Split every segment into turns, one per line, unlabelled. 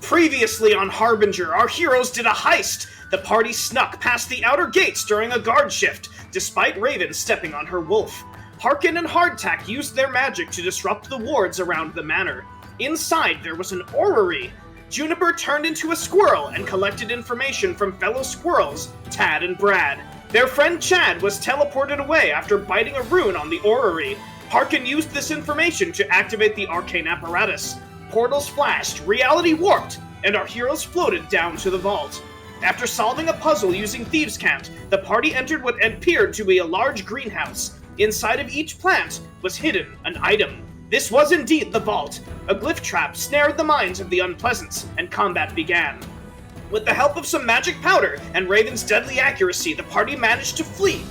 Previously on Harbinger, our heroes did a heist. The party snuck past the outer gates during a guard shift, despite Raven stepping on her wolf. Harkin and Hardtack used their magic to disrupt the wards around the manor. Inside, there was an orrery. Juniper turned into a squirrel and collected information from fellow squirrels, Tad and Brad. Their friend Chad was teleported away after biting a rune on the orrery. Harkin used this information to activate the arcane apparatus. Portals flashed, reality warped, and our heroes floated down to the vault. After solving a puzzle using Thieves' Cant, the party entered what appeared to be a large greenhouse. Inside of each plant was hidden an item. This was indeed the vault. A glyph trap snared the minds of the Unpleasants, and combat began. With the help of some magic powder and Raven's deadly accuracy, the party managed to free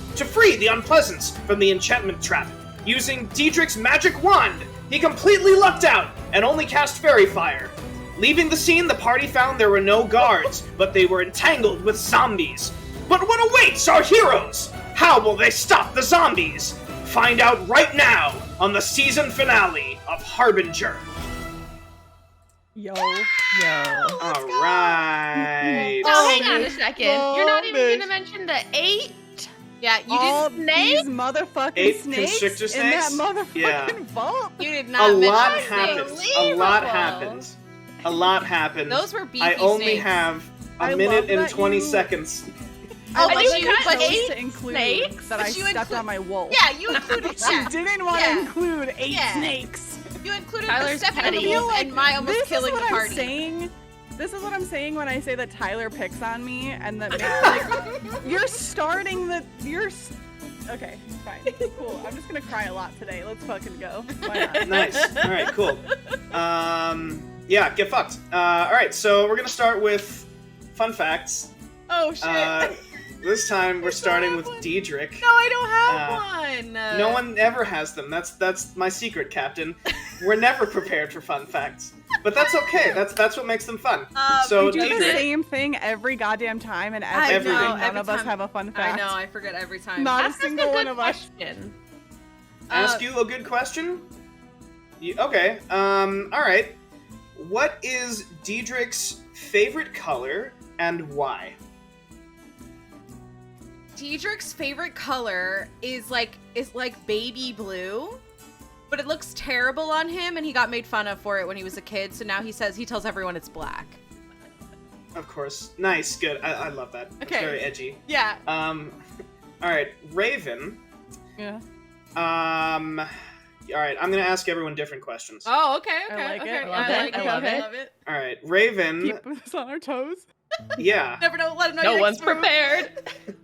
the Unpleasants from the enchantment trap. Using Diedrich's magic wand, he completely lucked out and only cast Fairy Fire. Leaving the scene, the party found there were no guards, but they were entangled with zombies. But what awaits our heroes? How will they stop the zombies? Find out right now on the season finale of Harbinger.
Yo.
All right.
Oh, hang on a second. You're not even gonna mention the 8?
Yeah, you
All
did
these motherfucking
8
snakes
constrictor
in that
snakes?
motherfucking
Yeah.
vault.
You did
A
not
lot
mention
happened.
snakes.
A lot happened. A lot happened.
Those were beefy
I only
snakes.
have a
I
minute
love
and
that
20
you-
seconds.
Oh,
I
but
love
you
that
but
chose
eight
to include
snakes?
that
But
I
you
stepped
include-
on my wolf.
Yeah, you included
She
yeah.
didn't want
Yeah.
to include 8
Yeah.
snakes.
You included
Tyler's
the stepping on
petty.
the wolf and my almost
This
killing
is
the
what
party.
I'm saying. This is what I'm saying when I say that Tyler picks on me and that like you're starting the okay, fine, cool. I'm just gonna cry a lot today. Let's fucking go. Why not?
Nice. All right, cool. Yeah, get fucked. All right, so we're gonna start with fun facts.
Oh shit.
This time we're starting with Diedrich.
No, I don't have one.
No one ever has them. That's my secret, Captain. We're never prepared for fun facts, but that's okay. That's what makes them fun. So
We do the
Diedrich,
same thing every goddamn time, and
I
every
know,
none
every
of us
time.
have a fun
I
fact.
know, I forget every time.
Not a
Ask us
single
a
one
good
of us.
question.
ask you a good question. Okay. All right. What is Diedrich's favorite color and why?
Diedrich's favorite color is like baby blue, but it looks terrible on him, and he got made fun of for it when he was a kid. So now he tells everyone it's black.
Of course. Nice. Good. I love that. It's
Okay.
very edgy.
Yeah.
All right. Raven.
Yeah.
All right. I'm gonna ask everyone different questions.
Oh, okay.
I
Okay.
like
okay.
it.
I love it.
All right. Raven.
Keep us on our toes.
Yeah.
Never know. Let him know
No
your
one's
next move.
prepared.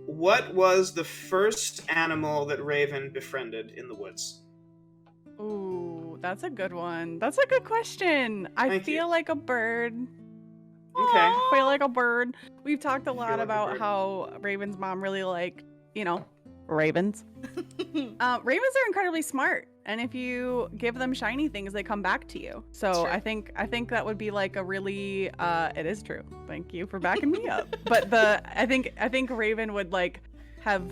What was the first animal that Raven befriended in the woods?
Ooh, that's a good one. That's a good question. I
Thank
feel
you.
like a bird.
Okay.
I feel like a bird. We've talked a
You feel
lot
like a
about
bird.
how Raven's mom really liked, ravens. Ravens are incredibly smart, and if you give them shiny things, they come back to you. So
True.
I think that would be like a really it is true. Thank you for backing me up. But I think Raven would like have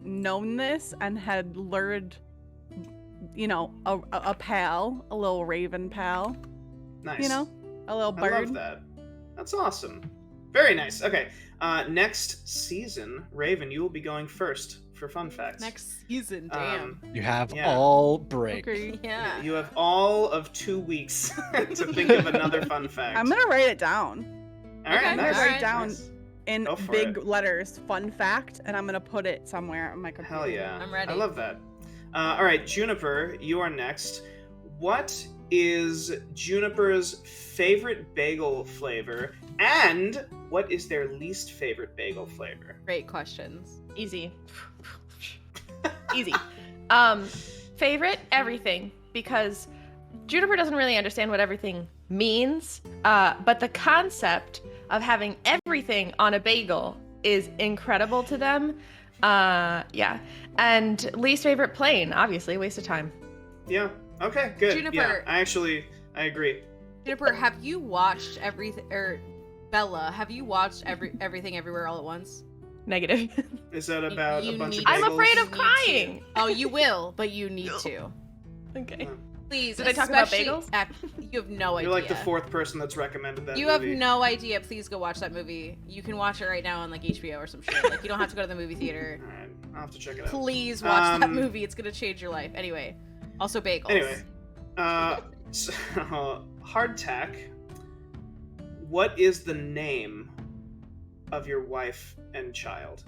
known this and had lured a pal, a little raven pal,
Nice.
a little
I
bird.
love that. That's awesome. Very nice. Okay. Next season, Raven, you will be going first for fun facts.
Next season. Damn.
You have
Yeah.
all break.
Okay.
Yeah.
You have all of 2 weeks to think of another fun fact.
I'm gonna write it down.
All right,
Okay,
nice.
alright.
Write down
Nice.
in
Go for
big
it.
letters, fun fact, and I'm gonna put it somewhere on my computer.
Hell yeah.
I'm ready.
I love that. All right, Juniper, you are next. What is Juniper's favorite bagel flavor, and what is their least favorite bagel flavor?
Great questions.
Easy. Easy. Favorite, everything, because Juniper doesn't really understand what everything means, but the concept of having everything on a bagel is incredible to them. Yeah. And least favorite, plain, obviously, waste of time.
Yeah. Okay, good.
Juniper.
Yeah, I agree.
Juniper, have you watched everything? Or Bella, have you watched everything everywhere all at once?
Negative.
Is that about
You
a bunch of
need-
bagels?
I'm afraid of
You need
crying.
Oh, you will, but you need to.
Okay.
Please.
Did they talk about
especially-
bagels?
You have no idea.
You're like the 4th person that's recommended that
You
movie.
have no idea. Please go watch that movie. You can watch it right now on like HBO or some shit. Like you don't have to go to the movie theater.
Alright, I'll have to check it out.
Please watch that movie. It's gonna change your life. Anyway, also bagels.
Anyway, so, hardtack. What is the name of your wife and child?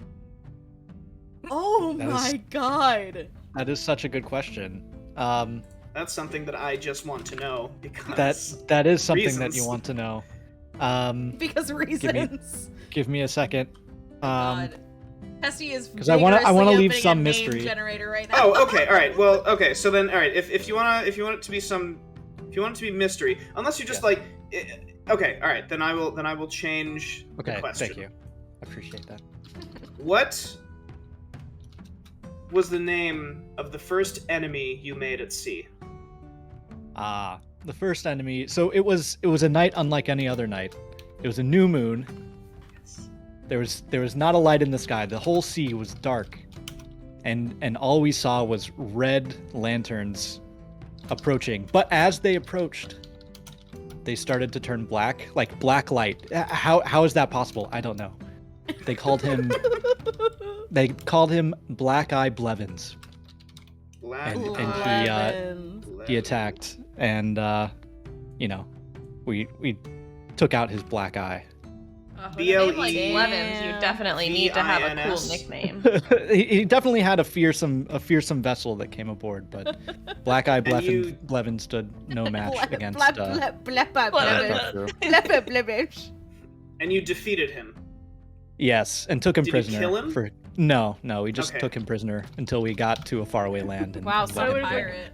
Oh
That
my god.
That is such a good question.
That's something that I just want to know because
That is something that
reasons.
you want to know.
Because reasons.
Give me a second.
God. Tessie is
'cause I wanna
vigorously
leave
opening
some
a name
mystery.
generator right now.
Oh, okay, all right. Well, okay. So then, all right. If you want it to be mystery, unless you just
Yeah.
like, okay, all right. Then I will change the
Okay,
question.
thank you. I appreciate that.
What was the name of the first enemy you made at sea?
The first enemy. So it was a night unlike any other night. It was a new moon. There was not a light in the sky. The whole sea was dark, and all we saw was red lanterns approaching. But as they approached, they started to turn black, like black light. How is that possible? I don't know. They called him Black Eye Blevins.
Black
And
Eye
he attacked, and we took out his black eye.
With a name like
BLE.
Blevins, you definitely need to have a cool
VINS.
nickname.
He definitely had a fearsome vessel that came aboard, but Black Eye Blevins stood no match against.
And you defeated him.
Yes, and took him
Did you
prisoner.
kill him?
No, we just
Okay.
took him prisoner until we got to a faraway land. And
Wow,
let
so
him
a
go.
pirate.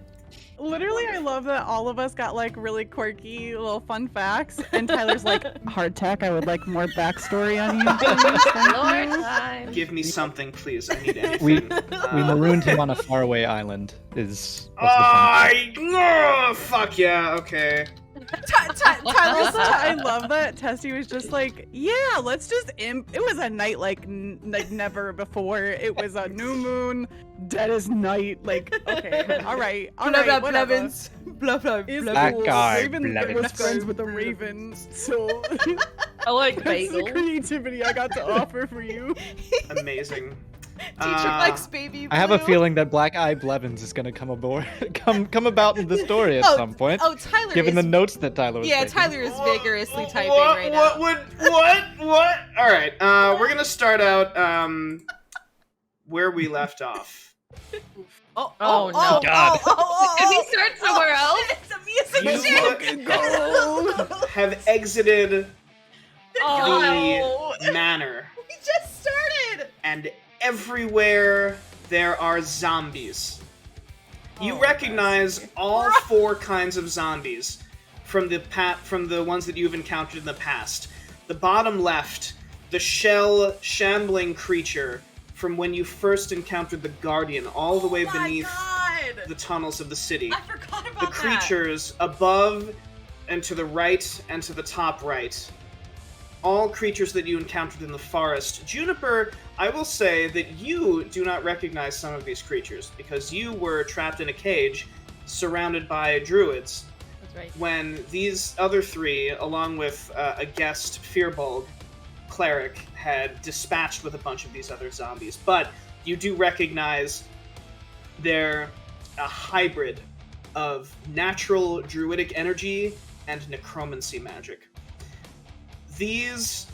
Literally, I love that all of us got like really quirky little fun facts, and Tyler's like, hardtack, I would like more backstory on you. please. Thank
Lord
you."
time.
Give me something, please. I need anything.
We marooned him on a faraway island. Was the fun.
Fuck yeah. Okay.
Also, I love that Tessie was just like, yeah, let's just It was a night like never before. It was a new moon, dead as night. Like, okay, all right, whatever.
Blevins. Blah, blah,
It's
blah,
Black
cool.
guy,
Raven was
Blevins.
friends with the Ravens, so
I like
that's the
bagels.
creativity I got to offer for you.
Amazing.
Teacher likes baby
I have a
blue.
feeling that Black Eye Blevins is gonna come about in the story at some point.
Oh, Tyler
Given
is...
the notes that Tyler was
Yeah,
taking.
Tyler is vigorously typing
what,
right now.
What? All right. We're gonna start out where we left off.
Oh, no.
God.
Did we start somewhere else?
It's a music
You
shit.
have exited
Oh.
the manor,
We just started.
and everywhere there are zombies. You recognize all 4 kinds of zombies from the ones that you've encountered in the past. The bottom left, the shell shambling creature from when you first encountered the Guardian, all the way beneath the tunnels of the city.
I forgot about
The creatures above and to the right and to the top right. All creatures that you encountered in the forest. Juniper, I will say that you do not recognize some of these creatures because you were trapped in a cage surrounded by druids
That's right.
when these other 3, along with a guest Fearbulg cleric, had dispatched with a bunch of these other zombies. But you do recognize they're a hybrid of natural druidic energy and necromancy magic. These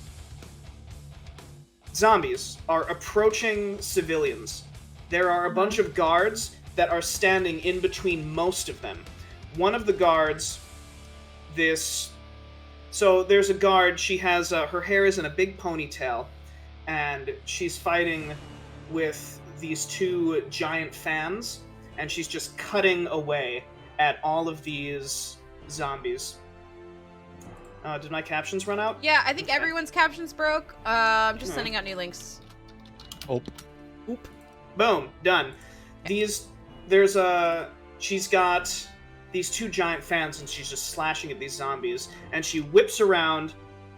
zombies are approaching civilians. There are a bunch of guards that are standing in between most of them. One of the guards, so there's a guard, she has, her hair is in a big ponytail, and she's fighting with these 2 giant fans, and she's just cutting away at all of these zombies. Did my captions run out?
Yeah, I think everyone's captions broke. I'm just
Hmm.
sending out new links.
Oh,
Boom, done. She's got these 2 giant fans, and she's just slashing at these zombies, and she whips around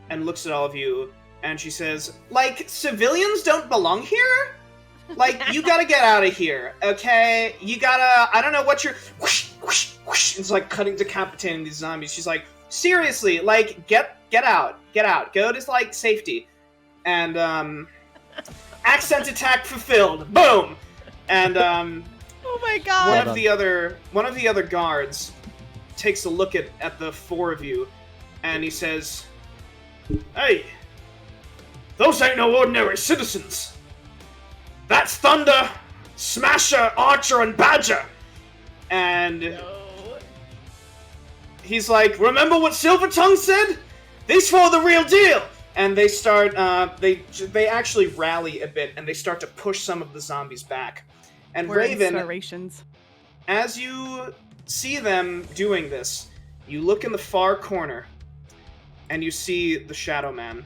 and looks at all of you, and she says, like, civilians don't belong here? Like, you gotta get out of here, okay? You gotta, I don't know what you're, whoosh, whoosh, whoosh, it's like cutting, decapitating these zombies. She's like, seriously, like, get out, go to, like, safety. And, accent attack fulfilled, boom! And,
Oh my god!
one of the other guards takes a look at the four of you, and he says, "Hey, those ain't no ordinary citizens. That's Thunder, Smasher, Archer, and Badger." And he's like, "Remember what Silvertongue said? These four are the real deal." And they start, they actually rally a bit, and they start to push some of the zombies back. And
We're
Raven,
inspirations.
as you see them doing this, you look in the far corner, and you see the Shadow Man.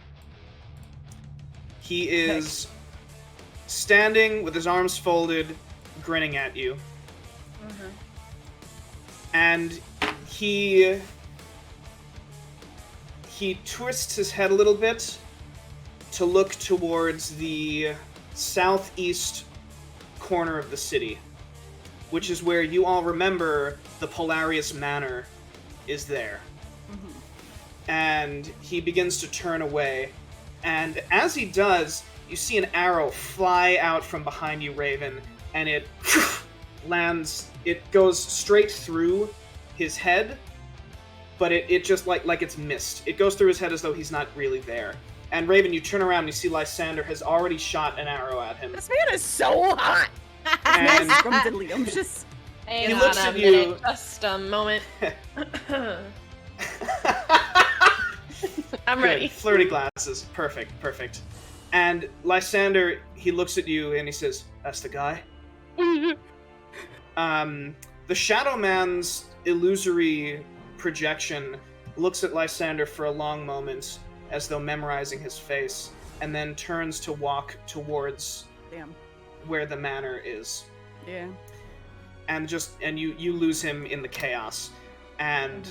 He is standing with his arms folded, grinning at you. And he twists his head a little bit to look towards the southeast corner of the city, which is where you all remember the Polarius Manor is there. And he begins to turn away, and as he does, you see an arrow fly out from behind you, Raven, and it lands, it goes straight through his head, but it just like it's missed. It goes through his head as though he's not really there. And Raven, you turn around and you see Lysander has already shot an arrow at him.
This man is so hot.
And
Scrumdiddlyumptious.
Hang
He
on
looks
a
at you.
minute, just a moment. I'm
Good.
ready.
Flirty glasses. Perfect. And Lysander, he looks at you and he says, "That's the guy?" The Shadow Man's illusory projection looks at Lysander for a long moment, as though memorizing his face, and then turns to walk towards
Damn.
where the manor is.
Yeah.
And you lose him in the chaos. And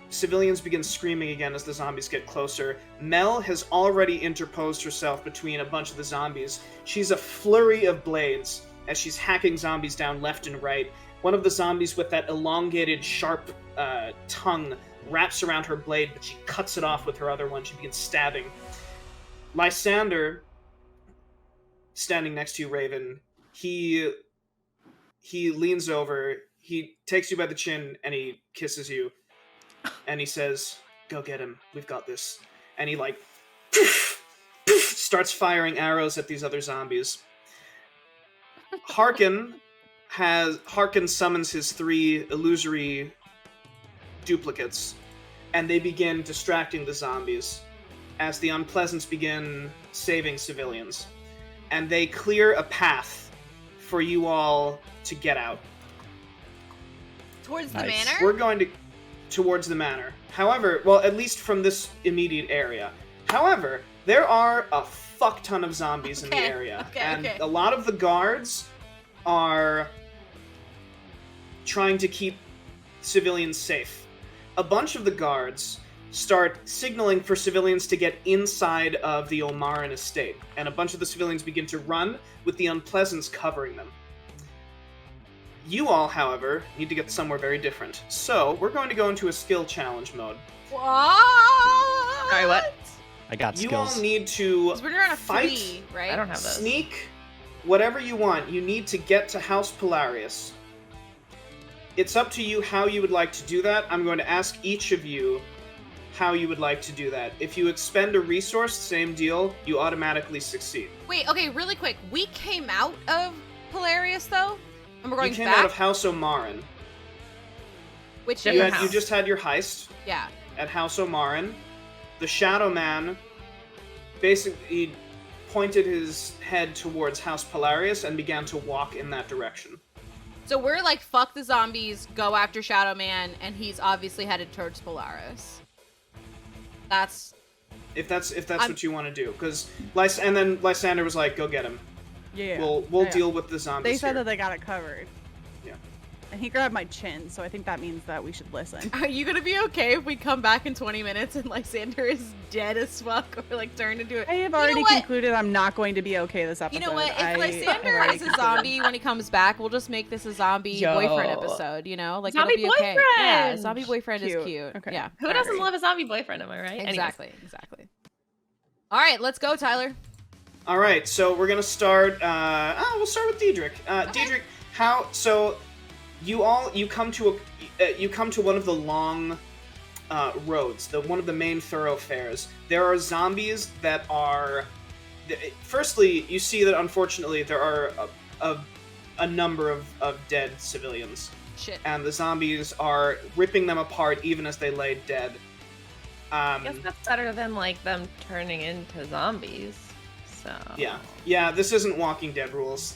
civilians begin screaming again as the zombies get closer. Mel has already interposed herself between a bunch of the zombies. She's a flurry of blades as she's hacking zombies down left and right. One of the zombies with that elongated, sharp tongue wraps around her blade, but she cuts it off with her other one. She begins stabbing. Lysander, standing next to you, Raven, he leans over, he takes you by the chin, and he kisses you. And he says, "Go get him. We've got this." And he, like, starts firing arrows at these other zombies. Harkin summons his 3 illusory duplicates, and they begin distracting the zombies as the Unpleasants begin saving civilians. And they clear a path for you all to get out.
Towards the
Nice.
manor?
We're going towards the manor. However, well, at least from this immediate area. However, there are a fuck ton of zombies in the area. And a lot of the guards are trying to keep civilians safe. A bunch of the guards start signaling for civilians to get inside of the Omaran estate, and a bunch of the civilians begin to run, with the Unpleasants covering them. You all, however, need to get somewhere very different. So, we're going to go into a skill challenge mode.
What?
Sorry, what?
I got
You
skills.
all need to
Because we're on a
fight,
flea, right?
I don't have those.
sneak, whatever you want. You need to get to House Polarius. It's up to you how you would like to do that. I'm going to ask each of you how you would like to do that. If you expend a resource, same deal, you automatically succeed.
Wait, okay, really quick. We came out of Polarius, though? And we're going
You came
back?
out of House Omaran.
Which
Different
is...
house.
You just had your heist
Yeah.
at House Omaran. The Shadow Man basically pointed his head towards House Polarius and began to walk in that direction.
So we're like, fuck the zombies, go after Shadow Man, and he's obviously headed towards Polaris. That's...
If that's what you want to do, because and then Lysander was like, "Go get him.
Yeah.
We'll
Yeah.
deal with the zombies."
They said
here.
that they got it covered.
Yeah.
And he grabbed my chin, so I think that means that we should listen.
Are you gonna be okay if we come back in 20 minutes and Lysander is dead as fuck or like turned into it?
I have already concluded I'm not going to be okay this episode.
You know what? If Lysander is a zombie when he comes back, we'll just make this a zombie boyfriend episode. You know, like
Zombie
it'll be okay.
boyfriend!
Yeah, zombie boyfriend
Cute.
is cute.
Okay.
Yeah.
Who doesn't love a zombie boyfriend? Am I right?
Exactly. Exactly. All right, let's go, Tyler.
All right, so we're gonna start. We'll start with Diedrich. Diedrich, how? So, you come to one of the long roads, one of the main thoroughfares. There are zombies that are. Firstly, you see that unfortunately there are a number of dead civilians.
Shit.
And the zombies are ripping them apart even as they lay dead.
I guess that's better than like them turning into zombies. So
Yeah. This isn't Walking Dead rules.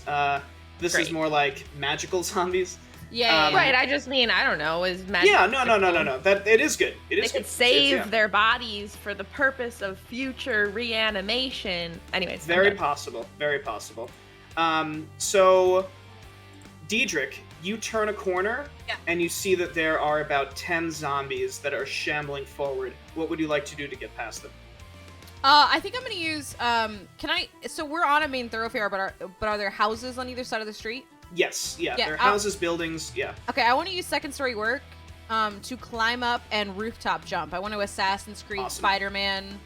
This is more like magical zombies.
Yeah.
Right. I just mean I don't know. Is magic?
Yeah. No. That it is good. It is
They
good.
could save their bodies for the purpose of future reanimation. Anyways,
Very possible. Very possible. So, Diedrich, you turn a corner and you see that there are about 10 zombies that are shambling forward. What would you like to do to get past them?
I think I'm gonna use. So we're on a main thoroughfare, but are there houses on either side of the street?
Yes. Yeah. There are houses, buildings. Yeah.
Okay, I want to use second story work, to climb up and rooftop jump. I want to Assassin's Creed, Spider-Man.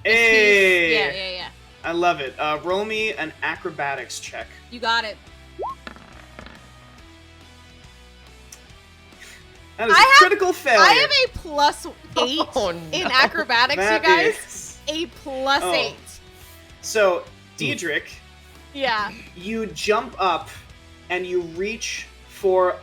Hey.
Yeah.
I love it. Roll me an acrobatics check.
You got it.
That is a critical failure.
I have a +8 in acrobatics, you guys. A +8.
So, Diedrich,
Yeah.
you jump up and you reach for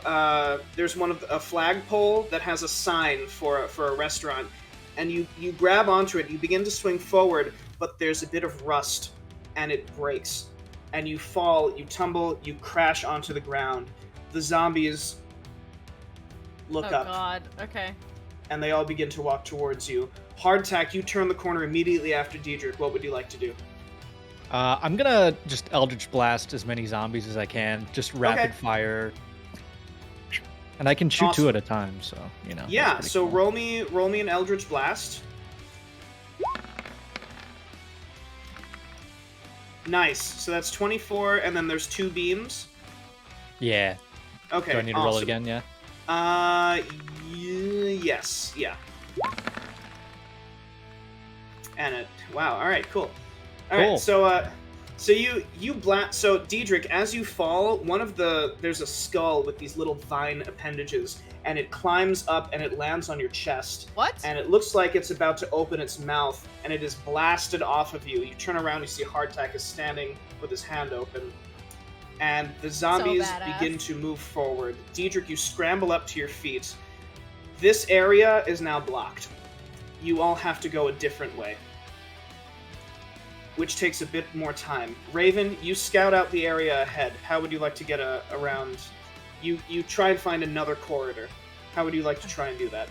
there's a flagpole that has a sign for a restaurant, and you grab onto it. You begin to swing forward, but there's a bit of rust, and it breaks, and you fall, you tumble, you crash onto the ground. The zombies look up.
Oh God. Okay.
And they all begin to walk towards you. Hardtack, you turn the corner immediately after Diedrich. What would you like to do?
I'm gonna just Eldritch Blast as many zombies as I can. Just rapid fire. And I can shoot 2 at a time, so, you know.
Yeah, so
cool.
roll me an Eldritch Blast. Nice. So that's 24, and then there's 2 beams.
Yeah.
Okay,
Do I need to roll it again, yeah?
Yes. Yeah. And wow, alright, cool. Alright, so you blast. So Diedrich, as you fall, there's a skull with these little vine appendages, and it climbs up and it lands on your chest.
What?
And it looks like it's about to open its mouth, and it is blasted off of you. You turn around, you see Hardtack is standing with his hand open, and the zombies begin to move forward. Diedrich, you scramble up to your feet. This area is now blocked. You all have to go a different way, which takes a bit more time. Raven, you scout out the area ahead. How would you like to get around? You try and find another corridor. How would you like to try and do that?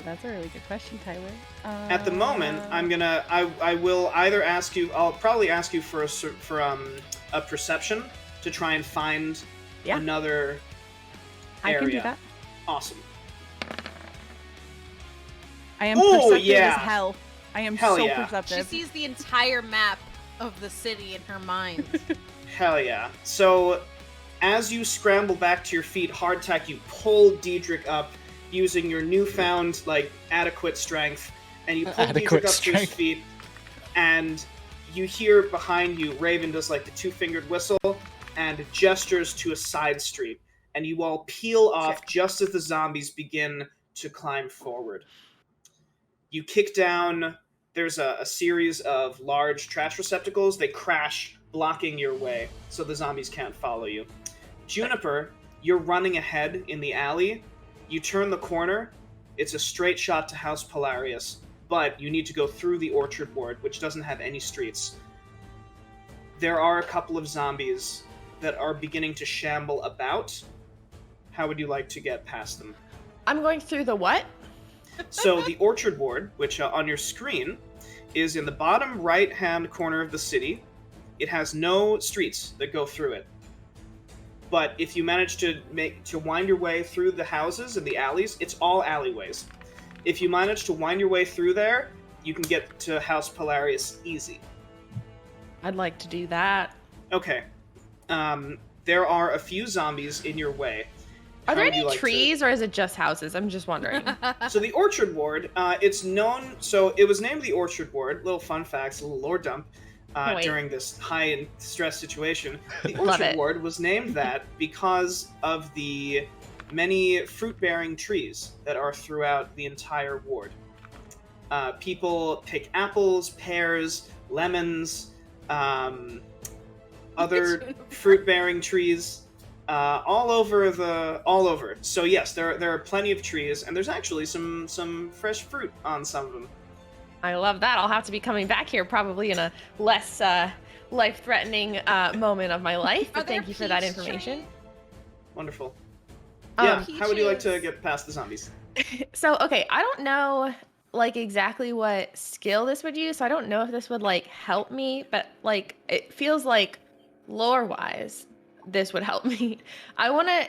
That's a really good question, Tyler.
At the moment, I will either ask you. I'll probably ask you for a perception to try and find another area.
I can do that.
Awesome.
I am perceptive as hell. I am so
She
perceptive.
sees the entire map of the city in her mind.
Hell yeah. So, as you scramble back to your feet, Hardtack, you pull Diedrich up using your newfound, adequate strength, and you pull Diedrich up to his feet, and you hear behind you, Raven does, the two-fingered whistle, and gestures to a side street, and you all peel off just as the zombies begin to climb forward. You kick down. There's a series of large trash receptacles. They crash, blocking your way, so the zombies can't follow you. Juniper, you're running ahead in the alley. You turn the corner. It's a straight shot to House Polarius, but you need to go through the Orchard Ward, which doesn't have any streets. There are a couple of zombies that are beginning to shamble about. How would you like to get past them?
I'm going through the what?
So the Orchard Ward, which on your screen is in the bottom right-hand corner of the city, It has no streets that go through it. But if you manage to wind your way through the houses and the alleys, it's all alleyways. If you manage to wind your way through there, you can get to House Polarius easy.
I'd like to do that.
Okay. There are a few zombies in your way.
Are there any trees, or is it just houses? I'm just wondering.
So the Orchard Ward, it's known... So it was named the Orchard Ward. Little fun facts, a little lore dump. During this high and stress situation. The Orchard Ward was named that because of the many fruit-bearing trees that are throughout the entire ward. People pick apples, pears, lemons, other fruit-bearing trees, all over. So yes, there are plenty of trees, and there's actually some fresh fruit on some of them.
I love that. I'll have to be coming back here probably in a less life-threatening moment of my life. But thank you for that information.
Wonderful. Yeah, how would you like to get past the zombies?
So, okay, I don't know like exactly what skill this would use, so I don't know if this would like help me, but like it feels like lore-wise this would help me. I want to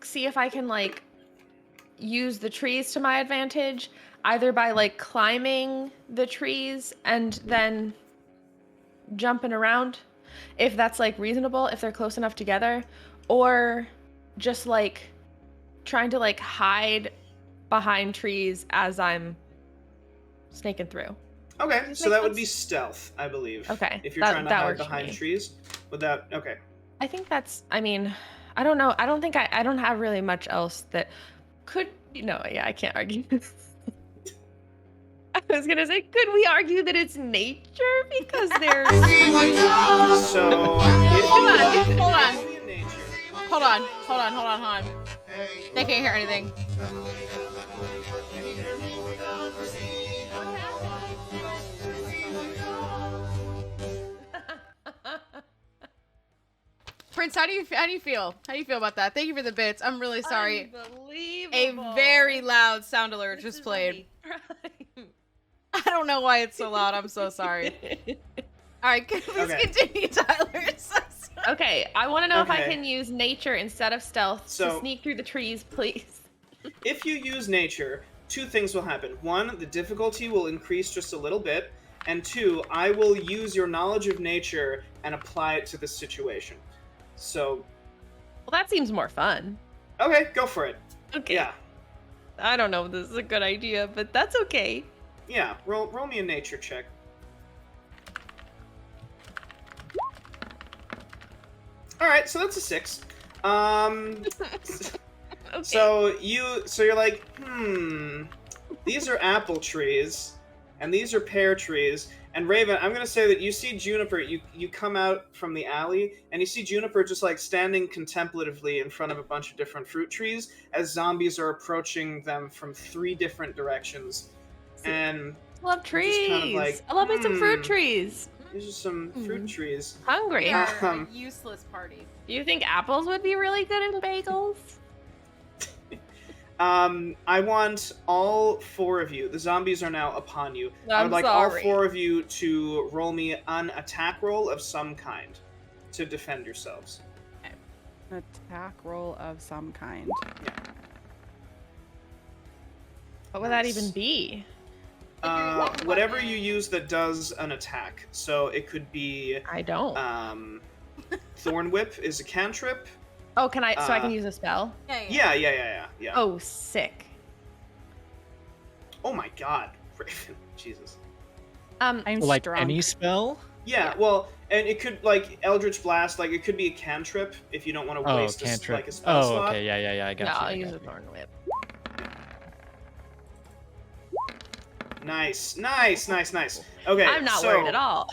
see if I can like use the trees to my advantage, either by like climbing the trees and then jumping around, if that's like reasonable, if they're close enough together, or just like trying to like hide behind trees as I'm snaking through.
Okay, so that would be stealth, I believe.
Okay,
if you're trying to hide behind trees, would that? Okay.
I think that's. I mean, I don't know. I don't think I don't have really much else that could. Yeah, I can't argue. I was gonna say, could we argue that it's nature because there's?
So
Hold on. They can't hear anything. Prince, how do you feel? How do you feel about that? Thank you for the bits. I'm really sorry.
Unbelievable.
A very loud sound alert just played. I don't know why it's so loud. I'm so sorry. All right, please continue, Tyler.
Okay, I want to know if I can use nature instead of stealth to sneak through the trees, please.
If you use nature, two things will happen. One, the difficulty will increase just a little bit, and two, I will use your knowledge of nature and apply it to the situation. So...
Well, that seems more fun.
Okay, go for it.
Okay.
Yeah.
I don't know if this is a good idea, but that's okay.
Yeah, roll me a nature check. Alright, so that's a 6. Okay. So you're like, these are apple trees, and these are pear trees, and Raven, I'm gonna say that you see Juniper, you come out from the alley, and you see Juniper just like standing contemplatively in front of a bunch of different fruit trees as zombies are approaching them from 3 different directions. And
I love trees.
Kind of like,
I love me some fruit trees.
These are some fruit trees.
Hungry.
They're a useless party.
Do you think apples would be really good in bagels?
I want all 4 of you. The zombies are now upon you. I would like all 4 of you to roll me an attack roll of some kind to defend yourselves.
Okay. An attack roll of some kind.
Yeah.
What would that even be?
Whatever you use that does an attack. So it could be...
I don't.
Thorn Whip is a cantrip.
Oh, can I? So I can use a spell?
Yeah.
Oh, sick.
Oh my god. Raven. Jesus.
I'm
like
strong.
any spell?
Yeah, well, and it could, like, Eldritch Blast, like, it could be a cantrip if you don't want to waste
cantrip.
a spell slot.
Okay, yeah, I got you.
I'll use a Thorn Whip.
Nice. Okay,
I'm not worried at all.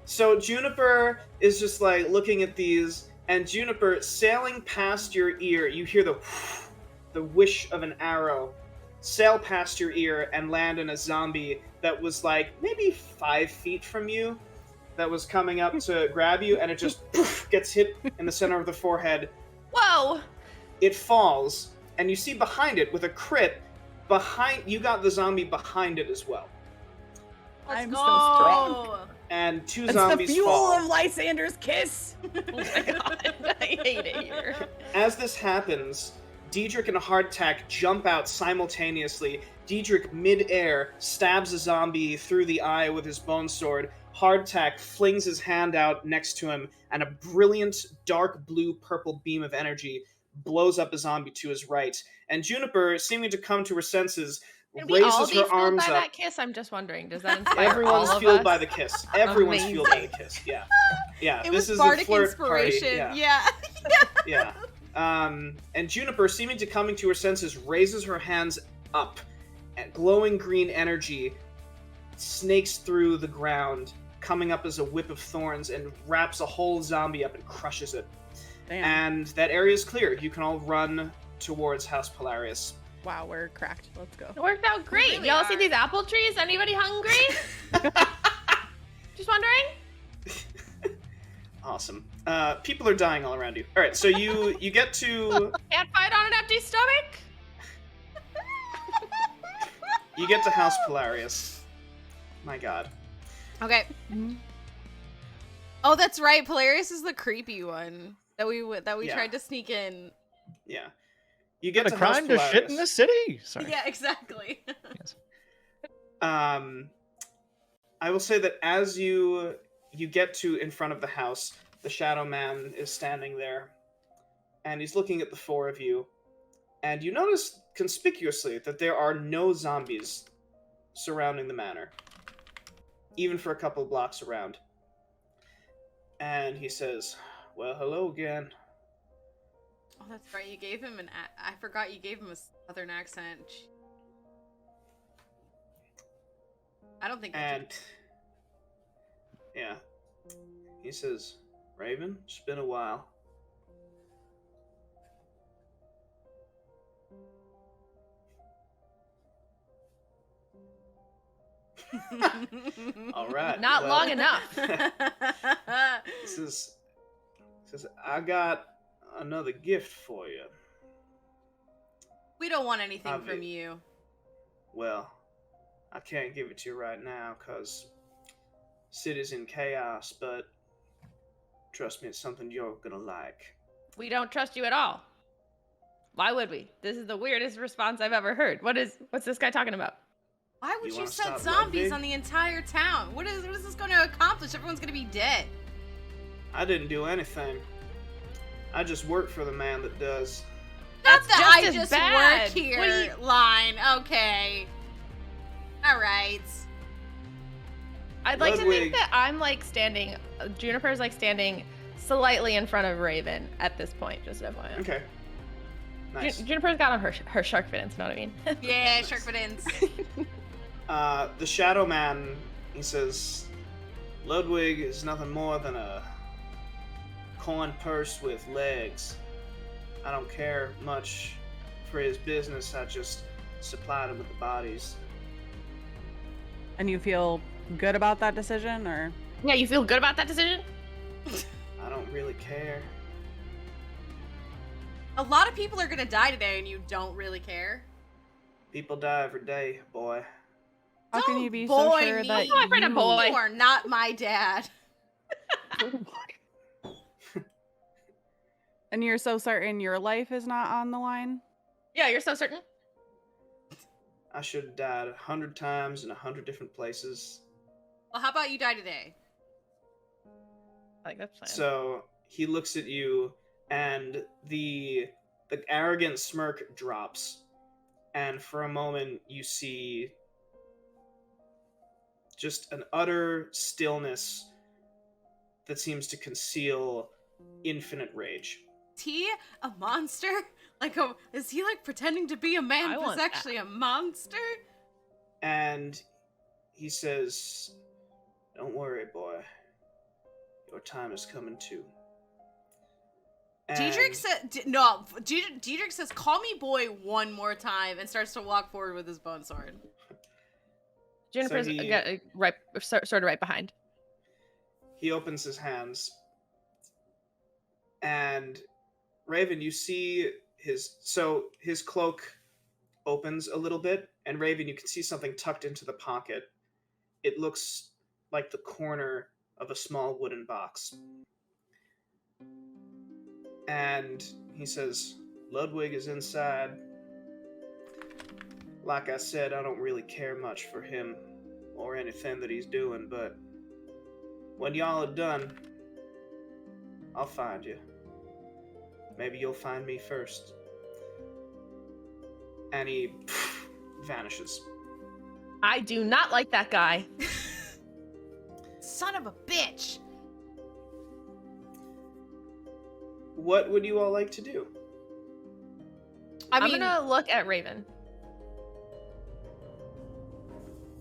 So Juniper is just, like, looking at these, and Juniper, sailing past your ear, you hear the whish of an arrow sail past your ear and land in a zombie that was, like, maybe 5 feet from you, that was coming up to grab you, and it just gets hit in the center of the forehead.
Whoa!
It falls, and you see behind it, with a crit, you got the zombie behind it as well.
I'm so strong.
and two
It's
zombies
the fuel
fall.
of Lysander's kiss.
Oh my god, I hate it here.
As this happens, Diedrich and Hardtack jump out simultaneously. Diedrich, mid-air, stabs a zombie through the eye with his bone sword. Hardtack flings his hand out next to him, and a brilliant dark blue-purple beam of energy blows up a zombie to his right. And Juniper, seeming to come to her senses,
Can we all
raises
be
her
fueled
arms
by
up.
that kiss? I'm just wondering. Does that inspire
Everyone's
all of
fueled
us?
by the kiss. Everyone's
Amazing.
fueled by the kiss. Yeah, yeah.
It
this
was
is
bardic
a flirt
inspiration.
party.
Yeah.
Yeah. And Juniper, seeming to coming to her senses, raises her hands up, and glowing green energy snakes through the ground, coming up as a whip of thorns, and wraps a whole zombie up and crushes it.
Damn.
And that area is cleared. You can all run towards House Polarius.
Wow, we're cracked. Let's go.
It worked out great.
really
Y'all see
are.
these apple trees? Anybody hungry? Just wondering.
Awesome. People are dying all around you. All right, so you get to
Can't fight on an empty stomach.
House Polarius. My God.
Okay. Oh, that's right. Polarius is the creepy one that we
Yeah.
tried to sneak in.
Yeah. You get
What a
to House
crime to shit in
Polarius.
the city. Sorry.
Yeah, exactly.
Yes.
I will say that as you get to in front of the house, the Shadow Man is standing there, and he's looking at the four of you, and you notice conspicuously that there are no zombies surrounding the manor, even for a couple of blocks around. And he says, "Well, hello again."
Oh, that's right. You gave him I forgot you gave him a southern accent. I don't think.
And yeah, he says, "Raven, it's been a while." All right.
Not
well,
long enough.
Says, "I got another gift for you."
We don't want anything
Obvi-
from you.
Well, I can't give it to you right now because city's in chaos, but trust me, it's something you're gonna like.
We don't trust you at all. Why would we? This is the weirdest response I've ever heard. What's this guy talking about?
Why would
You
you
wanna
set
stop
zombies
Ludwig?
on the entire town? What is this going to accomplish? Everyone's going to be dead.
I didn't do anything. I just work for the man that does.
That's the
just
I
as
just
bad.
work here
What do you-
line. Okay. All right.
I'd like to
Ludwig.
think that I'm like standing, Juniper's like standing slightly in front of Raven at this point, just FYI.
Okay. Nice.
Juniper's got on her shark fins, know what I mean?
Yeah, Sharkfidence.
The Shadow Man, he says, "Ludwig is nothing more than a coin purse with legs. I don't care much for his business, I just supplied him with the bodies."
And you feel good about that decision, or?
Yeah, you feel good about that decision?
I don't really care.
A lot of people are going to die today and you don't really care.
People die every day, boy.
How can
Don't
you be so
boy
sure
me.
that
Oh, I've read a
you-
boy.
You are not my dad.
And you're so certain your life is not on the line?
Yeah, you're so certain?
I should have died 100 times in 100 different places.
Well, how about you die today?
I like that plan.
So he looks at you, and the arrogant smirk drops, and for a moment you see just an utter stillness that seems to conceal infinite rage.
Is he a monster? Is he like pretending to be a man
I
but
want
is
that.
actually a monster?
And he says, "Don't worry, boy. Your time is coming too."
Diedrich said, Diedrich says, "Call me boy" one more time and starts to walk forward with his bone sword.
Juniper's
he-
sort of right behind.
He opens his hands, and Raven, you see his cloak opens a little bit, and Raven, you can see something tucked into the pocket. It looks like the corner of a small wooden box. And he says, Ludwig is inside. Like I said, I don't really care much for him or anything that he's doing, but when y'all are done, I'll find you. Maybe you'll find me first. And he vanishes.
I do not like that guy.
Son of a bitch.
What would you all like to do?
I'm gonna look at Raven.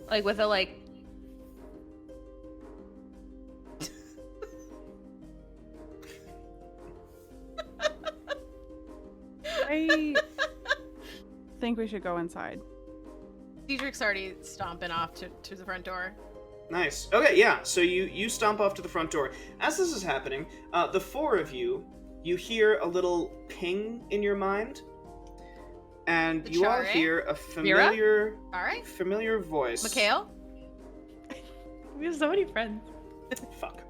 Like with a like.
I think we should go inside.
Diedrich's already stomping off to the front door.
Nice. Okay, yeah. So you stomp off to the front door. As this is happening, the four of you hear a little ping in your mind, and you all hear a familiar, familiar voice.
Mikhail?
We have so many friends.
Fuck.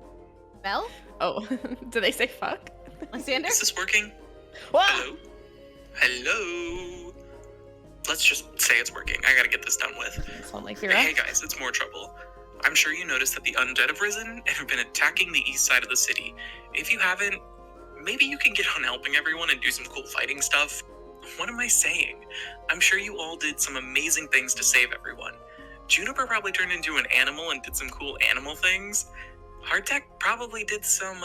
Belle?
Oh, do they say fuck?
Lysander?
Is this working?
Whoa!
Hello? Hello? Let's just say it's working. I gotta get this done with.
Sound like
Hey guys, it's more trouble. I'm sure you noticed that the undead have risen and have been attacking the east side of the city. If you haven't, maybe you can get on helping everyone and do some cool fighting stuff. What am I saying? I'm sure you all did some amazing things to save everyone. Juniper probably turned into an animal and did some cool animal things. Hardtack probably did some,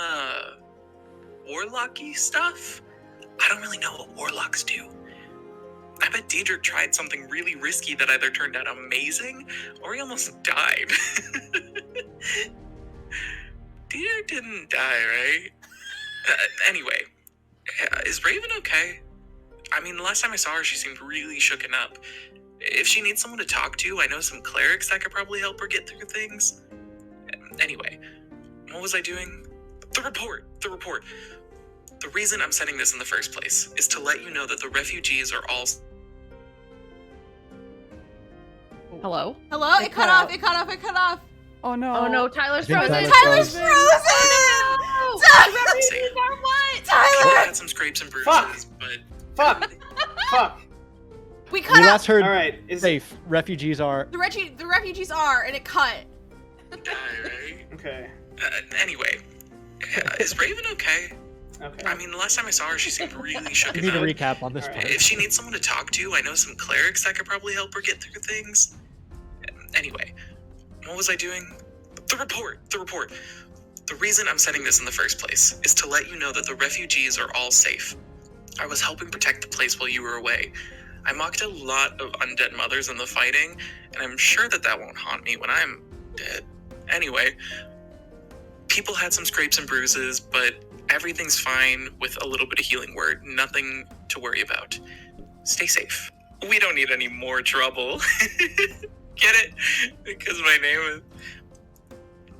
warlocky stuff? I don't really know what warlocks do. I bet Diedrich tried something really risky that either turned out amazing or he almost died. Diedrich didn't die, right? Anyway, is Raven okay? I mean, the last time I saw her, she seemed really shooken up. If she needs someone to talk to, I know some clerics that could probably help her get through things. Anyway, what was I doing? The report! The reason I'm setting this in the first place is to let you know that the refugees are all...
Hello?
Hello? It cut off.
Oh no.
Oh no, Tyler's
I think
frozen.
Tyler's
Tyler's frozen!
Say,
What?
Tyler
Tyler!
had some scrapes and bruises,
Fuck.
but...
Fuck.
We
We
cut off.
last heard
All right.
safe. Refugees are.
The refugees are, and it cut.
Die, right?
Okay.
Anyway, is Raven okay?
Okay.
I mean, the last time I saw her, she seemed really
We
shooken
need a
up.
recap on this
All
part.
right.
If she needs someone to talk to, I know some clerics that could probably help her get through things. Anyway, what was I doing? The report! The reason I'm setting this in the first place is to let you know that the refugees are all safe. I was helping protect the place while you were away. I mocked a lot of undead mothers in the fighting, and I'm sure that won't haunt me when I'm dead. Anyway, people had some scrapes and bruises, but everything's fine with a little bit of healing word. Nothing to worry about. Stay safe. We don't need any more trouble. Get it? Because my name is...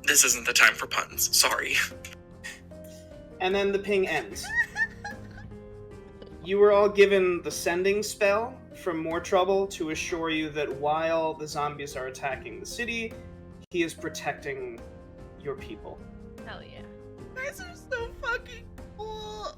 This isn't the time for puns. Sorry.
And then the ping ends. You were all given the sending spell from More Trouble to assure you that while the zombies are attacking the city, he is protecting your people.
Hell yeah.
You guys are so fucking cool.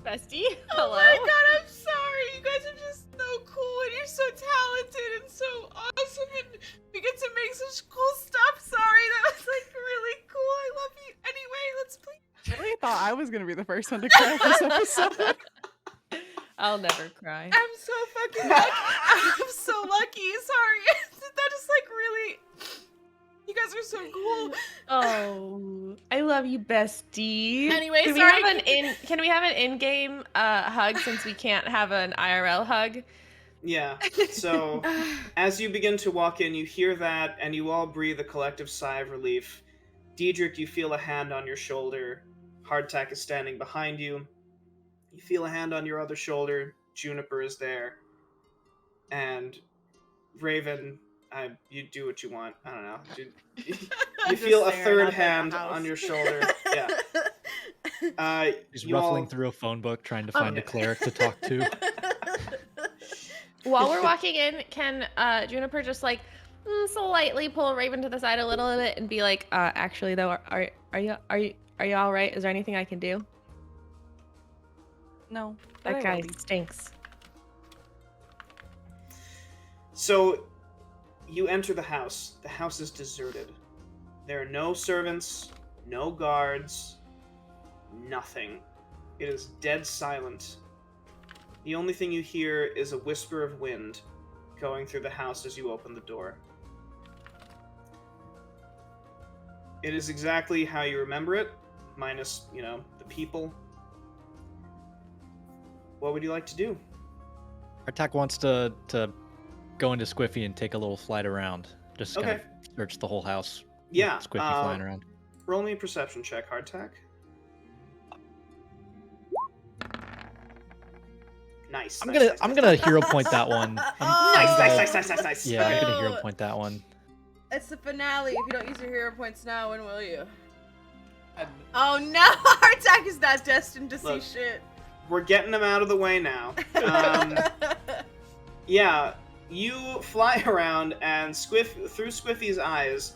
Bestie? Hello?
Oh my god, I'm sorry. You guys are just so cool and you're so talented and so awesome and we get to make such cool stuff. Sorry, that was like really cool. I love you. Anyway, let's play.
I really thought I was gonna be the first one to cry this episode.
I'll never cry.
I'm so fucking lucky. I'm so lucky. Sorry. That is like really... You guys are so cool.
Oh, I love you, bestie.
Anyway,
can
sorry.
Can we have an in-game hug since we can't have an IRL hug?
Yeah. So, as you begin to walk in, you hear that, and you all breathe a collective sigh of relief. Diedrich, you feel a hand on your shoulder. Hardtack is standing behind you. You feel a hand on your other shoulder. Juniper is there. And Raven, you do what you want. I don't know. You feel a third hand on your shoulder. Yeah.
He's
you
ruffling
all-
through a phone book trying to find a cleric to talk to.
While we're walking in, can Juniper just like slightly pull Raven to the side a little bit and be like, actually though, are you all right? Is there anything I can do?
No.
That guy stinks.
So, you enter the house. The house is deserted. There are no servants, no guards, nothing. It is dead silent. The only thing you hear is a whisper of wind going through the house as you open the door. It is exactly how you remember it, minus, the people. What would you like to do?
Artak wants to go into Squiffy and take a little flight around. Just kind of search the whole house.
Yeah.
With Squiffy flying around.
Roll me a perception check, Hardtack. Nice.
I'm gonna hero point that one.
Nice.
Yeah, I'm gonna hero point that one.
It's the finale. If you don't use your hero points now, when will you? Oh no! Hardtack is not destined to see shit.
We're getting them out of the way now. Yeah, you fly around, and through Squiffy's eyes,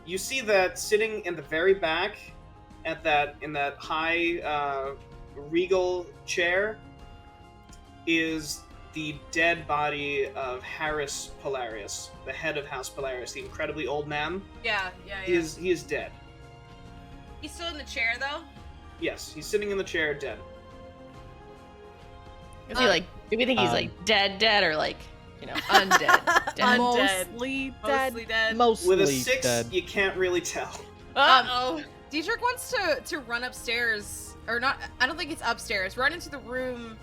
you see that sitting in the very back, in that high regal chair, is the dead body of Harris Polarius, the head of House Polarius, the incredibly old man.
Yeah.
He is dead.
He's still in the chair though?
Yes, he's sitting in the chair, dead.
Is he do we think he's dead, or undead? Dead.
Mostly dead.
Mostly
With a 6,
dead.
you can't really tell.
Dietrich wants to run upstairs, or not, I don't think it's upstairs, run into the room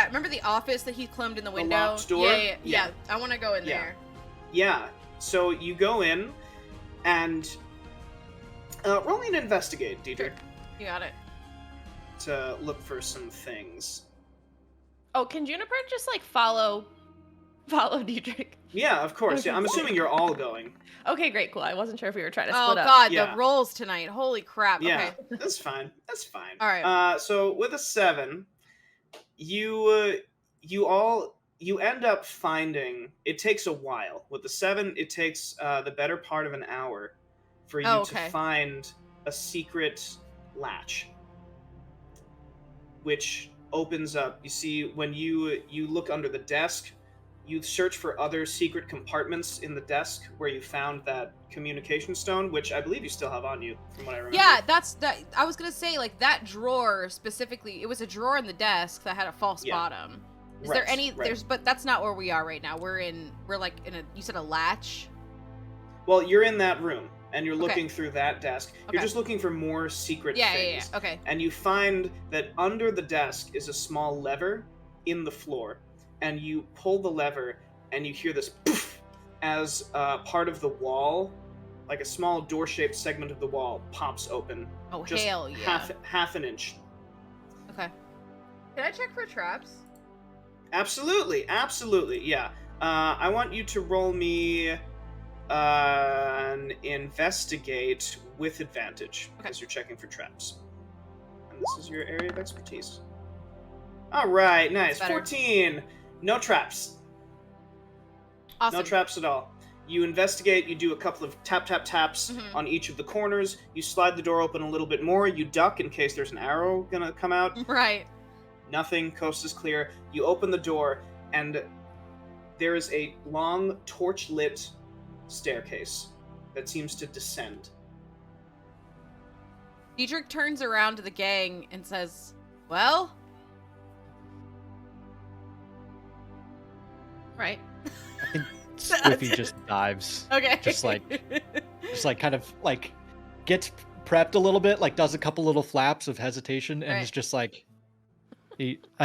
remember the office that he climbed in the window?
locked door?
Yeah. I want to go in there.
Yeah, so you go in, and roll me an investigate, Dietrich.
You got it.
To look for some things.
Oh, can Juniper just follow Dietrich?
Yeah, of course. Yeah, I'm assuming you're all going.
Okay, great, cool. I wasn't sure if we were trying to
Oh
split up.
god,
Yeah.
the rolls tonight. Holy crap.
Yeah,
Okay.
that's fine. That's fine.
All right.
So with a 7, you end up finding. It takes a while. With the 7, it takes the better part of an hour for you to find a secret latch, which opens up. You see, when you look under the desk, you search for other secret compartments in the desk where you found that communication stone, which I believe you still have on you, from what I remember.
Yeah, I was gonna say, that drawer specifically, it was a drawer in the desk that had a false bottom. Is there any, but that's not where we are right now. We're in you said a latch?
Well, you're in that room, and you're looking through that desk. You're just looking for more secret things.
Yeah, okay.
And you find that under the desk is a small lever in the floor, and you pull the lever, and you hear this poof as part of the wall, like a small door-shaped segment of the wall, pops open.
Oh,
just
hell yeah.
half an inch.
Okay. Can I check for traps?
Absolutely, yeah. I want you to roll me an investigate with advantage, because you're checking for traps. And this is your area of expertise. All right, nice. 14. No traps.
Awesome.
No traps at all. You investigate, you do a couple of taps on each of the corners, you slide the door open a little bit more, you duck in case there's an arrow gonna come out.
Right.
Nothing, coast is clear. You open the door, and there is a long, torch-lit staircase that seems to descend.
Dietrich turns around to the gang and says, well?
Right.
I think Squiffy just dives.
Okay.
Just kind of gets prepped a little bit, does a couple little flaps of hesitation, and is just I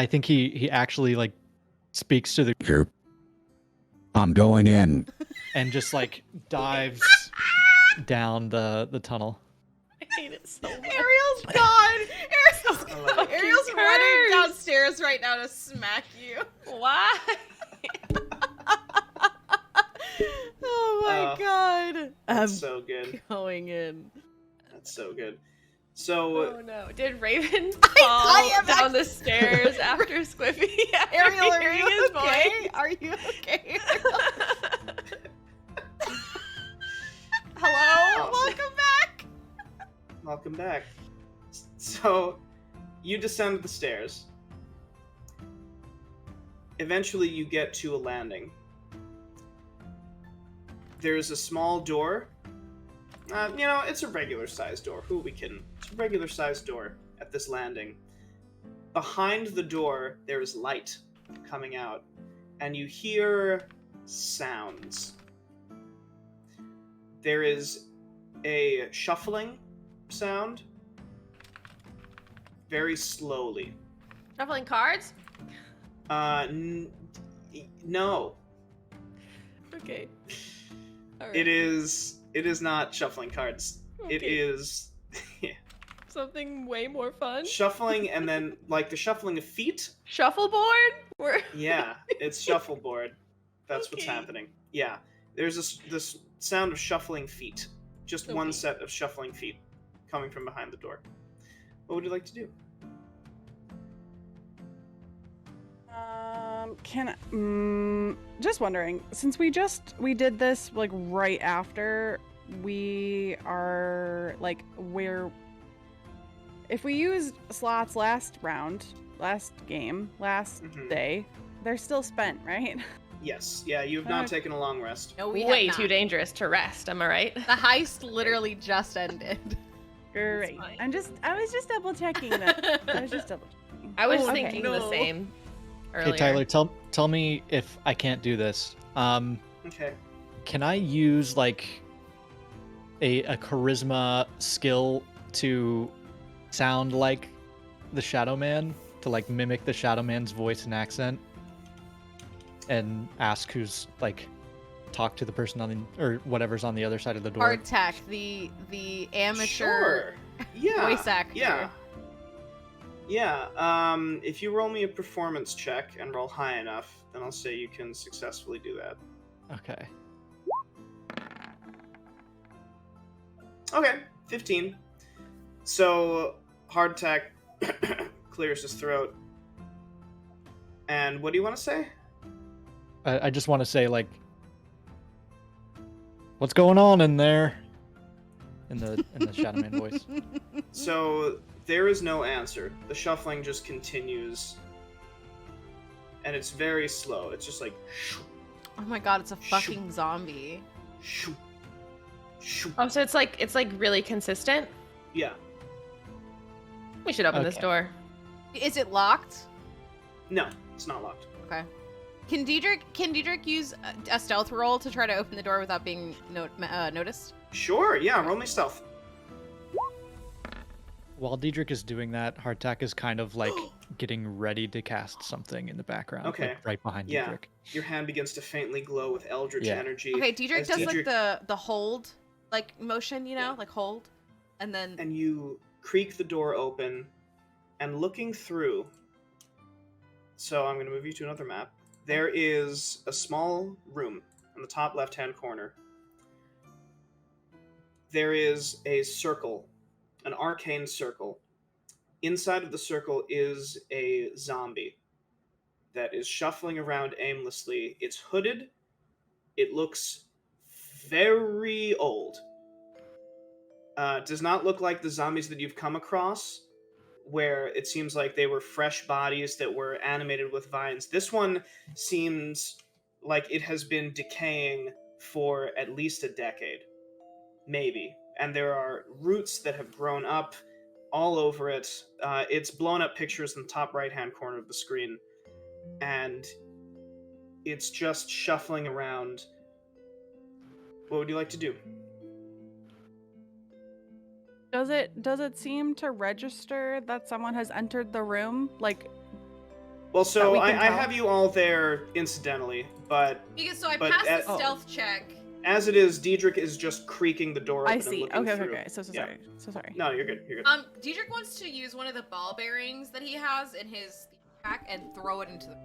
think he actually speaks to the group. I'm going in. And just dives down the tunnel.
I hate it so much.
Ariel's gone! Ariel's running downstairs right now to smack you.
Why?
Oh my god.
That's so good.
Going in.
That's so good. So...
Oh no. Did Raven fall down the stairs after Squiffy?
Ariel, are you
his
okay?
voice?
Are you okay?
welcome back. So, you descend the stairs. Eventually, you get to a landing. There's a small door. It's a regular-sized door. Who are we kidding? It's a regular-sized door at this landing. Behind the door, there is light coming out, and you hear sounds. There is a shuffling sound, very slowly.
Shuffling cards?
No.
Okay. All right.
It is not shuffling cards.
Okay.
It is
Something way more fun.
shuffling, and then like the shuffling of feet.
Shuffleboard?
Yeah, it's shuffleboard. That's what's
Okay.
happening. Yeah, there's this sound of shuffling feet. Just one
Okay.
set of shuffling feet coming from behind the door. What would you like to do?
Just wondering, since we did this like right after we are like if we used slots last game,
Mhm.
day, they're still spent, right?
Yes. Yeah, you have not
Okay.
taken a long rest.
No, we
Way
have
too
not.
dangerous to rest, am I right?
The heist literally just ended.
Great.
fine.
I was just double checking that. I was just double checking.
I was
Okay.
thinking the
No.
same earlier.
Hey Tyler, tell me if I can't do this.
Okay.
Can I use like a charisma skill to sound like the Shadow Man, to like mimic the Shadow Man's voice and accent, and ask who's like talk to the person on the or whatever's on the other side of the door?
Hardtack, the amateur
Sure. Yeah.
voice actor.
Yeah. Yeah. If you roll me a performance check and roll high enough, then I'll say you can successfully do that.
Okay.
Okay, 15. So, Hardtack clears his throat. And what do you want to say?
I just want to say like, what's going on in there? In the Shadow Man voice.
So, there is no answer. The shuffling just continues. And it's very slow. It's just like... shoo,
Oh my god, it's a fucking zombie.
shoo, shoo.
Oh, so it's like really consistent.
Yeah.
We should open this
Okay.
door.
Is it locked?
No, it's not locked.
Okay. Can Diedrich use a stealth roll to try to open the door without being noticed?
Sure, yeah, roll me stealth.
While Diedrich is doing that, Hardtack is kind of like getting ready to cast something in the background,
Okay.
like, right behind
Yeah.
Diedrich.
Your hand begins to faintly glow with eldritch
Yeah.
energy.
Okay, Diedrich
As
does
Diedrich-
like the hold like motion, you know,
Yeah.
like hold, and then
And you creak the door open, and looking through. So I'm going to move you to another map. There is a small room in the top left-hand corner. There is a circle, an arcane circle. Inside of the circle is a zombie that is shuffling around aimlessly. It's hooded. It looks very old. Does not look like the zombies that you've come across, where it seems like they were fresh bodies that were animated with vines. This one seems like it has been decaying for at least a decade, maybe. And there are roots that have grown up all over it. It's blown up pictures in the top right-hand corner of the screen, and it's just shuffling around. What would you like to do?
Does it seem to register that someone has entered the room? Like,
Well,
That
so
we
I
can tell?
have you all there incidentally, but
because so I
But
passed
at-
the stealth check.
as it is, Diedrich is just creaking the door open
I
and
see.
looking
Okay,
through.
okay. So
Yeah.
sorry. So sorry.
No, you're good. You're good.
Diedrich wants to use one of the ball bearings that he has in his pack and throw it into the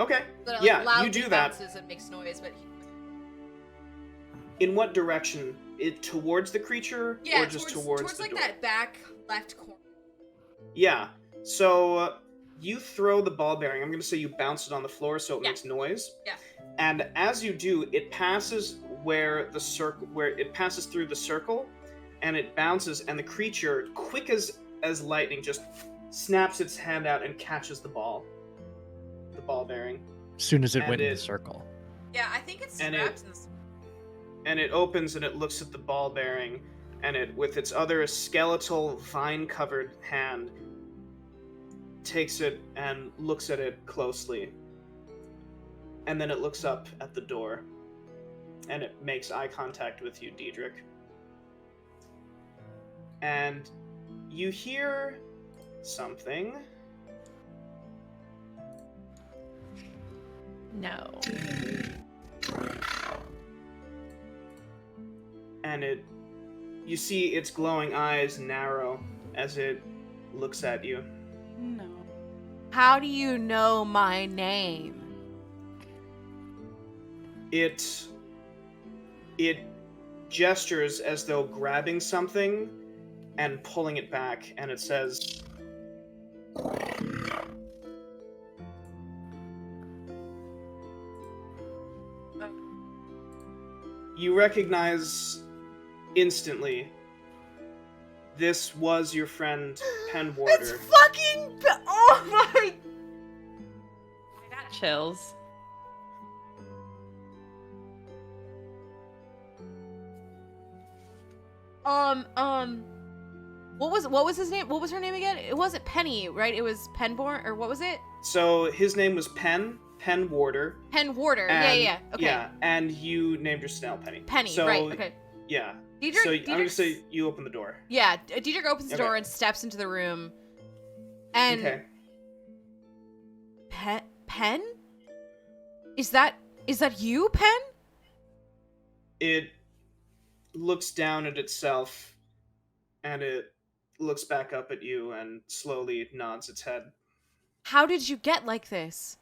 Okay.
so that,
Yeah, you
loudly
do that.
bounces and makes noise, but
In what direction? It towards the creature,
yeah,
or just towards the
like
door?
that back left corner.
Yeah. So you throw the ball bearing. I'm going to say you bounce it on the floor so it
Yeah.
makes noise.
Yeah.
And as you do, it passes where it passes through the circle, and it bounces, and the creature, quick as lightning, just snaps its hand out and catches the ball bearing.
As soon as it
And
went in
it-
the circle.
Yeah, I think it's
And
strapped in this.
And it opens and it looks at the ball bearing, and it, with its other skeletal, vine-covered hand, takes it and looks at it closely. And then it looks up at the door, and it makes eye contact with you, Diedrich. And you hear something.
No.
And you see its glowing eyes narrow as it looks at you.
No.
How do you know my name?
It gestures as though grabbing something and pulling it back, and it says, you recognize instantly this was your friend Penwarder.
It's fucking. Oh my.
I got chills.
What was his name? What was her name again? It wasn't Penny, right? It was Penborn, or what was it?
So his name was Penwarder.
Penwarder.
And,
Yeah. Okay.
Yeah, and you named your snail Penny.
Penny.
So,
right. Okay.
Yeah.
Diedrich,
So I'm gonna
Diedrich's-
say you open the door.
Yeah. Diedrich opens the
Okay.
door and steps into the room. And
Okay.
Pen? Is that you, Pen?
It looks down at itself, and it looks back up at you and slowly nods its head.
How did you get like this?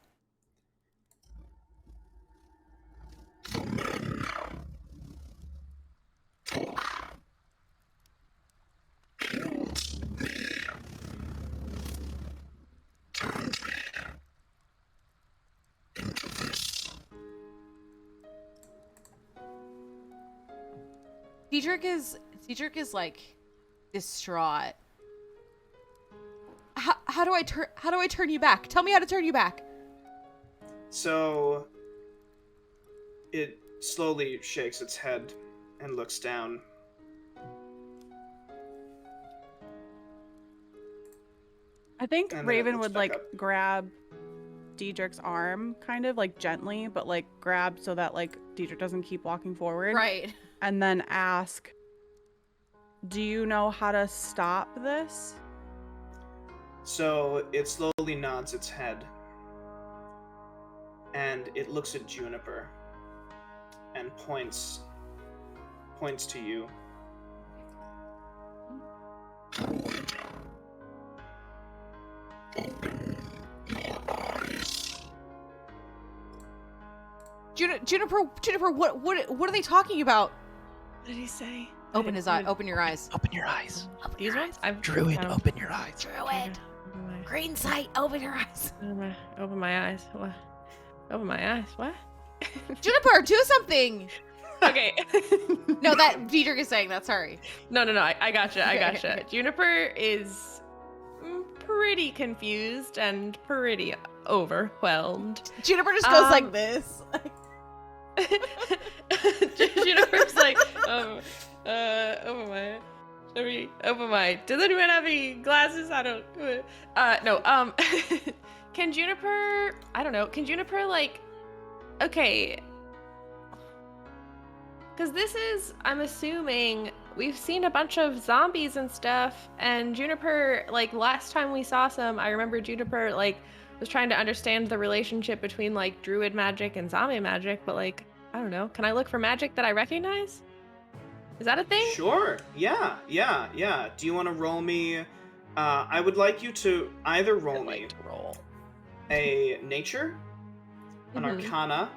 Diedrich is like distraught. How do I turn you back? Tell me how to turn you back.
So it slowly shakes its head and looks down.
I think
And then it
Raven
looks
would
back
like
up.
grab Diedrich's arm, kind of like gently, but like grab so that like Diedrich doesn't keep walking forward.
Right.
And then ask, "Do you know how to stop this?"
So it slowly nods its head, and it looks at Juniper and points to you.
Juniper, what are they talking about?
What did he say?
Open his eye. Open your eyes.
Open your eyes.
These ones? I've
Druid,
found-
open your eyes.
Druid. Green sight. Open your eyes.
Open my eyes. What? Open my eyes. What?
Juniper, do something.
Okay.
No, that Diedrich is saying that. Sorry.
No. I gotcha. Juniper is pretty confused and pretty overwhelmed.
Juniper just goes like
Um,
this.
Juniper's like, open my. Let me open my. Does anyone have any glasses? I don't. No. Can Juniper? I don't know. Can Juniper like? Okay. Because this is, I'm assuming, we've seen a bunch of zombies and stuff, and Juniper, like, last time we saw some, I remember Juniper, like, was trying to understand the relationship between, like, druid magic and zombie magic, but, like, I don't know. Can I look for magic that I recognize? Is that a thing?
Sure. Yeah. Do you want to roll me? I would like you to either roll
I'd like
me
to roll.
a nature, an
Mhm.
arcana,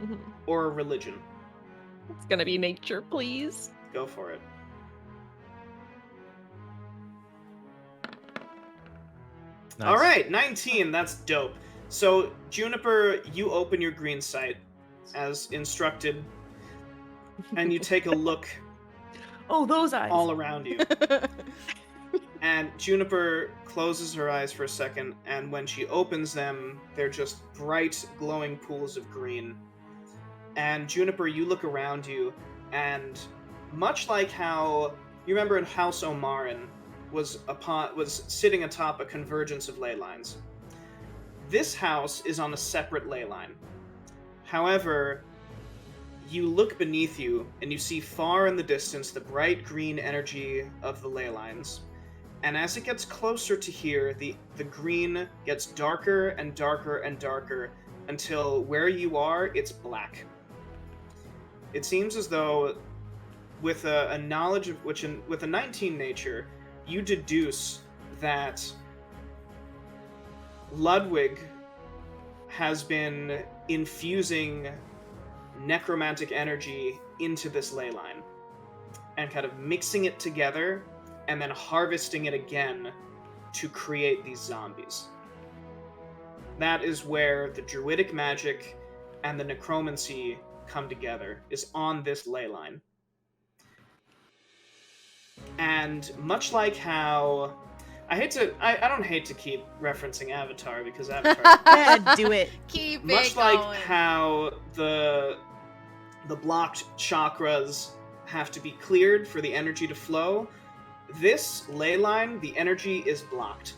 Mhm.
or a religion.
It's gonna be nature, please.
Go for it.
Nice.
All right, 19. That's dope. So, Juniper, you open your green sight as instructed, and you take a look.
Oh, those eyes.
all around you. And Juniper closes her eyes for a second, and when she opens them, they're just bright, glowing pools of green. And Juniper, you look around you, and much like how you remember in House Omarin was sitting atop a convergence of ley lines. This house is on a separate ley line. However, you look beneath you, and you see far in the distance the bright green energy of the ley lines. And as it gets closer to here, the green gets darker and darker and darker until where you are, it's black. It seems as though, with a knowledge of with a 19 nature, you deduce that Ludwig has been infusing necromantic energy into this ley line and kind of mixing it together and then harvesting it again to create these zombies. That is where the druidic magic and the necromancy come together, is on this ley line. And much like how I don't hate to keep referencing Avatar because Avatar
Yeah, do it.
Keep
much
it
like
going.
how the blocked chakras have to be cleared for the energy to flow, this ley line, the energy is blocked.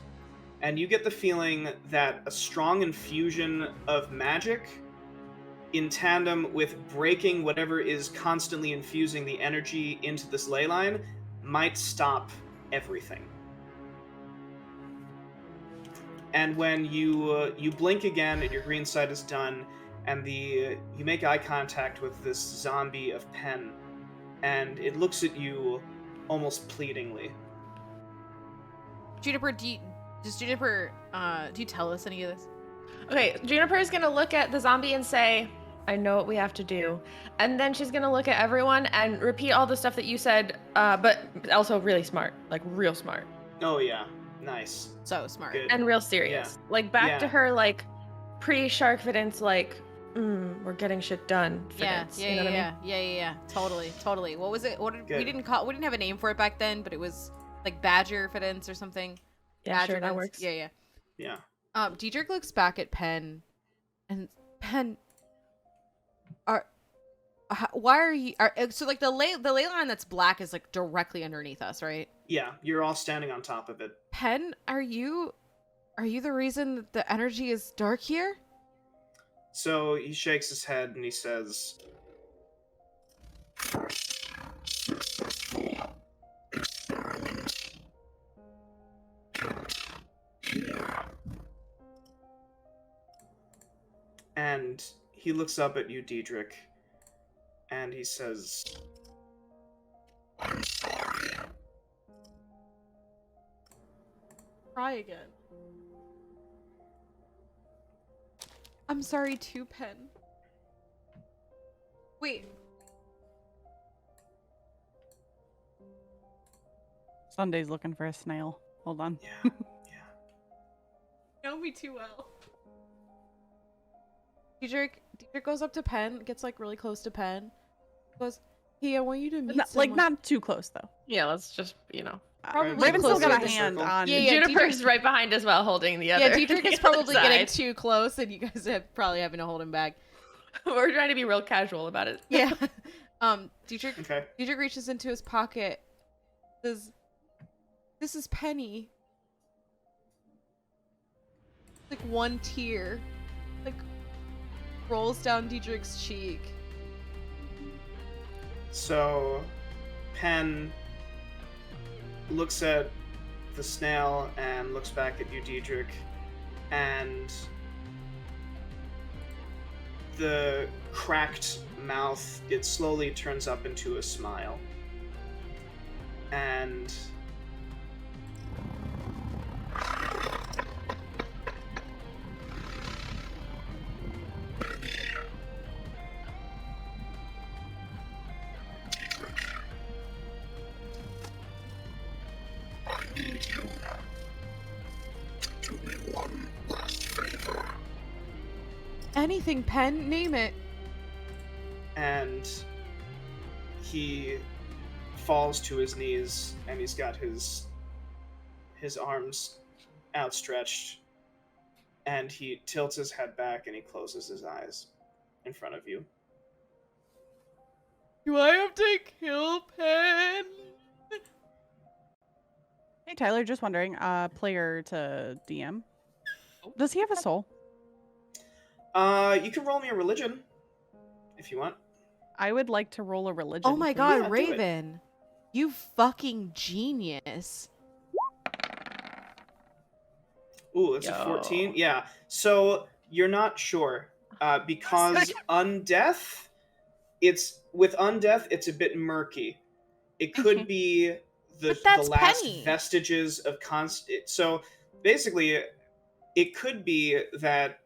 And you get the feeling that a strong infusion of magic in tandem with breaking whatever is constantly infusing the energy into this ley line might stop everything. And when you blink again and your green side is done, and you make eye contact with this zombie of Pen, and it looks at you almost pleadingly.
Juniper, do you tell us any of this?
Okay, Juniper is gonna look at the zombie and say, I know what we have to do. And then she's gonna look at everyone and repeat all the stuff that you said, but also really smart, like real smart.
Oh yeah, nice.
So smart.
Good.
And real serious. Like back to her, like, pre-Sharkvidence, like, we're getting shit done.
Yeah,
Fidence, you know what I mean?
yeah. Totally. What was it? We
Good.
didn't have a name for it back then, but it was like Badger Fidence or something.
Yeah,
Badger
sure, that
Fidence.
works.
Yeah.
Yeah.
Diedrich looks back at Pen, and Pen, why are you? So like the ley line that's black is like directly underneath us, right?
Yeah, you're all standing on top of it.
Pen, are you the reason that the energy is dark here?
So he shakes his head and he says, and he looks up at you, Diedrich, and he says,
Try again.
I'm sorry too, Pen. Wait.
Sunday's looking for a snail. Hold on.
yeah.
You know me too well. Diedrich goes up to Pen, gets like really close to Pen. Goes, hey, I want you to meet someone.
Like not too close though.
Yeah, let's just, you know.
Probably
Raven's still
closer
got a
to the
hand
circle.
on.
Yeah,
Juniper's right behind as well, holding the other.
Yeah, Diedrich is
the other
probably getting
side.
too close, and you guys are probably having to hold him back.
We're trying to be real casual about it.
Yeah. Diedrich
Okay.
reaches into his pocket. Says, "This is Penny." Like one tear, like rolls down Diedrich's cheek.
So, Pen looks at the snail and looks back at you, Diedrich, and the cracked mouth, it slowly turns up into a smile. And
Anything, Pen, name it.
and he falls to his knees, and he's got his arms outstretched, and he tilts his head back and he closes his eyes in front of you.
Do I have to kill Pen?
Hey Tyler, just wondering, player to DM. Does he have a soul?
You can roll me a religion if you want.
I would like to roll a religion.
Oh my
please.
god,
Yeah, do it.
Raven. You fucking genius.
Ooh, that's a 14. Yeah. So you're not sure because undeath. With undeath, it's a bit murky. It could be the
that's
last
Penny.
vestiges of So basically, it could be that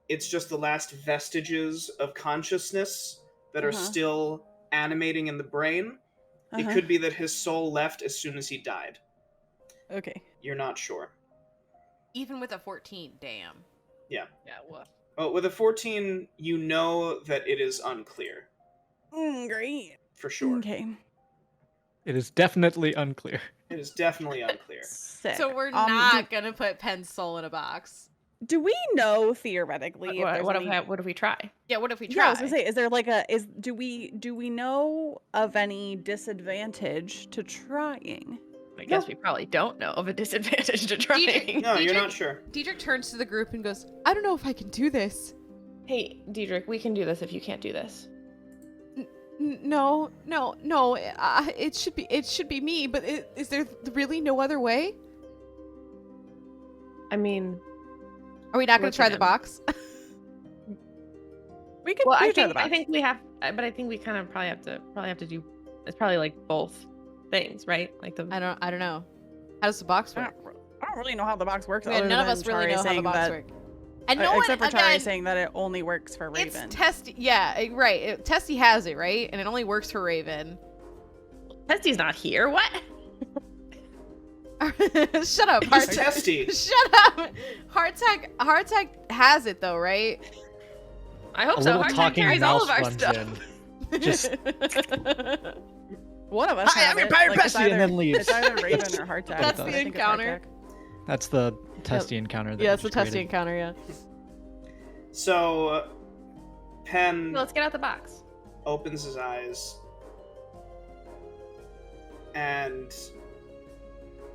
it's just the last vestiges of consciousness that are still animating in the brain. It could be that his soul left as soon as he died.
Okay.
You're not sure.
Even with a 14, damn.
Yeah, what?
Oh, with a 14, you know that it is unclear.
Great.
For sure.
Okay.
It is definitely unclear.
It is definitely unclear.
Sick.
So we're not gonna put Pen's soul in a box.
Do we know theoretically?
What if we try?
Yeah, what if we
Yeah,
try?
I was gonna say, is there like do we know of any disadvantage to trying?
I guess we probably don't know of a disadvantage to trying.
No, you're not sure.
Diedrich turns to the group and goes, I don't know if I can do this.
Hey, Diedrich, we can do this if you can't do this.
No. It should be me, but is there really no other way?
I mean,
Are we not gonna
Look
try
at
the
him.
box?
We could.
well,
we
I
could try the
think I
box.
think we have, but I think we kind of probably have to do. It's probably like both things, right? Like the.
I don't know. How does the box
I
work?
don't really know how the box works.
Yeah,
other
none of
than
us really
Chari
know how the
saying
box
that-
works. And no one,
except for Chari
again,
saying that it only works for Raven.
it's Testy. Yeah, right. Testy has it, right? And it only works for Raven.
Testy's not here. What?
Shut up,
Who's
Hardtech.
Testy?
Shut up. Hardtech has it though, right?
I hope
A
so.
little
Hardtech
talking
carries all
mouse
of our
runs
stuff.
in. Just
One of us.
Hi,
has
I'm your
it.
pirate
Like, it's
bestie, and
either-
then leaves.
It's either Raven or Hardtech.
That's
I
the
think it's
encounter.
Hardtech.
that's the testy encounter. That
Yeah,
we
it's the
just
testy
created.
encounter, yeah.
So, Pen
Let's get out the box.
opens his eyes, and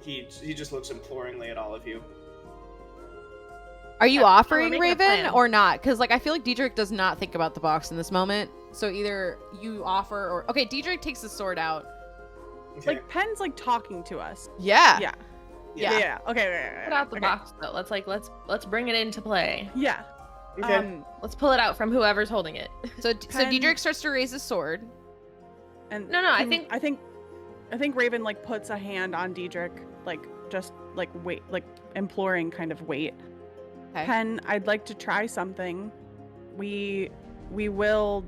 he just looks imploringly at all of you.
Are you
Yeah, we're
offering
making a
Raven
plan.
or not? Because like I feel like Diedrich does not think about the box in this moment. So either you offer or okay, Diedrich takes the sword out.
Okay.
Like Pen's like talking to us.
Yeah.
Yeah.
Yeah.
Yeah. Okay. Right.
Put out the
okay.
box though. Let's bring it into play.
Yeah.
Okay.
Let's pull it out from whoever's holding it.
So
Pen-
Diedrich starts to raise his sword.
And
No, I
think Raven like puts a hand on Diedrich, like just like wait, like imploring kind of wait.
Okay.
Pen, I'd like to try something. We will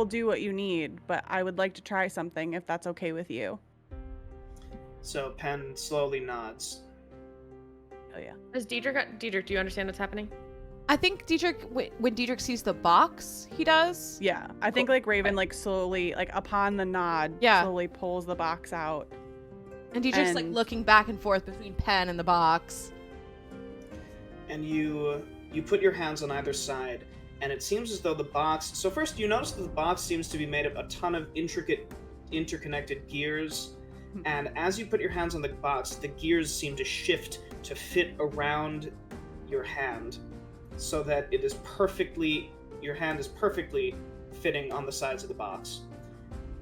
do what you need, but I would like to try something if that's okay with you.
So Pen slowly nods.
Oh yeah.
Does Diedrich, do you understand what's happening?
I think Diedrich, when Diedrich sees the box, he does.
Yeah. I think like Raven like slowly like upon the nod,
Yeah.
slowly pulls the box out.
And Diedrich's like
And-
looking back and forth between Pen and the box.
And you put your hands on either side, and it seems as though the box. So first, you notice that the box seems to be made of a ton of intricate, interconnected gears. And as you put your hands on the box, the gears seem to shift to fit around your hand, so that it is perfectly. Your hand is perfectly fitting on the sides of the box,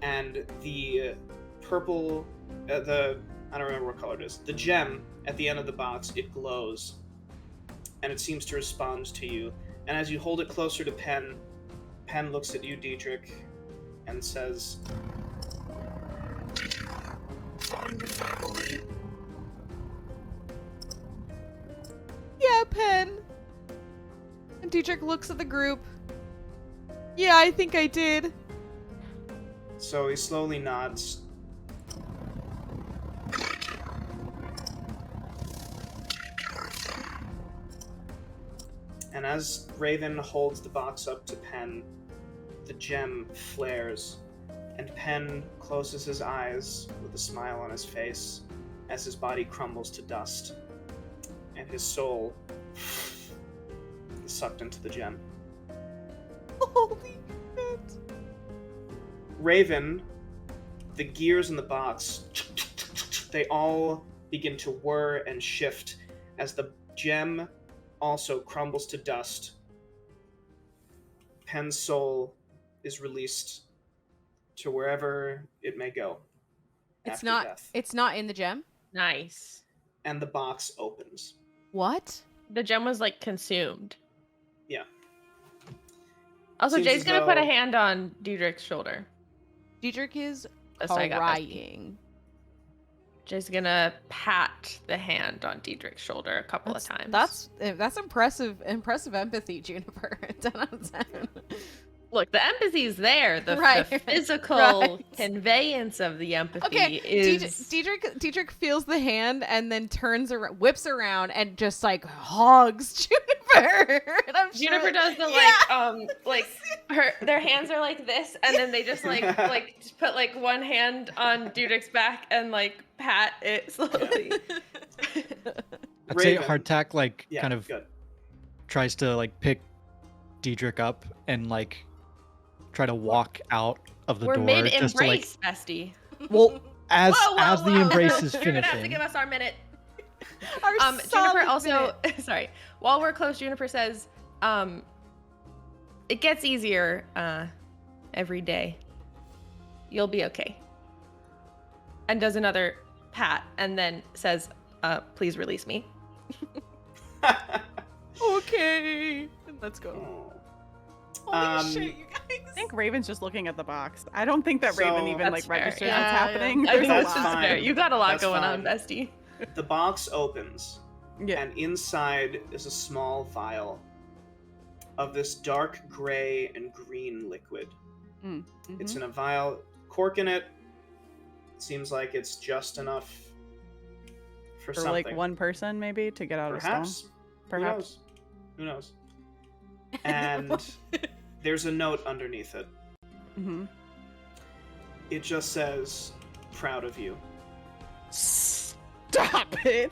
and the purple, I don't remember what color it is. The gem at the end of the box, it glows. And it seems to respond to you. And as you hold it closer to Pen, Pen looks at you, Diedrich, and says,
Yeah, Pen. And Diedrich looks at the group. Yeah, I think I did.
so he slowly nods. And as Raven holds the box up to Pen, the gem flares, And Penn closes his eyes with a smile on his face as his body crumbles to dust, and his soul is sucked into the gem.
Holy shit.
Raven, the gears in the box, they all begin to whir and shift as the gem also crumbles to dust. Penn's soul is released to wherever it may go.
It's
after
not.
death.
It's not in the gem.
Nice.
And the box opens.
What?
The gem was like consumed.
Yeah.
Also,
Seems
Jay's
as
gonna put a
though-
hand on Diedrich's shoulder.
Diedrich is
Best I got, bestie.
crying.
Jay's gonna pat the hand on Diedrich's shoulder a couple of times.
That's impressive. Impressive empathy, Juniper. 10 out of 10.
Look, the empathy's there. The,
Right,
the physical
right.
conveyance of the empathy
Okay,
is.
Diedrich feels the hand and then turns around, whips around, and just like hogs Juniper. And I'm sure
Juniper does the
Yeah.
like their hands are like this, and then they just like just put like one hand on Diedrich's back and like pat it slowly.
I'd say
Raven.
Hardtack like
Yeah,
kind of
good.
tries to like pick Diedrich up and like try to walk out of the
We're
door
mid
just to like
embrace, bestie.
well as
Whoa,
as the
whoa.
embrace is
You're gonna have to
finishing.
give us our minute.
Our
Juniper
solid
also
minute.
sorry. While we're close, Juniper says, it gets easier every day. You'll be okay. And does another pat and then says, please release me.
Okay, let's go. Holy shit, you guys!
I think Raven's just looking at the box. I don't think that
So-
Raven even
That's
like
fair,
registers
yeah.
what's happening.
I
There's
think
a
that's
that's
just
lot.
fine.
fair. You got a lot
That's
going on,
fine.
bestie.
The box opens,
Yeah.
and inside is a small vial of this dark gray and green liquid. It's in a vial, cork in it. Seems like it's just enough for
For
something.
like one person maybe to get out of
Perhaps.
stone. Perhaps.
Who knows? And there's a note underneath it.
Mm-hmm.
It just says, "Proud of you."
Stop it!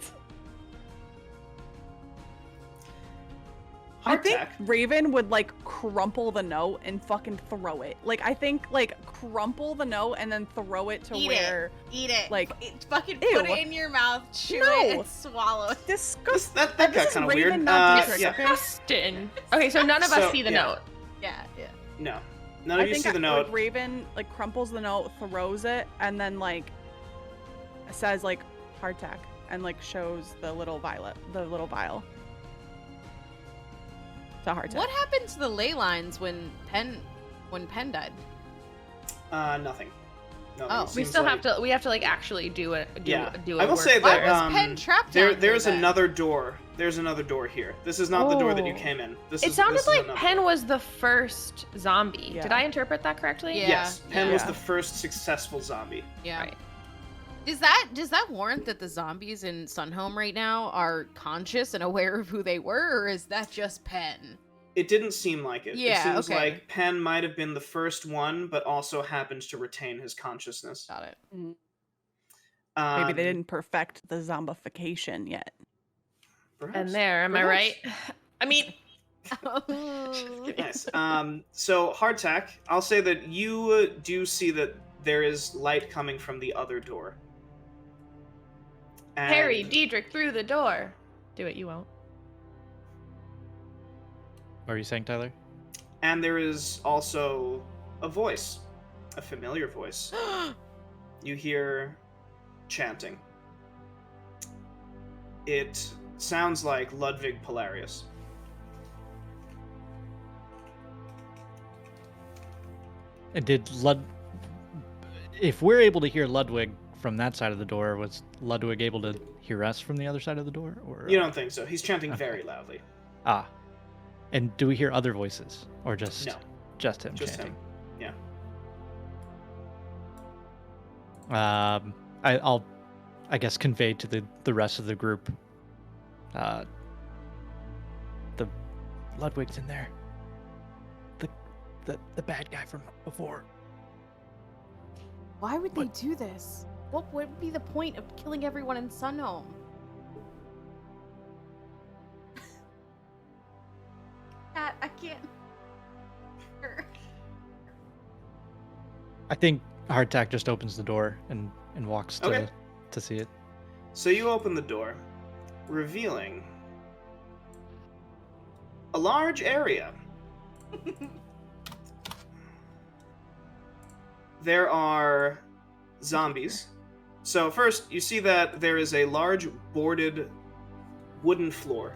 I think
Hardtack.
Raven would like crumple the note and fucking throw it. Like I think like crumple the note and then throw it to
Eat
where
Eat it.
Like,
fucking
ew.
put it in your mouth, chew
No.
it, and swallow it.
disgusting.
That got
This is
kind of
Raven,
weird.
not Dietrich,
Yeah.
okay?
Disgusting. Okay, so none of us
So,
see the
yeah.
note.
Yeah, yeah.
No. None of you see the note.
Like, Raven like crumples the note, throws it, and then like says like hardtack and like shows the little vial to hardtack.
What happened to the ley lines when Penn died?
Nothing. No,
Oh.
it
We
seems
still
like-
have to. We have to like actually do a
Yeah.
do
I
a
will
work
say
Why
that
was Penn trapped down here
there's
then?
another door. There's another door here. This is not the door that you
Oh.
came in.
It sounded
this is
like
another
Penn
door.
was the first zombie.
Yeah.
Did I interpret that correctly?
Yeah.
Yes, Penn was
Yeah.
the first successful zombie.
Yeah.
Right.
Does that warrant that the zombies in Sunhome right now are conscious and aware of who they were, or is that just Penn?
It didn't seem like it.
Yeah,
it seems
okay.
like Penn might have been the first one, but also happened to retain his consciousness.
Got it.
Maybe they didn't perfect the zombification yet.
Perhaps.
And there, am I right? I mean,
Nice. So hardtack, I'll say that you do see that there is light coming from the other door. And,
Harry, Diedrich through the door. Do it, you won't.
What are you saying, Tyler?
And there is also a voice, a familiar voice. You hear chanting. It sounds like Ludwig Polarius.
And did if we're able to hear Ludwig from that side of the door, was Ludwig able to hear us from the other side of the door? Or
You don't think so? He's chanting
Okay.
very loudly.
Ah. And do we hear other voices? Or just
No.
just him
Just
chanting?
him. Yeah.
I'll I guess convey to the rest of the group. The Ludwig's in there. The bad guy from before.
Why would they do this? What would be the point of killing everyone in Sunhome? I can't.
I think Hardtack just opens the door and walks
Okay.
to see it.
So you open the door, revealing a large area. There are zombies. So first, you see that there is a large boarded wooden floor.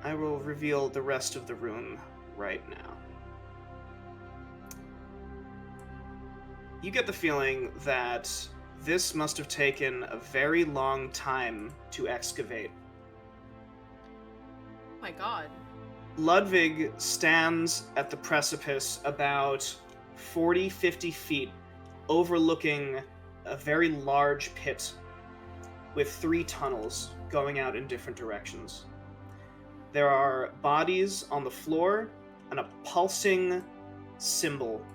I will reveal the rest of the room right now. You get the feeling that this must have taken a very long time to excavate.
Oh my god.
Ludwig stands at the precipice about 40-50 feet, overlooking a very large pit with 3 tunnels going out in different directions. There are bodies on the floor and a pulsing symbol,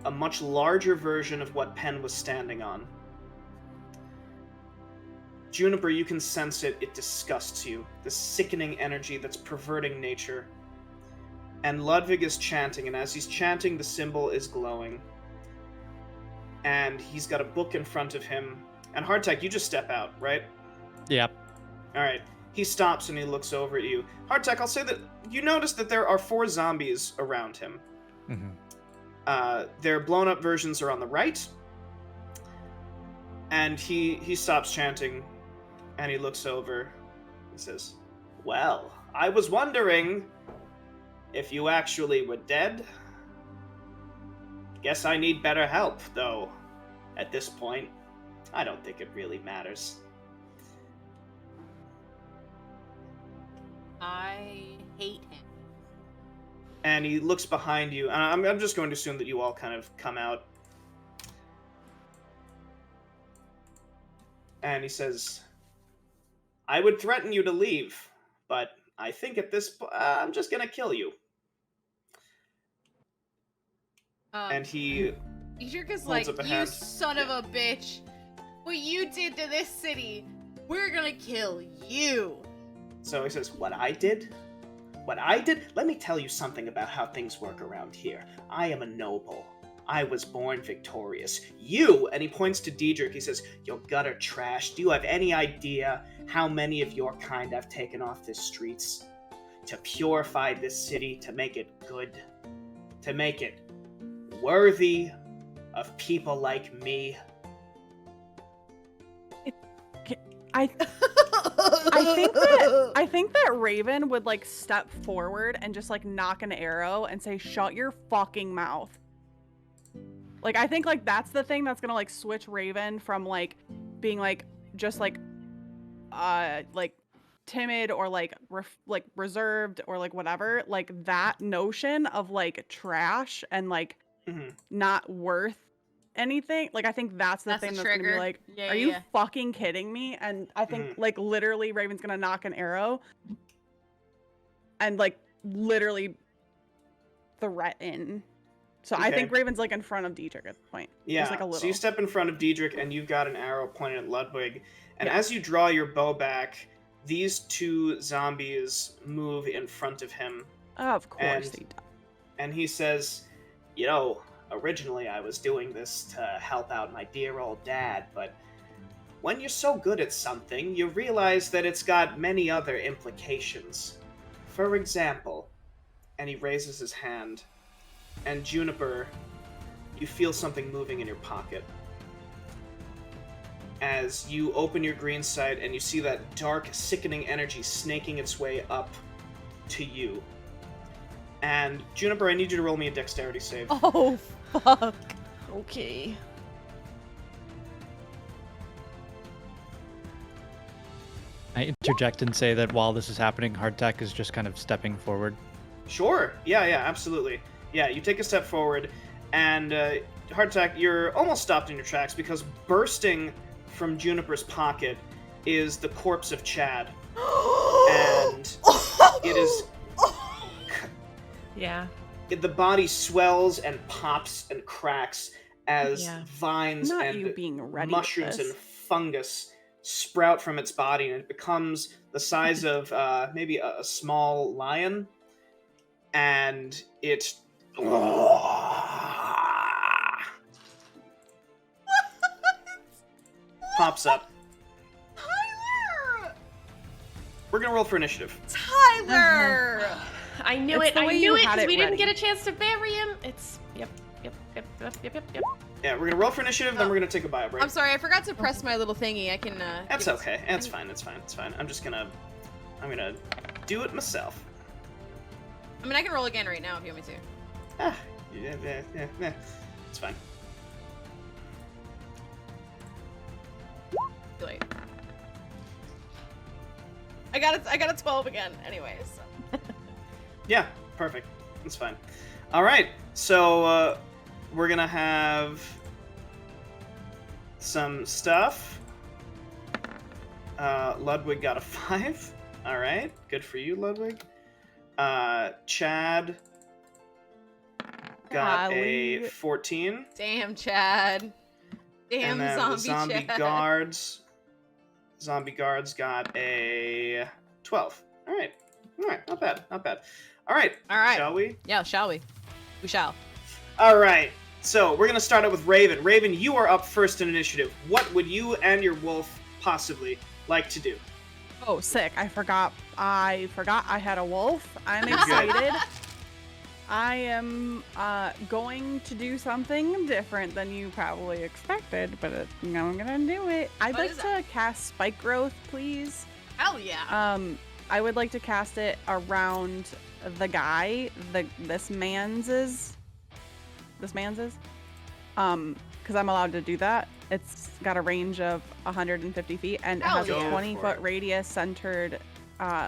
a much larger version of what Penn was standing on. Juniper, you can sense it. It disgusts you. The sickening energy that's perverting nature. And Ludwig is chanting, and as he's chanting, the symbol is glowing. And he's got a book in front of him. And Hardtack, you just step out, right?
Yep.
Alright. He stops and he looks over at you. Hardtack, I'll say that you notice that there are 4 zombies around him.
Mm-hmm.
Their blown-up versions are on the right. And he stops chanting, and he looks over. He says, "Well, I was wondering if you actually were dead. Guess I need better help, though. At this point, I don't think it really matters."
I hate him.
And he looks behind you, and I'm just going to assume that you all kind of come out. And he says, "I would threaten you to leave, but I think at this point, I'm just gonna kill you." And he
Dietrich is
holds
like,
up a
you
hand.
son of a bitch. What you did to this city, we're gonna kill you.
So he says, "What I did? What I did? Let me tell you something about how things work around here. I am a noble. I was born victorious. You," and he points to Diedrich, he says, "Your gutter trash. Do you have any idea how many of your kind I've taken off the streets? To purify this city, to make it good, to make it worthy of people like me."
I think that Raven would like step forward and just like knock an arrow and say, "Shut your fucking mouth." Like I think like that's the thing that's gonna like switch Raven from like being like just like timid or like reserved or like whatever, like that notion of like trash and like not worth anything. Like I think that's the thing that's gonna be like, are you fucking kidding me? And I think like literally Raven's gonna knock an arrow and like literally threaten. So I think Raven's like in front of Diedrich at the point.
Yeah,
Just, like, a little.
So you step in front of Diedrich and you've got an arrow pointed at Ludwig. And as you draw your bow back, these 2 zombies move in front of him.
Of course he does.
And he says, "You know, originally I was doing this to help out my dear old dad, but when you're so good at something, you realize that it's got many other implications. For example," and he raises his hand, and Juniper, you feel something moving in your pocket. As you open your green sight and you see that dark, sickening energy snaking its way up to you. And Juniper, I need you to roll me a dexterity save.
Oh, fuck.
Okay.
I interject and say that while this is happening, Hardtack is just kind of stepping forward.
Sure. Yeah, absolutely. Yeah, you take a step forward, and Hardtack, you're almost stopped in your tracks because bursting from Juniper's pocket is the corpse of Chad. And it is...
Yeah.
the body swells and pops and cracks as
Yeah.
vines
Not
and
you being ready
mushrooms
with
and
this.
fungus sprout from its body, and it becomes the size of maybe a small lion, and it pops up.
Tyler!
We're gonna roll for initiative.
Tyler!
I knew
It's
it.
the
I
way
knew
you
it
had
because
it
we didn't
ready.
get a chance to bury him. It's yep.
Yeah, we're gonna roll for initiative, then we're gonna take a bio break.
I'm sorry, I forgot to press my little thingy. I can.
That's
give it-
okay. It's fine. It's fine. It's fine. I'm gonna do it myself.
I mean, I can roll again right now if you want me to.
Ah, yeah. It's fine.
Too late. I got a 12 again. Anyways.
Yeah, perfect. It's fine. All right. So we're gonna have some stuff. Ludwig got a 5. All right, good for you, Ludwig. Chad got a
Golly.
14.
Damn, Chad. Damn,
And then the
zombie Chad.
zombie guards got a 12. All right, not bad. All right,
All right.
shall we?
Yeah, shall we? We shall.
All right, so we're gonna start out with Raven. Raven, you are up first in initiative. What would you and your wolf possibly like to do?
Oh, sick. I forgot I had a wolf. I'm
Good.
excited. I am going to do something different than you probably expected, but I'm gonna do it. I'd
What
like
is
to cast Spike Growth, please.
Hell yeah.
I would like to cast it around the guy, this man's is, because I'm allowed to do that. It's got a range of 150 feet and it
Hell
has
yeah.
a
Go
20-foot
for it.
radius centered,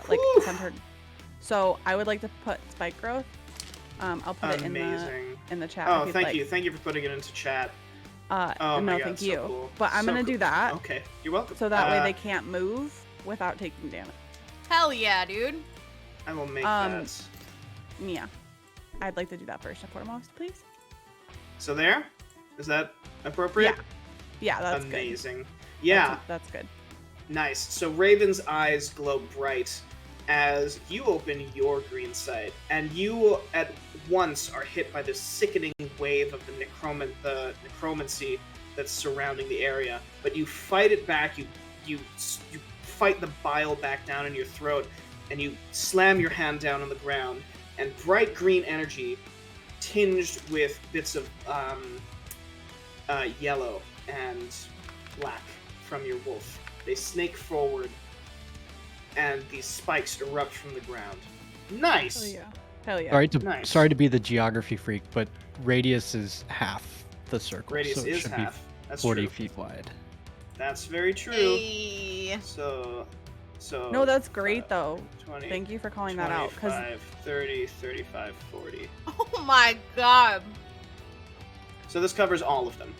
Whew.
centered. So I would like to put Spike Growth. I'll put it
Amazing.
in the chat.
Oh,
if you'd
thank
like.
you. Thank you for putting it into chat.
Oh,
Oh my
no,
God,
thank
so
you.
cool.
But I'm
So
gonna do
cool.
that
Okay, you're welcome.
so that way they can't move without taking damage.
Hell yeah, dude.
I will make
Um,
that.
Yeah, I'd like to do that first and foremost, please.
So there? Is that appropriate?
Yeah, that's
Amazing.
good.
Yeah,
That's good.
nice. So Raven's eyes glow bright as you open your green sight, and you at once are hit by this sickening wave of the necromancy that's surrounding the area. But you fight it back. You fight the bile back down in your throat, and you slam your hand down on the ground. And bright green energy, tinged with bits of yellow and black from your wolf. They snake forward, and these spikes erupt from the ground. Nice.
Hell yeah.
Nice.
Sorry to be the geography freak, but radius is half the circle.
Radius
so it
is
should
half.
be
That's
40
true.
feet wide.
That's very true.
Hey.
So.
No, that's great though.
20,
Thank you for calling that out.
25, 30, 35, 40.
Oh my god.
So this covers all of them,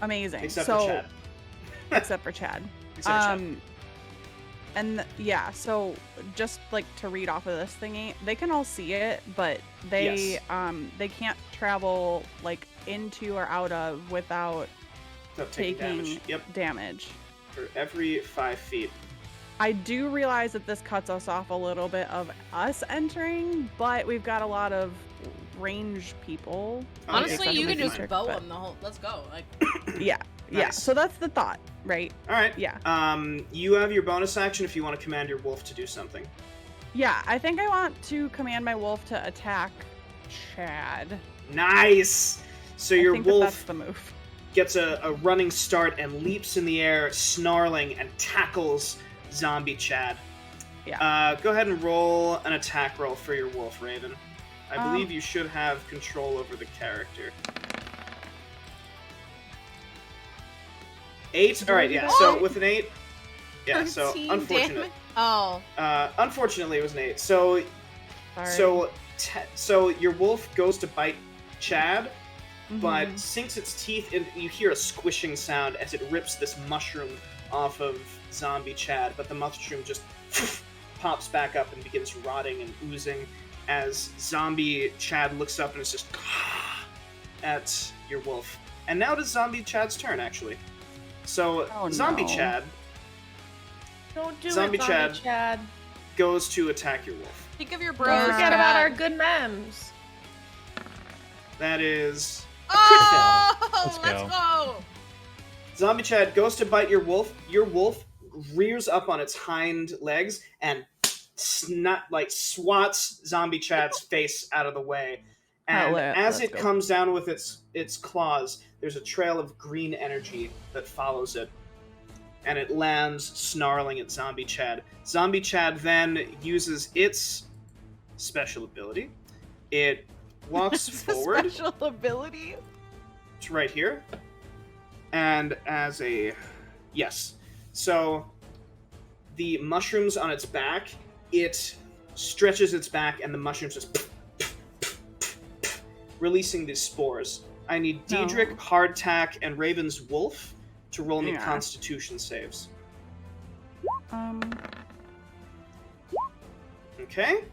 Amazing.
except
so,
for Chad.
except for Chad.
Except for Chad.
And yeah, so just like to read off of this thingy, they can all see it, but they
Yes.
they can't travel like into or out of without
Without taking damage. Yep.
damage.
For every 5 feet.
I do realize that this cuts us off a little bit of us entering, but we've got a lot of range people.
Honestly,
except
you
for
can
the
just
district,
bow
but-
him the whole. Let's go. Like.
Yeah, yeah.
Nice.
So that's the thought, right?
All right.
Yeah.
You have your bonus action if you want to command your wolf to do something.
Yeah, I think I want to command my wolf to attack Chad.
Nice. So your
I think
wolf
that's the move.
gets a running start and leaps in the air, snarling, and tackles zombie Chad.
Yeah.
Go ahead and roll an attack roll for your wolf, Raven. I
Um,
believe you should have control over the character. 8? Alright, yeah. So with an 8... Yeah, so
13
unfortunate.
damage? Oh.
Unfortunately, it was an 8. So
Sorry.
so your wolf goes to bite Chad, but
Mhm.
sinks its teeth, and you hear a squishing sound as it rips this mushroom off of zombie Chad, but the mushroom just pops back up and begins rotting and oozing, as zombie Chad looks up and is just at your wolf. And now it is zombie Chad's turn, actually. So zombie
no.
Chad
Don't do
Zombie
it,
Chad.
Zombie Chad.
goes to attack your wolf.
Think of your
Don't
bros.
forget about our good memes.
That is
Oh,
Let's
let's
go.
go.
Zombie Chad goes to bite your wolf. Your wolf rears up on its hind legs and swats Zombie Chad's face out of the way. And as it comes down with its claws, there's a trail of green energy that follows it. And it lands snarling at Zombie Chad. Zombie Chad then uses its special ability. It walks forward.
Special ability.
It's right here. And as a... Yes. So, the mushrooms on its back, it stretches its back and the mushrooms just... releasing these spores. I need Diedrich, Hardtack, and Raven's Wolf to roll me Constitution saves. Okay.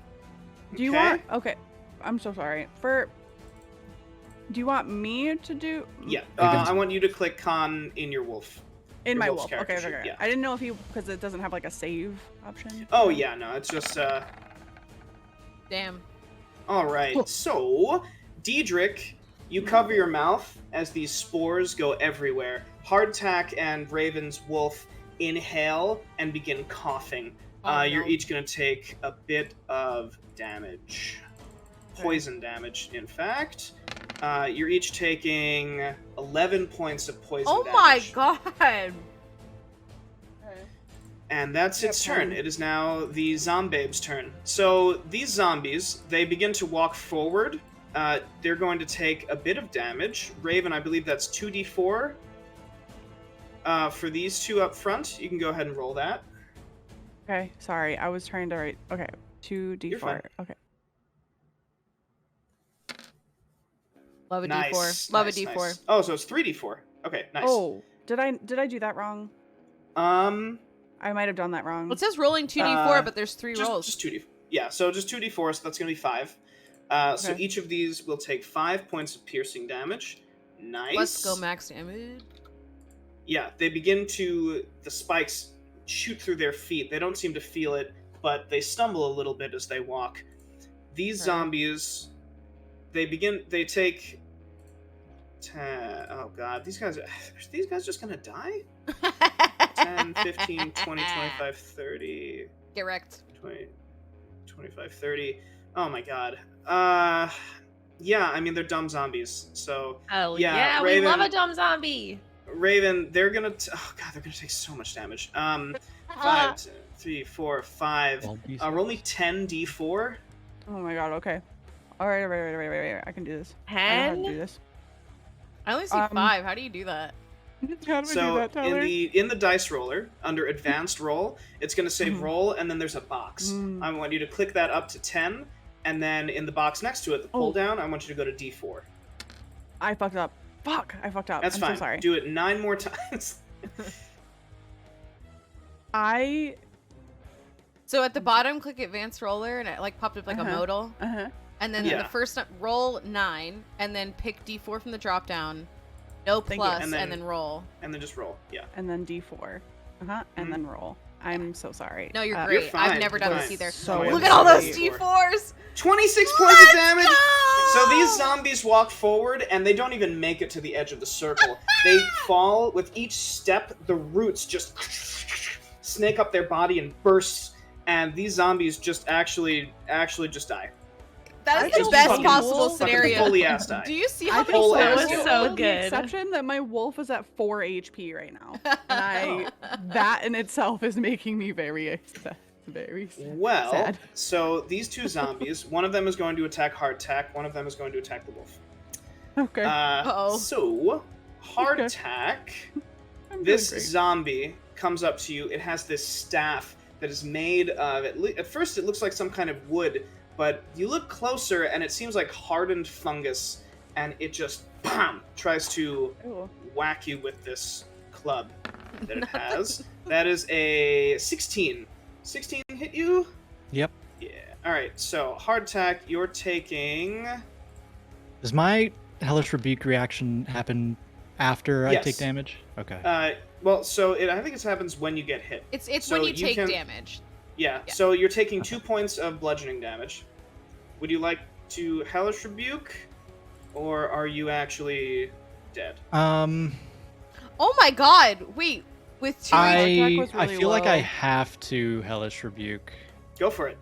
Do you want... Okay. I'm so sorry. Do you want me to do...
Yeah. I want you to click Con in your wolf.
In
Your
my
wolf's
wolf.
character
Okay,
sheet,
okay.
yeah.
I didn't know if you... Because it doesn't have like a save option.
Oh, yeah, no. It's just...
Damn.
Alright, so... Diedrich, you cover your mouth as these spores go everywhere. Hardtack and Raven's Wolf inhale and begin coughing. You're each going to take a bit of damage. Poison damage, in fact. You're each taking 11 points of poison damage.
Oh my god.
And that's its turn. It is now the Zombabe's turn. So these zombies, they begin to walk forward. They're going to take a bit of damage. Raven, I believe that's 2d4. For these two up front, you can go ahead and roll that.
Okay, sorry. I was trying to write... Okay,
You're
2d4.
fine.
Okay.
Love a
Nice.
D4. Love
nice,
a D4.
nice. Oh, so it's 3d4. Okay, nice.
Oh, did I do that wrong? I might have done that wrong.
Well, it says rolling 2d4, but there's 3 rolls.
Just 2d4. Yeah, so just 2d4, so that's going to be 5. So
Okay.
each of these will take 5 points of piercing damage. Nice.
Let's go max damage.
Yeah, they begin to... The spikes shoot through their feet. They don't seem to feel it, but they stumble a little bit as they walk. These zombies... They take 10... Oh god, these guys... Are these guys just gonna die? 10, 15, 20, 25, 30...
Get wrecked.
20, 25, 30... Oh my god. Yeah, I mean, they're dumb zombies, so...
Oh,
yeah,
we
Raven-
love a dumb zombie.
Raven, they're gonna... Oh god, they're gonna take so much damage. 5, 3, 4, 5... roll me 10 d4.
Oh my god, okay. Alright. I can do this. I know how to
10?
do this.
I only see 5. How do you do that?
How do I do
So
that, Tyler?
in the dice roller, under advanced roll, it's going to say roll, and then there's a box. I want you to click that up to 10, and then in the box next to it, the pull down, I want you to go to d4.
I fucked up. Fuck, I fucked up.
That's
I'm
fine.
so sorry.
Do it 9 more times.
So at the bottom, click advanced roller, and it like popped up like a modal. And then
Yeah.
the first roll 9, and then pick D4 from the drop down. No
Thank
plus,
you.
and then roll.
And then just roll. Yeah.
And then D4. And then roll. I'm so sorry.
No, you're
You're
great.
fine,
I've never done
fine.
this either.
So
Look at all those
D4.
D4s!
26 points of damage!
go!
So these zombies walk forward, and they don't even make it to the edge of the circle. They fall, with each step, the roots just snake up their body and burst, and these zombies just actually just die.
That is
It's
the best
fucking-
possible
fucking
scenario.
fully ass die.
Do you see
I
how
think
many
whole
that
ass
was
die.
so
the
good.
exception that my wolf is at 4 HP right now. And that in itself is making me very sad. Very
Well,
sad.
so these two zombies, one of them is going to attack Hardtack, one of them is going to attack the wolf.
Okay.
Uh-oh.
So, Hardtack,
I'm
this
doing great.
zombie comes up to you. It has this staff that is made of, at first it looks like some kind of wood, but you look closer and it seems like hardened fungus, and it just, bam, tries to
Ooh.
whack you with this club that it has. That is a 16. 16 hit you?
Yep.
Yeah. All right, so hardtack, you're taking.
Does my hellish rebuke reaction happen after I
Yes.
take damage? Okay.
Well, so I think it happens when you get hit.
It's
So
when you
you
take
can-
damage.
Yeah.
Yeah.
So you're taking 2 points of bludgeoning damage. Would you like to hellish rebuke, or are you actually dead?
Oh my god! Wait, with 2
attack was
I
really
feel like I
low.
have to hellish rebuke.
Go for it.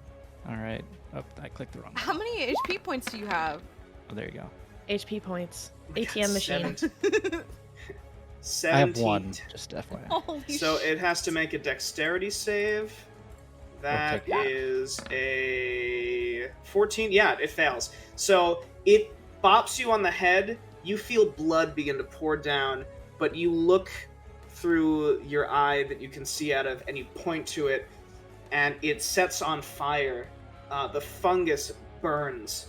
All right. Oh, I clicked the wrong.
How many HP points do you have?
Oh, there you go.
HP points.
Oh my God,
ATM machine.
17.
I have one. Just FYI.
Holy
So
shit.
it has to make a dexterity save. That
Okay.
is a 14. Yeah, it fails. So it bops you on the head. You feel blood begin to pour down, but you look through your eye that you can see out of, and you point to it, and it sets on fire. The fungus burns,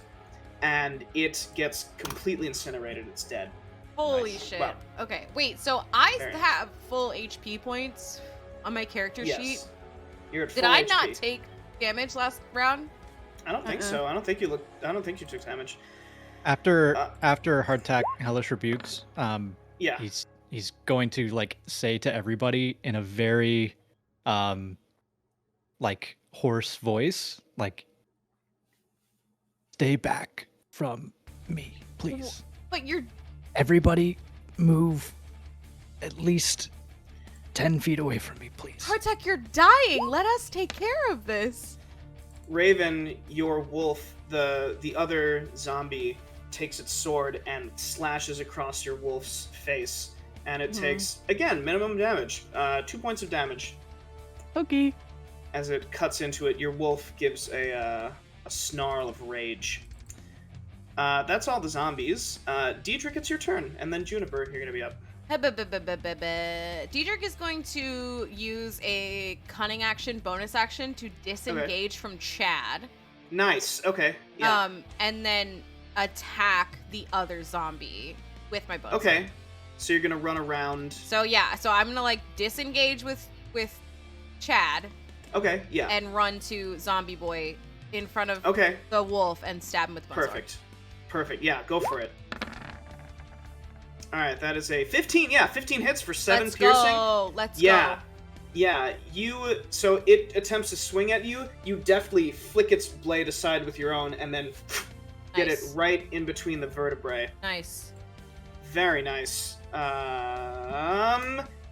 and it gets completely incinerated. It's dead.
Holy
Nice.
shit.
Wow.
Okay, wait, so I
Very nice.
have full HP points on my character
Yes.
sheet.
You're at
Did
full
I
HP.
not take damage last round?
I don't think so. I don't think you took damage.
After
Uh,
after hardtack hellish rebukes,
Yeah.
he's going to like say to everybody in a very like hoarse voice, like, stay back from me, please.
But you're
Everybody move at least 10 feet away from me, please.
Hardtech, you're dying. Let us take care of this.
Raven, your wolf, the other zombie, takes its sword and slashes across your wolf's face, and it takes again minimum damage, 2 points of damage.
Okay.
As it cuts into it, your wolf gives a snarl of rage. That's all the zombies. Diedrich, it's your turn, and then Juniper, you're gonna be up.
Diedrich is going to use a cunning action, bonus action, to disengage from Chad.
Nice. Okay. Yeah.
And then attack the other zombie with my bonus.
Okay. So you're gonna run around.
So yeah, so I'm gonna like disengage with Chad
Okay. Yeah.
and run to Zombie Boy in front of
Okay.
the wolf and stab him with the bonesword.
Perfect. Perfect. Yeah. Go for it. All right. That is a 15. Yeah. 15 hits for 7
Let's
piercing.
go. Let's
Yeah.
go.
Yeah, so it attempts to swing at you. You deftly flick its blade aside with your own, and then get it
Nice.
right in between the vertebrae.
Nice.
Very nice.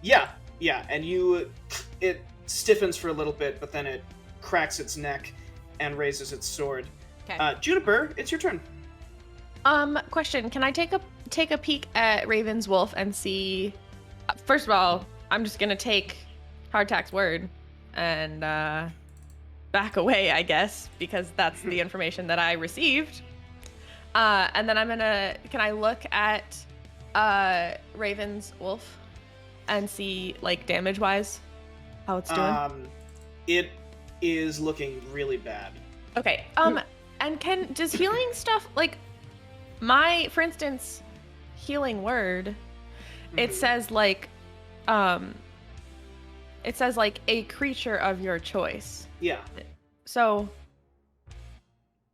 Yeah, and it stiffens for a little bit, but then it cracks its neck and raises its sword.
Okay.
Juniper, it's your turn.
Question: can I take a peek at Raven's wolf and see? First of all, I'm just gonna take Hardtack's word and back away, I guess, because that's the information that I received. And then can I look at Raven's wolf and see, like, damage-wise, how it's doing?
It is looking really bad.
Okay. And does healing stuff, like, for instance, healing word, it
Mhm.
says, like, a creature of your choice.
Yeah.
Give
So,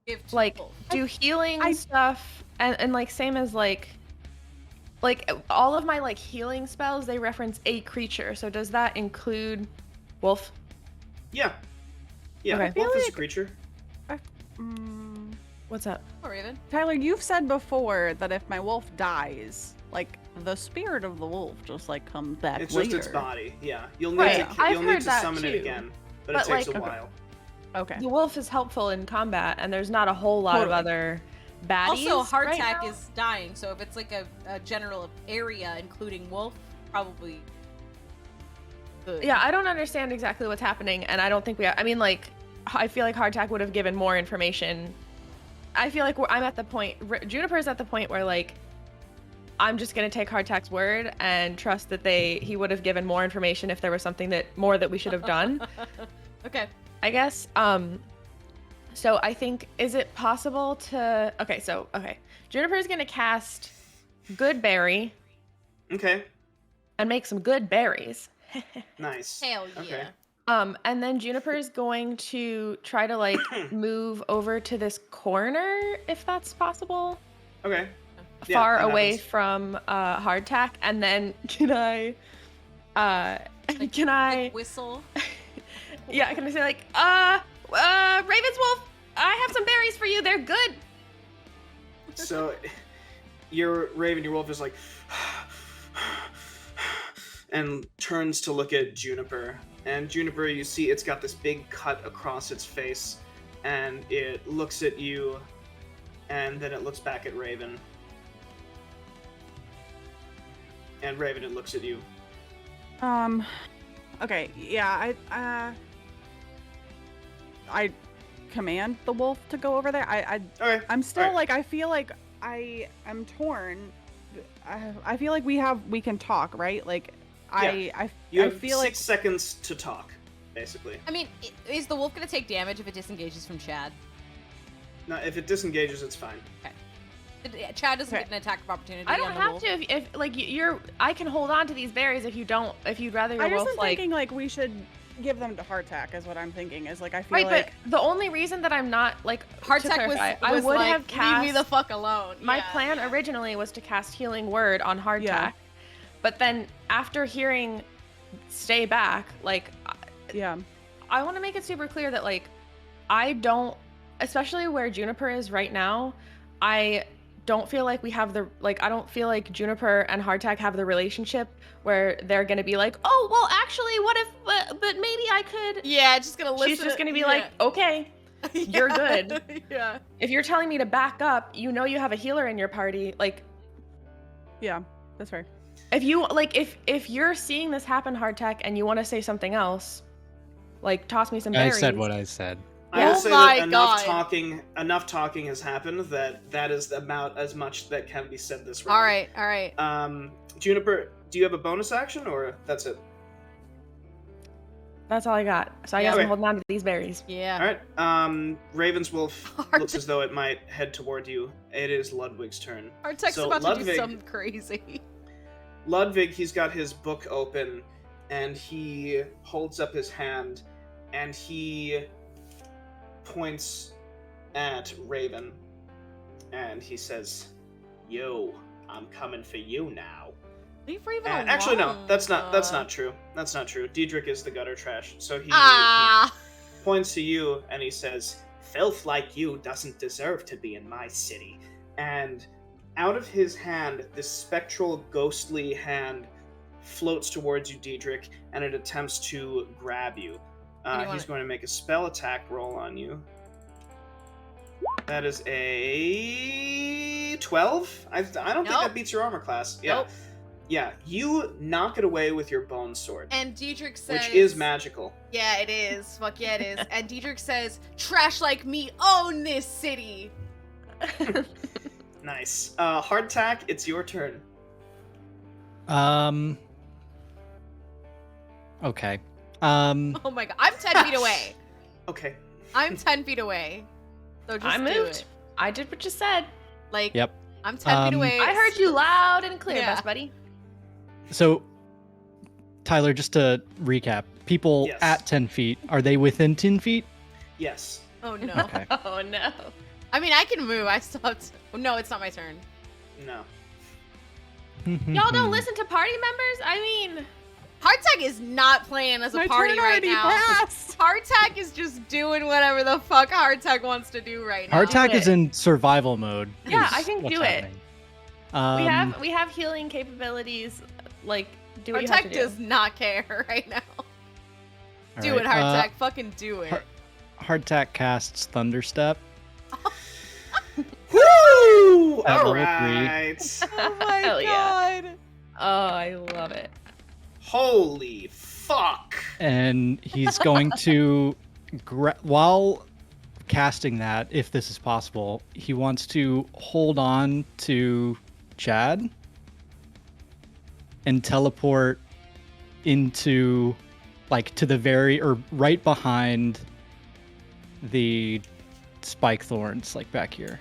to
like,
the wolf.
do healing stuff and like same as like all of my like healing spells, they reference a creature. So does that include wolf?
Yeah. Yeah.
Okay.
Wolf is a
like-
creature.
What's up?
Oh, Raven.
Tyler, you've said before that if my wolf dies, like the spirit of the wolf just like comes back
It's
later.
just its body. Yeah. You'll need
Right.
to
I've
you'll need
heard
to
that
summon it
too.
again, but
But,
it takes
like-
a
Okay.
while.
Okay.
The wolf is helpful in combat, and there's not a whole lot
Totally.
of other baddies.
Also,
right
Hardtack
now.
is dying, so if it's like a general area, including wolf, probably good.
Yeah, I don't understand exactly what's happening, and I don't think I mean, like, I feel like Hardtack would have given more information. I feel like I'm at the point. Juniper's at the point where, like, I'm just gonna take Hardtack's word and trust that he would have given more information if there was something that we should have done.
Okay.
I guess. So I think, is it possible to? Okay. Juniper's gonna cast Good Berry
Okay.
and make some good berries.
Nice.
Hell yeah.
Okay.
And then Juniper is going to try to like move over to this corner, if that's possible,
Okay. Yeah,
far
that
away
happens.
from hardtack. And then can I, can I,
Like whistle.
yeah, can I say like, Ravenswolf, I have some berries for you. They're good.
So, your Raven, your wolf is like, and turns to look at Juniper. And Juniper, you see it's got this big cut across its face, and it looks at you, and then it looks back at Raven. And Raven, it looks at you.
Okay, yeah, I command the wolf to go over there.
Okay.
I'm still
alright.
like, I feel like I am torn. I feel like we can talk, right? Like,
You
I
have
feel
6
like
seconds to talk, basically.
I mean, is the wolf gonna take damage if it disengages from Chad?
No, if it disengages, it's fine.
Chad doesn't
Okay.
get an attack of opportunity.
I don't
on the
have
wolf.
to if like you're. I can hold on to these berries if you don't. If you'd rather your
I just
wolf
am
like.
thinking like we should give them to hardtack is what I'm thinking. Is like I feel
Right,
like
but the only reason that I'm not like to
Hardtack was,
clarify, I would
like,
have cast.
leave me the fuck alone.
My
Yeah.
plan originally was to cast Healing Word on Hardtack,
Yeah.
but then after hearing Stay Back, like
yeah.
I want to make it super clear that like I don't, especially where Juniper is right now, I don't feel like we have the like I don't feel like Juniper and Hardtack have the relationship where they're gonna be like, oh well, actually, what if? But maybe I could.
Yeah, just gonna listen.
She's just gonna be like, okay, you're good.
Yeah.
If you're telling me to back up, you know you have a healer in your party. Like,
Yeah, that's fair.
if you like, if you're seeing this happen, Hardtack, and you want to say something else, like toss me some
I
berries.
said what I said.
I will
Oh
say
my
that
God.
enough talking has happened that is about as much that can be said this round.
All right.
Juniper, do you have a bonus action or that's it?
That's all I got. So I guess
Okay.
I'm holding on to these berries.
Yeah.
Alright, Raven's Wolf
Hard
looks
to-
as though it might head toward you. It is Ludwig's turn.
Hardtack's
So
about to do
Ludwig-
something crazy.
Ludwig, he's got his book open, and he holds up his hand, and he points at Raven, and he says, "Yo, I'm coming for you now."
Leave Raven
And
alone.
actually, no, that's not true. That's not true. Diedrich is the gutter trash, so he points to you, and he says, "Filth like you doesn't deserve to be in my city." And out of his hand, this spectral, ghostly hand floats towards you, Diedrich, and it attempts to grab you. He's going to make a spell attack roll on you. That is a 12? I don't think
Nope.
that beats your armor class. Yeah.
Nope.
Yeah, you knock it away with your bone sword,
And Diedrich says,
which is magical.
Yeah, it is. Fuck yeah, it is. And Diedrich says, "Trash like me own this city."
Nice. Hardtack, it's your turn.
Okay.
Oh my god, I'm 10 feet away.
Okay.
I'm 10 feet away. So just
I
do
moved.
it.
I did what you said.
Like,
Yep.
I'm 10 feet away.
I heard you loud and clear,
Yeah.
best buddy.
So, Tyler, just to recap, people
Yes.
at 10 feet, are they within 10 feet?
Yes.
Oh no.
Okay.
Oh no.
I mean, I can move. I still have to... Oh, no, it's not my turn.
No.
Y'all don't listen to party members? I mean,
Hardtack is not playing as a
My
party
turn
right
already
now.
passed.
Hardtack is just doing whatever the fuck Hardtack wants to do right now.
Hardtack
Do
is
it.
in survival mode.
Yeah,
is
I can
what's
do it.
happening.
we have healing capabilities. Like, do what you have to
Hardtack
do.
does not care right now.
All
Do
right,
it, Hardtack. Fucking do it.
Hardtack casts Thunderstep.
Woo!
At
All
level 3.
right.
Oh my
Hell yeah.
god.
Oh, I love it.
Holy fuck.
And he's going to, while casting that, if this is possible, he wants to hold on to Chad and teleport into, like, to the very, or right behind the spike thorns, like back here.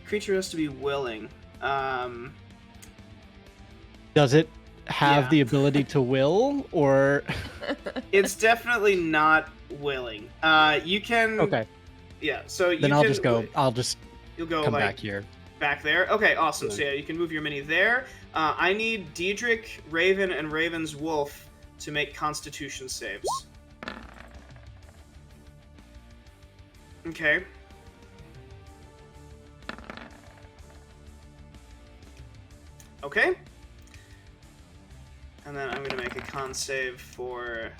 Creature has to be willing.
Does it have
Yeah.
the ability to will, or
It's definitely not willing. You can.
okay,
Yeah. So you
then
can.
I'll just go. I'll just
You'll go
come
like
back here.
back there. Okay, awesome.
Yeah.
So yeah, you can move your mini there. I need Diedrich, Raven, and Raven's Wolf to make Constitution saves. Okay. Okay. And then I'm gonna make a con save for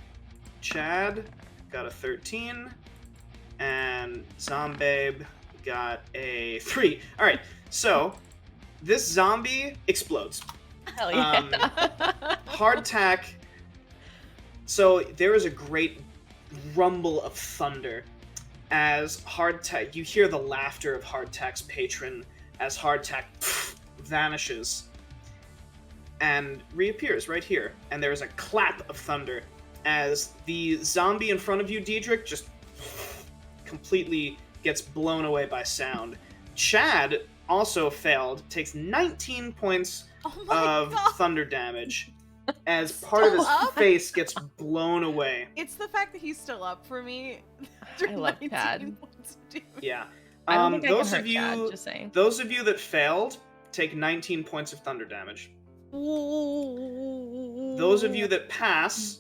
Chad. Got a 13. And Zombabe got a 3. Alright, so this zombie explodes.
Hell yeah.
Hardtack. So there is a great rumble of thunder as Hardtack. You hear the laughter of Hardtack's patron as Hardtack vanishes and reappears right here. And there is a clap of thunder as the zombie in front of you, Diedrich, just completely gets blown away by sound. Chad also failed, takes 19 points
Oh my
of
god.
thunder damage as part of his
Still up?
face gets blown away.
It's the fact that he's still up for me.
I love Chad.
Yeah.
I don't think I
those
can
of
hurt
you,
Chad, just saying.
those of you that failed, take 19 points of thunder damage. Those of you that pass,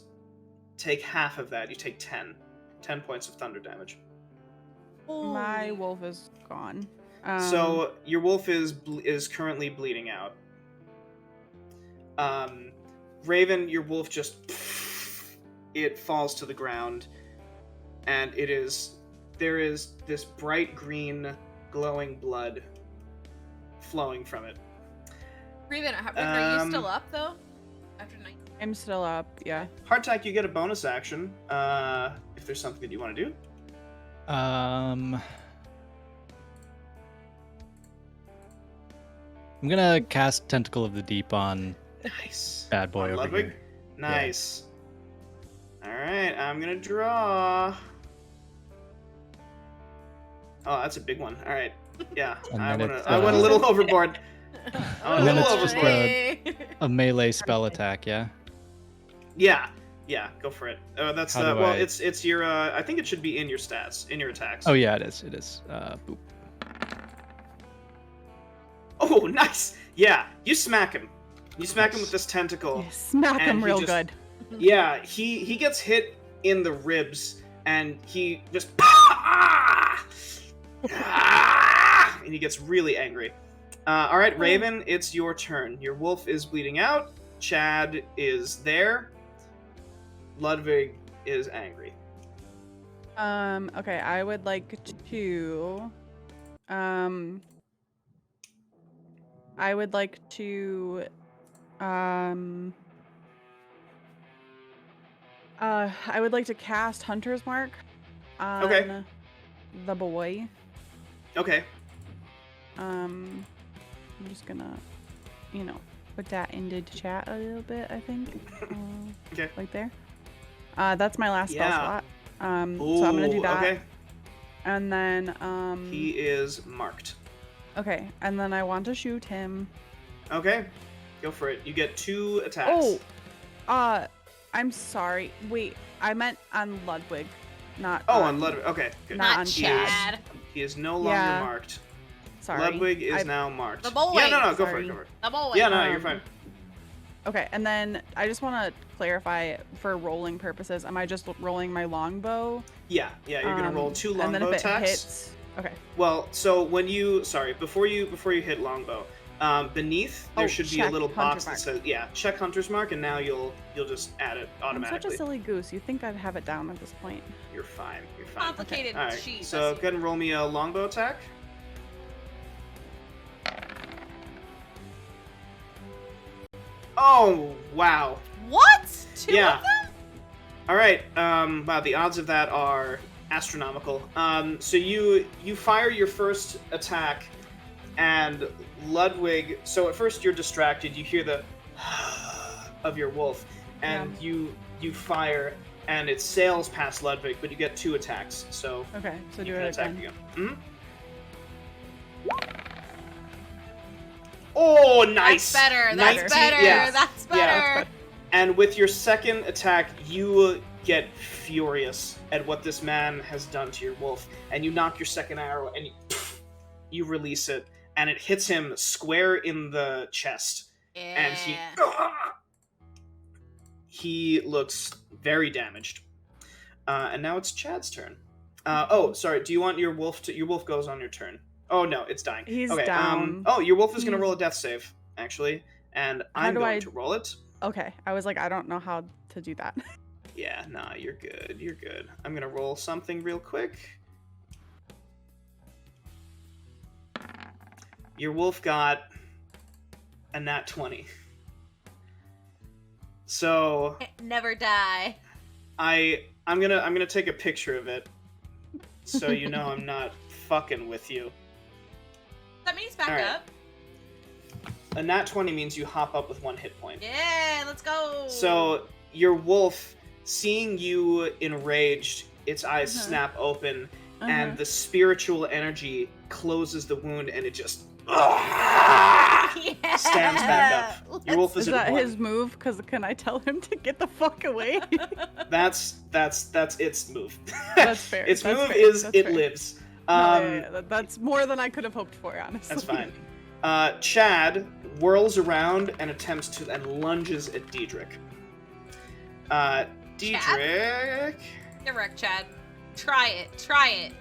take half of that. You take 10. 10 points of thunder damage.
My wolf is gone.
So your wolf is currently bleeding out. Raven, your wolf just it falls to the ground, and there is this bright green glowing blood flowing from it.
Raven, are you still up though? After 9.
I'm still up. Yeah.
Hardtack, you get a bonus action if there's something that you want to do.
I'm gonna cast Tentacle of the Deep on
Nice.
Bad Boy
On
over
Ludwig?
here.
Nice. All right, I'm gonna draw. Oh, that's a big one. All right. Yeah,
And
I
then
went
it's,
I went a little overboard. I
And
went
then
a
it's
little
just
overboard.
a melee spell attack, yeah?
Yeah, go for it. That's
How do
well,
I-
it's your. I think it should be in your stats, in your attacks.
Oh yeah, it is. It is. Boop.
Oh, nice. Yeah, you smack him. You smack him
Nice.
with this tentacle.
Yeah, smack
And
him
he
real
just-
good.
Yeah, he gets hit in the ribs, and he just ah! Ah! And he gets really angry. All right, Raven, it's your turn. Your wolf is bleeding out. Chad is there. Ludwig is angry.
Okay, I would like to I would like to I would like to cast Hunter's Mark on
Okay.
the boy.
Okay.
I'm just gonna, put that into chat a little bit, I think.
Okay.
Right there. That's my last spell
Yeah.
slot. So I'm gonna do
Ooh,
that.
Okay.
And then
He is marked.
okay, and then I want to shoot him.
Okay. Go for it. You get 2 attacks.
Oh, I'm sorry. Wait, I meant on Ludwig, not.
Oh, on Ludwig. Okay, good.
Not
Not
on
Chad.
He is no longer
Yeah.
marked.
Sorry.
Ludwig is
I-
now marked.
The boy.
Yeah, no, go for
Sorry.
it. Go for it.
The boy.
Yeah, no, you're fine.
Okay, and then I just want to clarify for rolling purposes. Am I just rolling my longbow?
Yeah, you're gonna roll 2
and then
longbow
if it
attacks.
hits, okay.
Well, so when you before you hit longbow, beneath there
Oh,
should be a
check
little
Hunter's
box that
Mark.
says check Hunter's Mark, and now you'll just add it
I'm such a
automatically.
silly goose. You think I'd have it down at this point?
You're fine. You're fine.
Complicated
All right.
sheet.
So go ahead and roll me a longbow attack. Oh wow.
What? 2
Yeah.
of them?
All right. Wow, the odds of that are astronomical. So you fire your first attack, and Ludwig. So at first you're distracted. You hear the of your wolf, and you fire, and it sails past Ludwig, but you get 2 attacks. So
Okay, so
you
do
can
it
attack
again.
again. Oh, nice.
That's better.
19
That's better.
yeah.
That's better.
Yeah. And with your second attack, you get furious at what this man has done to your wolf, and you knock your second arrow, and you release it, and it hits him square in the chest, and he looks very damaged. And now it's Chad's turn. Oh, sorry. Do you want your wolf to? Your wolf goes on your turn. Oh no, it's dying.
He's
okay.
down.
Oh, your wolf is gonna roll a death save, actually, and I'm
do
going
I-
to roll it.
Okay, I was like, I don't know how to do that.
Yeah, nah, you're good. You're good. I'm gonna roll something real quick. Your wolf got a nat 20. So
Never die.
I'm gonna take a picture of it, so you know I'm not fucking with you.
That means back
All right.
up.
A nat 20 means you hop up with 1 hit point.
Yeah, let's go.
So your wolf, seeing you enraged, its eyes snap open, and the spiritual energy closes the wound, and it just
Yeah.
stands back up. Your wolf is
Is
at
that
1.
his move? Because can I tell him to get the fuck away?
That's its move.
That's fair.
Its
That's
move
fair.
is
That's
it
fair.
lives.
That's more than I could have hoped for, honestly.
That's fine. Chad whirls around and attempts to and lunges at Diedrich. Diedrich.
Get wrecked, Chad. Try it. Try it.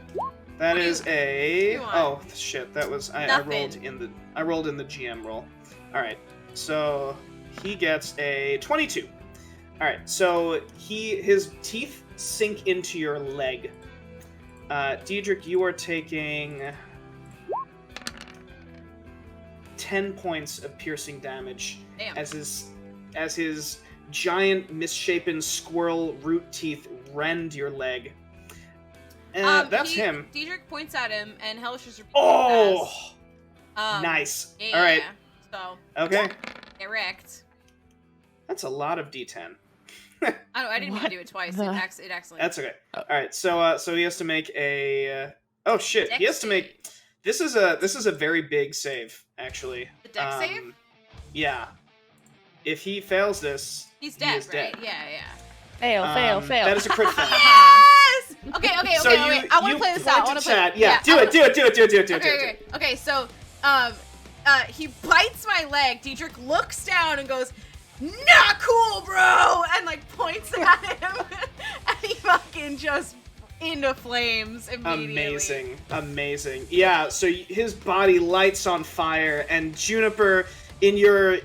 That
What do
is
you
a
want?
oh shit. That was I rolled
Nothing.
in the GM roll. All right, so he gets a 22. All right, so his teeth sink into your leg. Diedrich, you are taking 10 points of piercing damage
Damn.
as his giant misshapen squirrel root teeth rend your leg. That's him.
Diedrich points at him, and Hellish just repeats.
Oh,
Um,
nice.
Yeah,
All right.
So
Okay.
get wrecked.
That's a lot of D10.
I didn't mean to do it twice. It accidentally.
That's okay. All right. So he has to make a. Oh shit!
Dex
He has to make. This is a very big save, actually.
The dex save?
Yeah. If he fails this,
He's
he
dead,
is
right?
dead.
Yeah.
Fail.
That is a crit fail.
Yes. Okay.
So
I want
you
to play this
point
out. I
to
want to play.
Chad. Yeah. Do it.
Okay. So, he bites my leg. Diedrich looks down and goes, "Not cool, bro," and like points at him, and he fucking just into flames immediately.
Amazing. Yeah. So his body lights on fire, and Juniper, in your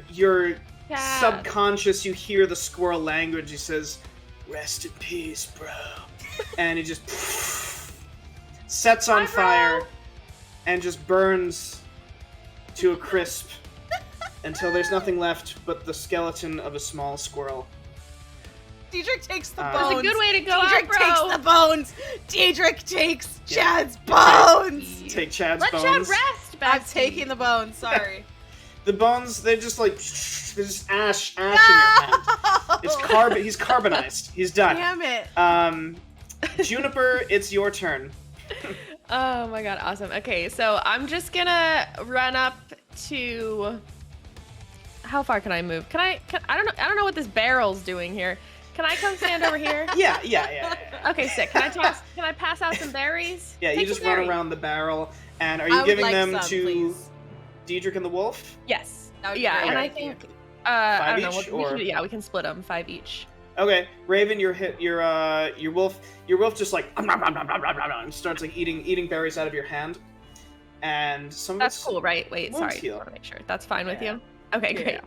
subconscious, you hear the squirrel language. He says, "Rest in peace, bro," and he just sets on fire and just burns to a crisp until there's nothing left but the skeleton of a small squirrel.
Diedrich takes the
That's
bones.
a good way to go
Diedrich
out, bro.
takes the bones. Diedrich takes Chad's bones.
Take Chad's
Let
bones.
Chad rest,
I'm
bestie.
taking the bones. Sorry.
The bones, they're just like, there's just ash in your hand. It's he's carbonized. He's done.
Damn it.
Juniper, it's your turn.
Oh my god, awesome. Okay, so I'm just gonna run up to. How far can I move? I don't know what this barrel's doing here. Can I come stand over here?
Yeah.
Okay, sick. Can I pass out some berries?
Yeah, you
Take
just
some
run
berries.
around the barrel, and are
I
you
would
giving
like
them
some,
to
please.
Diedrich and the wolf?
Yes.
That would be
Yeah,
great.
and I
Okay.
think
Five
I don't know.
each,
We
or-
we can split them 5 each.
Okay, Raven, your wolf just like and starts like eating berries out of your hand, and some of
That's
it's
cool, right? Wait,
Wounds
sorry.
heal.
I want to make sure that's fine with
Yeah.
you. Okay, great.
Yeah.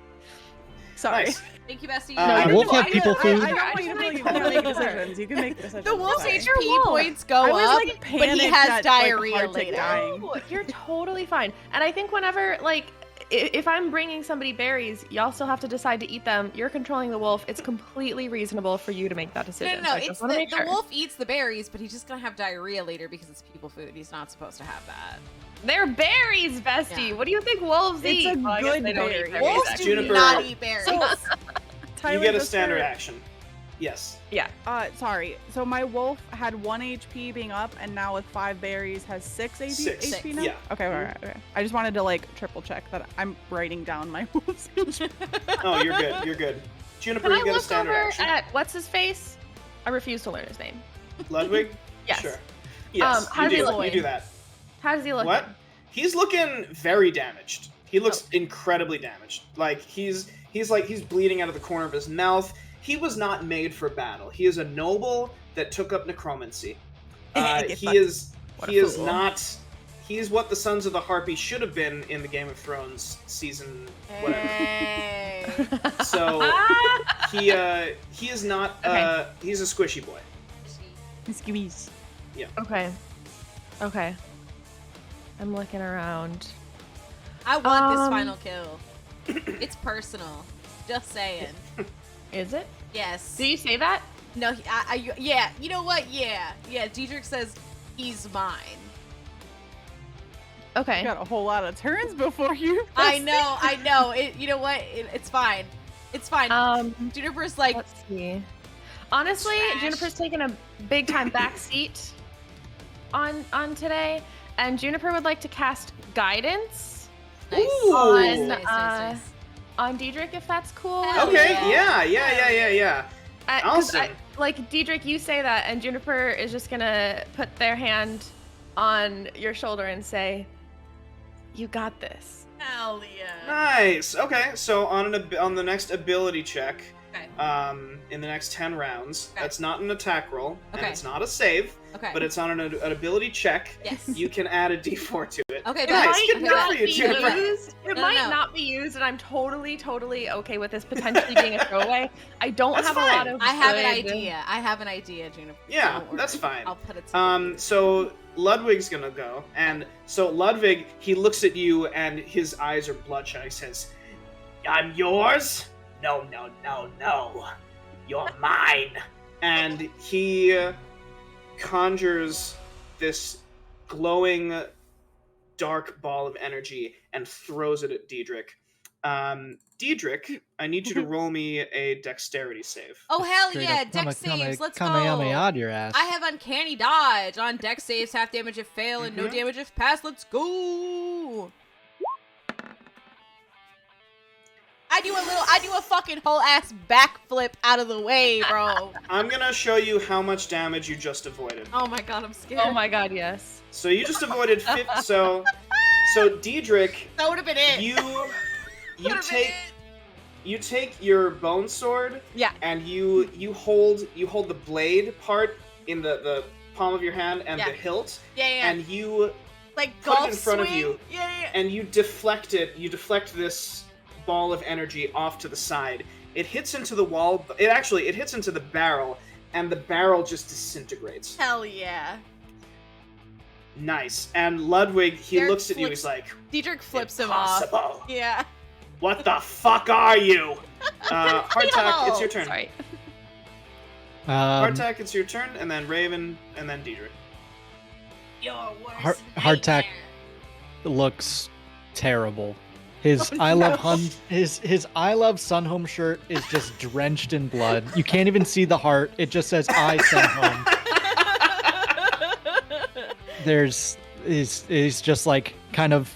Sorry.
Nice.
Thank you, bestie.
No,
wolf have people
I
food?
don't want you to feel you can't make decisions. You can make decisions.
the wolf's
Sorry.
HP points go
I was
up,
like
but he
panicked
has
at,
diarrhea
like, Heartic
later.
dying.
No, you're totally fine. And I think whenever, like, if I'm bringing somebody berries, y'all still have to decide to eat them. You're controlling the wolf. It's completely reasonable for you to make that decision.
No,
So I
it's
just wanna make
the
sure.
wolf eats the berries, but he's just gonna have diarrhea later because it's people food. He's not supposed to have that.
They're berries, bestie.
Yeah.
What do you think wolves
It's
eat?
a
I guess
good
they don't eat
berry.
berries,
Wolves
actually.
do
Juniper-
not eat berries.
So,
You
Tyler,
get a
just
standard
for-
action. Yes.
Yeah.
Sorry. So my wolf had 1 HP being up, and now with 5 berries has 6 HP now?
Yeah.
Okay, alright, okay. I just wanted to, like, triple check that I'm writing down my wolf's HP.
Oh, you're good. You're good. Juniper,
Can I
you get a
look
standard
over
action.
at what's his face? I refuse to learn his name.
Ludwig?
Yes.
Sure. Yes,
how
you
does he
do.
look?
You do that.
How does he look?
What? He's looking very damaged. He looks incredibly damaged. Like he's bleeding out of the corner of his mouth. He was not made for battle. He is a noble that took up necromancy. He is not. He is what the Sons of the Harpy should have been in the Game of Thrones season whatever.
Hey.
So he is not.
Okay.
He's a squishy boy.
Squeeze.
Okay. Okay. I'm looking around.
I want this final kill. It's personal. Just saying.
Is it?
Yes.
Did you say that?
No, yeah. You know what? Yeah. Diedrich says he's mine.
Okay.
You got a whole lot of turns before you.
I know. You know what? It's fine. It's fine. Juniper's like,
Let's see. Honestly,
Trash.
Juniper's taken a big time backseat on today, and Juniper would like to cast guidance
nice.
Ooh.
on
Nice.
on Diedrich, if that's cool.
Hell
Okay.
yeah.
Yeah.
'Cause
Awesome.
like Diedrich, you say that, and Juniper is just gonna put their hand on your shoulder and say, "You got this."
Hell yeah.
Nice. Okay, so on the next ability check,
Okay.
in the next 10 rounds,
Okay.
that's not an attack roll, and
Okay.
it's not a save,
Okay.
but it's on an ability check.
Yes.
You can add a D4 to it.
Okay,
It
Nice,
might
good enough
not
for you,
be
Juniper.
used. It
No,
might
no.
not be used, and I'm totally okay with this potentially being a throwaway. I don't
That's
have
fine.
a lot of.
I have an
good-
idea, Juniper.
Yeah,
Don't worry.
that's fine.
I'll put it to
So Ludwig's gonna go, and so Ludwig, he looks at you, and his eyes are bloodshot. He says, "I'm yours? No. You're mine." And he conjures this glowing dark ball of energy and throws it at Diedrich. Diedrich, I need you to roll me a dexterity save.
Oh, hell
Straight
yeah.
up
Dex saves. Let's go.
Kamehameha your ass.
I have uncanny dodge on dex saves, half damage if fail, and no
Mhm.
damage if pass. Let's go. I do a fucking whole ass backflip out of the way, bro.
I'm gonna show you how much damage you just avoided.
Oh my god, I'm scared.
Oh my god, yes.
So you just avoided 50. So Diedrich,
That would have been it.
you
Would've been
take
it.
you take your bone sword
Yeah.
and you hold the blade part in the palm of your hand and
Yeah.
the hilt,
Yeah.
and you
Like
put it
golf
in front of
swing.
you.
Yeah.
and you deflect it. You deflect this ball of energy off to the side. It hits into the wall. It hits into the barrel, and the barrel just disintegrates.
Hell yeah.
Nice. And Ludwig, he
Derek
looks at you.
flips-
He's like,
Diedrich flips him off.
"Impossible.
Yeah.
What the fuck are you?" Hardtack, it's your turn.
Sorry.
Hardtack, it's your turn, and then Raven, and then Diedrich.
Your worst
Hardtack
nightmare.
looks terrible. His I love his I love Sunhome shirt is just drenched in blood. You can't even see the heart. It just says I Sunhome. He's just like kind of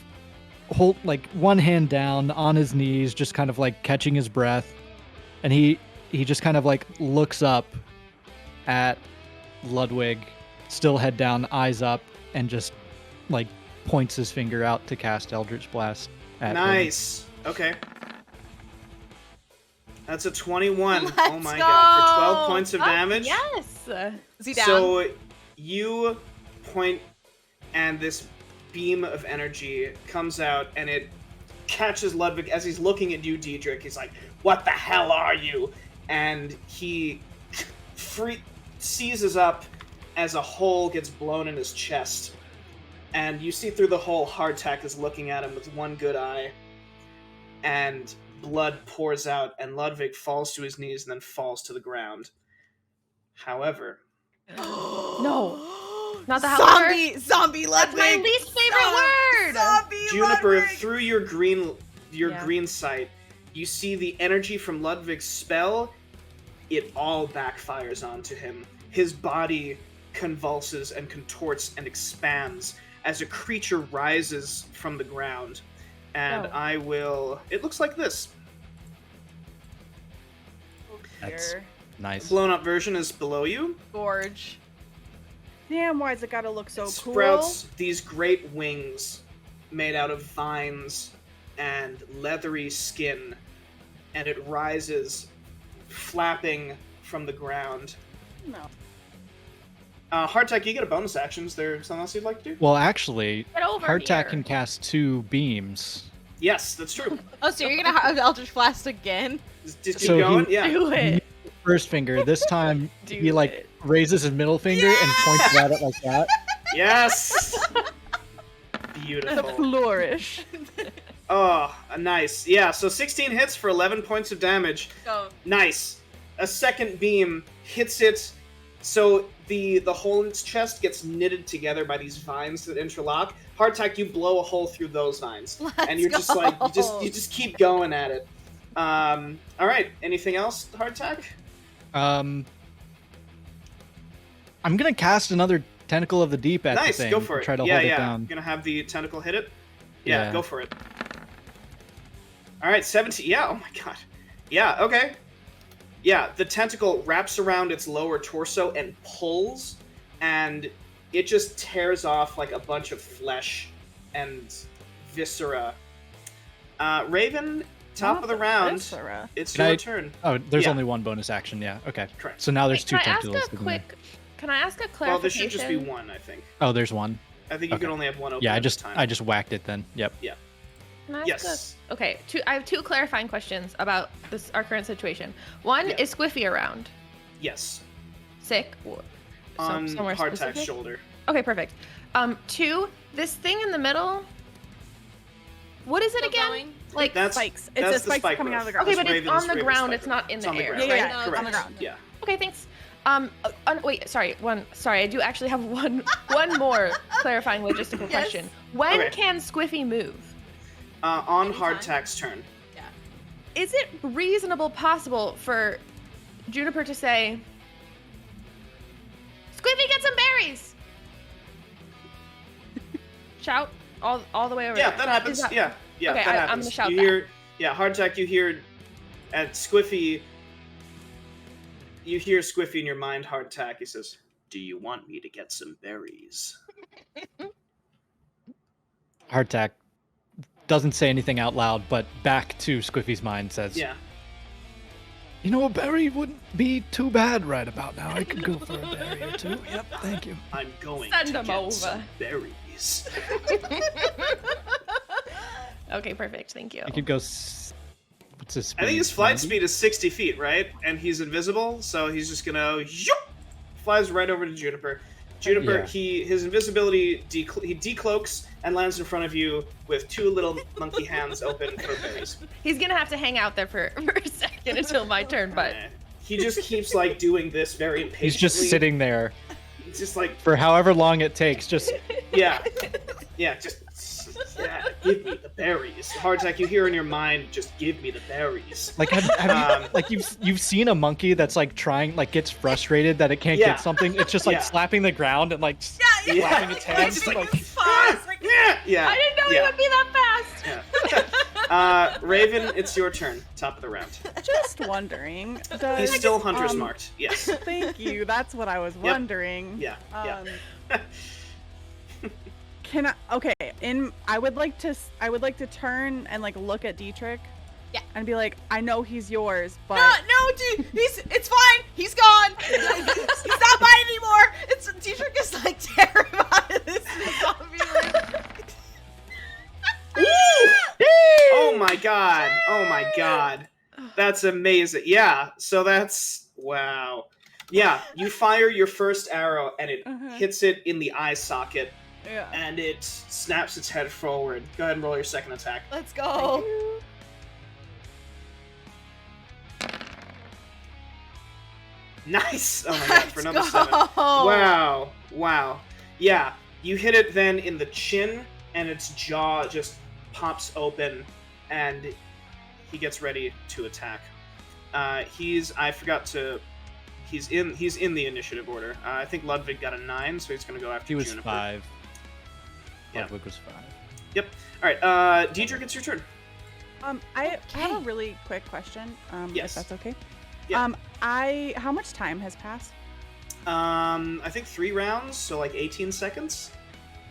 like one hand down on his knees, just kind of like catching his breath, and he just kind of like looks up at Ludwig, still head down, eyes up, and just like points his finger out to cast Eldritch Blast at him.
Nice. Okay. That's a 21.
Let's
Oh my god. For 12
go.
points of
Oh,
damage.
yes.
Is he down?
So you point, and this beam of energy comes out, and it catches Ludwig as he's looking at you, Diedrich. He's like, "What the hell are you?" And he seizes up as a hole gets blown in his chest. And you see through the hole, Hardtack is looking at him with one good eye. And blood pours out, and Ludwig falls to his knees and then falls to the ground. However,
No. Not the
Zombie Ludwig.
That's my least favorite word.
Zombie
Juniper,
Ludwig.
through your green
Yeah.
sight, you see the energy from Ludwig's spell it all backfires onto him. His body convulses and contorts and expands as a creature rises from the ground. And it looks like this.
That's
Here.
nice.
Blown up version is below you.
Gorge.
Damn, why's it gotta look so
It
cool?
sprouts these great wings made out of vines and leathery skin, and it rises, flapping from the ground.
No.
Hardtack, you get a bonus action. Is there something else you'd like to do?
Well, actually,
Get over
Hardtack
here.
can cast 2 beams.
Yes, that's true.
Oh, so you're gonna have Eldritch Blast again?
Just keep
So
going.
he-
Yeah.
Do it.
First finger. This time,
Do
he like
it.
raises his middle finger and points it at it like that.
Yes.
The
Beautiful.
flourish.
Oh, nice. Yeah. So 16 hits for 11 points of damage.
Go.
Nice. A second beam hits it, so the hole in its chest gets knitted together by these vines that interlock. Hardtack, you blow a hole through those vines, and you're just like you just keep going at it. All right. Anything else, Hardtack?
I'm gonna cast another Tentacle of the Deep at the
Nice.
thing.
Go for
and
it.
Try to
Yeah,
hold
yeah.
it down.
Gonna have the tentacle hit it. Yeah,
Yeah.
go for it. All right, 17. Yeah. Oh my god. Yeah. Okay. Yeah, the tentacle wraps around its lower torso and pulls, and it just tears off like a bunch of flesh and viscera. Raven, top of the round.
Viscera.
It's
Can
your
I-
turn.
Oh, there's
Yeah.
only one bonus action. Yeah. Okay.
Correct.
So now there's 2
Can I ask
tentacles.
a
in there.
quick? Can I ask a clarification?
Well, there should just be one, I think.
Oh, there's one.
I think you can
Okay.
only have one open
Yeah,
at a time.
I just whacked it then. Yep.
Can I ask
Yes.
Okay, I have 2 clarifying questions about our current situation. One,
Yeah.
is Squiffy around?
Yes.
Sick?
On
somewhere
Hardtack's
specific?
shoulder.
Okay, perfect. 2, this thing in the middle. What is it
Still
again?
going?
Like
That's
Spikes. It's
that's
a
the
spikes
spike
coming out of the
growth.
ground.
Okay,
That's
but it's
Raven's-
on the
Raven's
ground.
spike
It's not
growth.
in
It's
the
on
air,
ground.
Yeah, yeah,
right?
on the ground.
Yeah.
Okay, thanks. Wait, sorry. Sorry, I do actually have one more clarifying logistical question. When
Okay.
can Squiffy move?
On
Anytime.
Hardtack's turn.
Is it reasonable possible for Juniper to say, Squiffy, get some berries? Shout all the way over
Yeah,
there.
that happens.
Is that-
Yeah,
Okay,
that
I'm
happens.
gonna shout
you
that.
hear, yeah, Hardtack. You hear at Squiffy. You hear Squiffy in your mind. Hardtack. He says, "Do you want me to get some berries?"
Hardtack doesn't say anything out loud, but back to Squiffy's mind says,
Yeah.
You know, a berry wouldn't be too bad right about now. I could go for a berry or 2. Yep, thank you.
I'm going
Send
to
them
get
over.
some berries.
Okay, perfect. Thank you.
I could go. What's his speed?
I think his flight
90?
speed is 60 feet, right? And he's invisible, so he's just gonna yoop, flies right over to Juniper. Juniper,
Yeah.
his invisibility he decloaks and lands in front of you with 2 little monkey hands open for berries.
He's gonna have to hang out there for a second until my turn, but
He just keeps like doing this very impatiently.
He's just sitting there
He's just like,
for however long it takes. Just
yeah, give me the berries. Hardtack, you hear in your mind, just give me the berries.
like have you like you've seen a monkey that's like trying like gets frustrated that it can't
Yeah.
get something. It's just like
Yeah.
slapping the ground and like
Yeah.
slapping its hands.
Just like,
like,
Pause, like,
yeah.
I didn't know he would be that fast.
Yeah. Raven, it's your turn. Top of the round.
Just wondering. Does,
He's still hunter's marked. Yes.
Thank you. That's what I was wondering.
Yeah. Yeah.
Can I? Okay. I would like to turn and like look at Dietrich.
Yeah.
And be like, I know he's yours, but
No, dude, it's fine. He's gone. He's not mine anymore. Dietrich is like terrified of this zombie.
Oh my god. Oh my god. That's amazing. Yeah. So that's wow. Yeah. You fire your first arrow and it hits it in the eye socket
yeah.
and it snaps its head forward. Go ahead and roll your second attack.
Let's go.
Nice. Oh my god. For
Let's
number 7.
go.
Wow. Wow. Yeah. You hit it then in the chin and its jaw just pops open and he gets ready to attack. I forgot to. He's in the initiative order. I think Ludwig got a 9, so he's gonna go after
He was
Juniper.
5.
Yeah.
Ludwig was 5.
Yep. All right, Diedrich, it's your turn.
I have a really quick question.
Yes.
If that's okay.
Yeah.
How much time has passed?
I think 3 rounds, so like 18 seconds.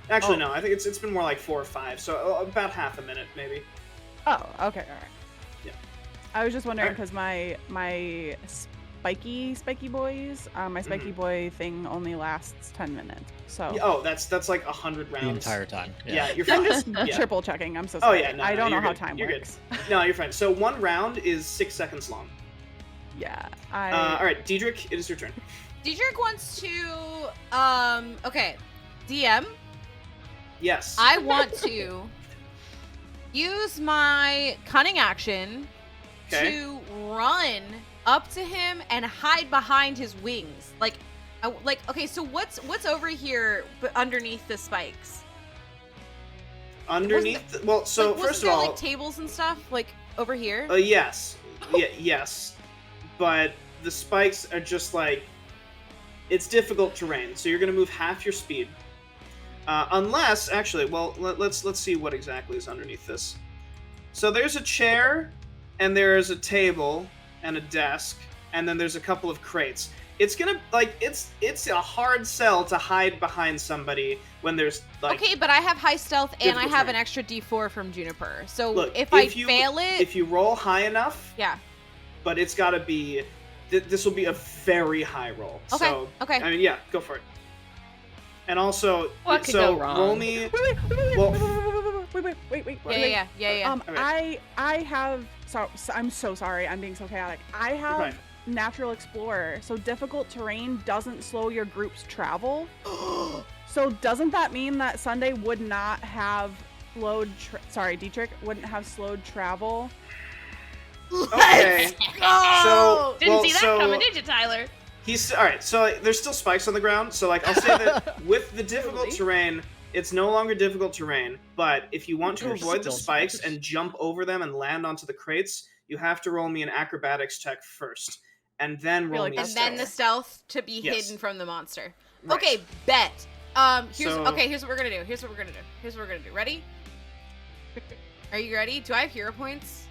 Actually, no, I think it's been more like 4 or 5, so about half a minute maybe.
Oh, okay, all right.
Yeah.
I was just wondering
Alright.
because my spiky boys, my spiky boy thing only lasts 10 minutes. So
Yeah, oh, that's like 100 rounds.
The entire time.
Yeah, you're
I'm
fine.
just
Yeah.
triple checking. I'm so
Oh
sorry.
yeah, no,
I don't know
you're
how
good.
time
You're
works.
good. No, you're fine. So 1 round is 6 seconds long.
Yeah,
All right, Diedrich, it is your turn.
Diedrich wants to, okay, DM,
Yes.
I want to use my cunning action
Okay.
to run up to him and hide behind his wings. Like, okay, so what's over here but underneath the spikes?
Underneath. Well, so
Like, wasn't
first of
there,
all,
like tables and stuff like over here?
yes, yes, but the spikes are just like it's difficult terrain, so you're gonna move half your speed. Unless, actually, well, let's see what exactly is underneath this. So there's a chair, and there's a table, and a desk, and then there's a couple of crates. It's gonna like it's a hard sell to hide behind somebody when there's like.
Okay, but I have high stealth and I
difficult
have an
terrain.
extra D4 from Juniper. So
Look,
if I
you,
fail it,
if you roll high enough,
yeah.
but it's gotta be. This will be a very high roll.
Okay,
So,
okay.
I mean, yeah, go for it. And also,
What could
so
go wrong?
roll me.
wait,
Well-
Yeah.
I have I'm so sorry. I'm being so chaotic. I have
fine.
Natural Explorer, so difficult terrain doesn't slow your group's travel. So doesn't that mean that Sunday would not have Dietrich wouldn't have slowed travel?
Okay. So
Didn't
well,
see that
so
coming, did you, Tyler?
He's all right. So like, there's still spikes on the ground. So like I'll say that with the difficult
Totally.
terrain, it's no longer difficult terrain. But if you want to
There's
avoid the
still
spikes
spikes.
and jump over them and land onto the crates, you have to roll me an acrobatics check first, and then roll
like
me a
And
that's
then the
stealth.
stealth to be
Yes.
hidden from the monster.
Right.
Okay, bet. Here's
So-
here's what we're gonna do. Here's what we're gonna do. Ready? Are you ready? Do I have hero points?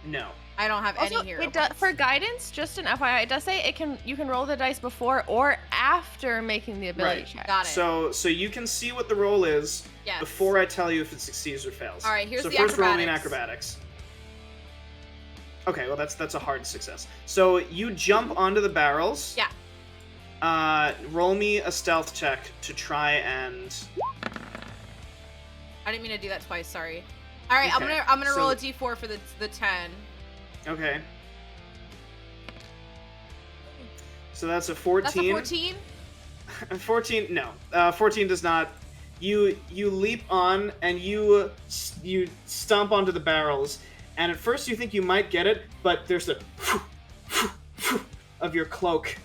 No.
I don't have
Also,
any hero
it does,
points.
for guidance, just an FYI, it does say you can roll the dice before or after making the ability
Right.
check.
Got it.
So you can see what the roll is
Yes.
before I tell you if it succeeds or fails.
All right, here's
so
the
first roll me an
acrobatics.
acrobatics. Okay, well that's a hard success. So you jump onto the barrels.
Yeah.
Roll me a stealth check to try and.
I didn't mean to do that twice. Sorry. All right,
Okay,
I'm gonna roll
so-
a d4 for the 10.
Okay. So that's a 14.
That's a 14.
14. No. 14 does not. You leap on and you stomp onto the barrels, and at first you think you might get it, but there's a of your cloak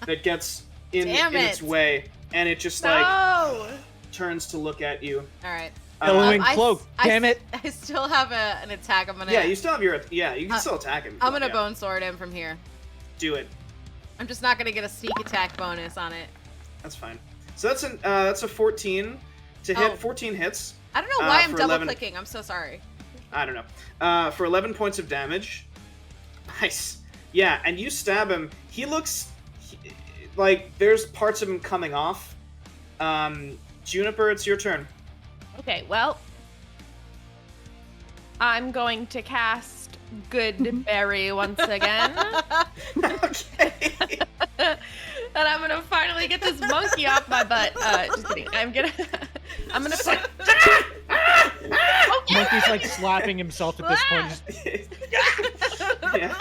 that gets in
Damn
its
it.
way, and it just like
No!
turns to look at you.
All right.
Billowing
I-
cloak.
I-
Damn it.
I still have an attack. I'm gonna.
Yeah, you still have your. Yeah, you can still attack him.
I'm gonna
Yeah,
bone sword him from here.
do it.
I'm just not gonna get a sneak attack bonus on it.
That's fine. So that's a 14 to hit.
Oh.
14 hits.
I don't know why I'm
for
double
11
clicking. I'm so sorry.
I don't know. For 11 points of damage. Nice. Yeah, and you stab him. He looks like there's parts of him coming off. Juniper, it's your turn.
Okay, well, I'm going to cast Good Berry once again.
Okay.
And I'm gonna finally get this monkey off my butt. Just kidding. I'm gonna put.
Monkey's like slapping himself at this point. Just,
Yeah.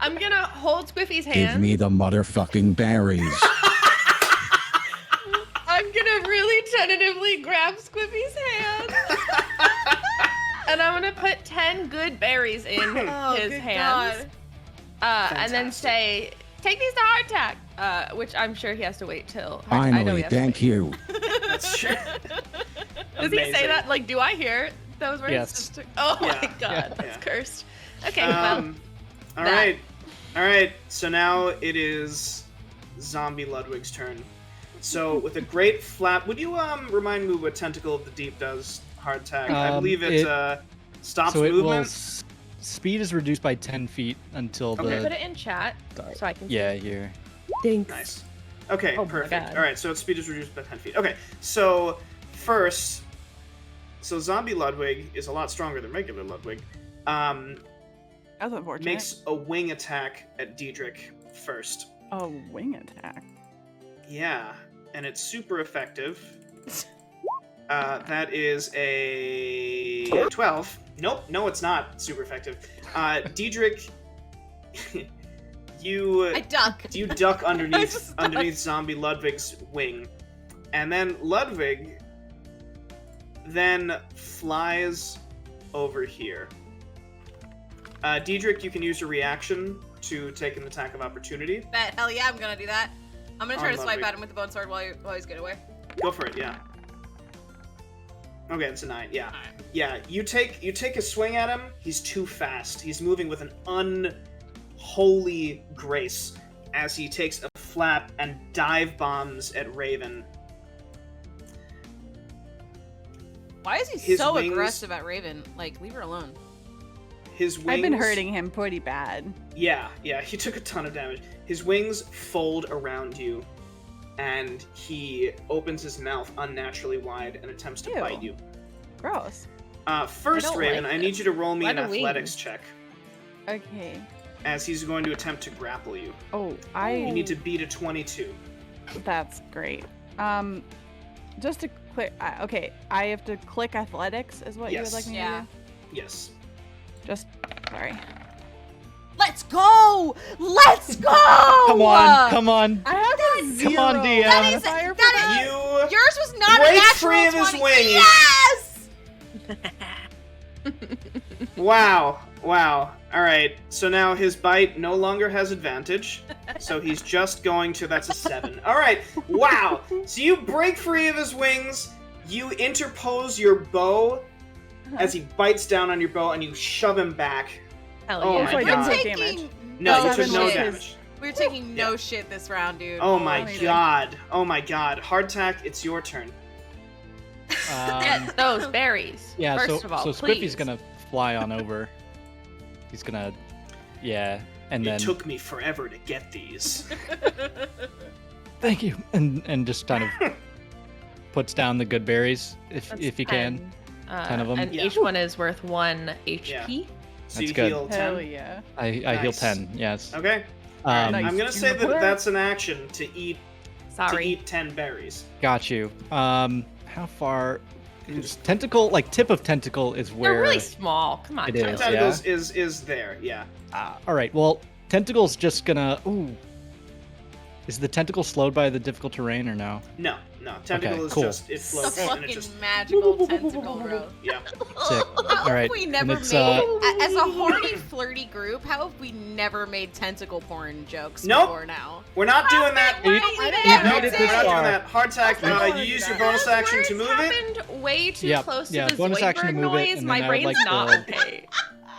I'm gonna hold Squiffy's
Give
hand.
me the motherfucking berries.
I'm gonna really tentatively grab Squiffy's hand. And I'm gonna put 10 good berries in
Oh,
his
good
hands. And then
Fantastic.
say, take these to heart attack. Which I'm sure he has to wait till. I know he
Finally,
has to
thank
wait.
you.
That's true.
Does he say that? Like, do I hear those words?
Yes.
Oh
Yeah.
my god,
Yeah.
that's
Yeah.
cursed. Okay, well,
All right. So now it is Zombie Ludwig's turn. So with a great flap, would you remind me what Tentacle of the Deep does? Hardtack. I believe it stops
so it
movement.
will speed is reduced by 10 feet until
Okay.
Put it in chat so I can see.
Yeah, here.
Thanks.
Nice. Okay,
Oh my
perfect.
God.
All right, so its speed is reduced by 10 feet. Okay, so first, Zombie Ludwig is a lot stronger than regular Ludwig.
That's unfortunate.
Makes a wing attack at Diedrich first.
a wing attack.
Yeah, and it's super effective. That is a 12. Nope, no, it's not super effective. Diedrich,
I duck.
you duck underneath Zombie Ludwig's wing, and then Ludwig then flies over here. Diedrich, you can use your reaction to take an attack of opportunity.
Bet. Hell yeah, I'm gonna do that. I'm gonna try
On
to swipe
Ludwig.
at him with the bone sword while he's getting away.
Go for it, yeah. Okay, it's a 9. Yeah, yeah. You take a swing at him. He's too fast. He's moving with an unholy grace as he takes a flap and dive bombs at Raven.
Why is he
His
so
wings-
aggressive at Raven? Like, leave her alone.
His wings.
I've been hurting him pretty bad.
Yeah, he took a ton of damage. His wings fold around you, and he opens his mouth unnaturally wide and attempts to
Ew.
bite you.
Gross.
First,
don't
Raven,
like
I need you to roll me
Why
an
the
athletics
wings?
check,
Okay.
as he's going to attempt to grapple you.
Oh,
You need to beat a 22.
That's great. Just to click. Okay, I have to click athletics, is what you would
Yes.
like me
Yeah.
to
Yes.
do? Just sorry.
Let's go! Let's go!
Come on, come on.
I have a zero.
Come on, DM.
That is-
modifier for
that is-
that.
Yours was not a
Break
natural
free of his
20.
wings.
Yes!
Wow. All right. So now his bite no longer has advantage. So he's just going to. That's a 7. All right. Wow. So you break free of his wings. You interpose your bow as he bites down on your bow, and you shove him back.
Hell
Oh
yeah.
my
So I didn't
God.
take
Taking
damage.
No, you
no
took no
shit.
damage.
We're taking no shit this round, dude.
Oh my
Funny.
god. Oh my god. Hardtack, it's your turn.
Get those berries.
Yeah,
First
so
of all,
so
please.
Squiffy's gonna fly on over. He's gonna, yeah, and then
It took me forever to get these.
thank you, and just kind of puts down the good berries if
That's
he can. 10 of 'em.
And
Yeah.
each one is worth 1 HP.
So
That's
you
good.
heal 10.
Hell yeah.
I heal
Nice.
10. Yes.
Okay.
Nice.
I'm gonna say that
Juniper.
that's an action to eat
Sorry.
10 berries.
Got you. How far? Is tentacle, like tip of tentacle, is where.
They're really small. Come on,
It is,
Tyler.
yeah.
Tentacles is there, yeah.
All right. Well, tentacle's just gonna. Ooh. Is the tentacle slowed by the difficult terrain or no?
No. Tentacle
Okay,
is
cool.
just it
It's a
floats and it
fucking
just
magical tentacle, bro.
yeah.
Sick.
How
All right.
have we never
and it's,
made, as a horny, flirty group, how have we never made tentacle porn jokes
Nope.
before now?
We're not doing that.
We-
Right?
we've
Nope,
made it
we're
this
not doing
far.
that. Hardtack, you use your bonus action to move it.
happened way too
Yeah,
close to
yeah,
the
bonus action to
Zoidberg
move it,
noise.
and
My
then I would
brain's
like
not
to-
okay.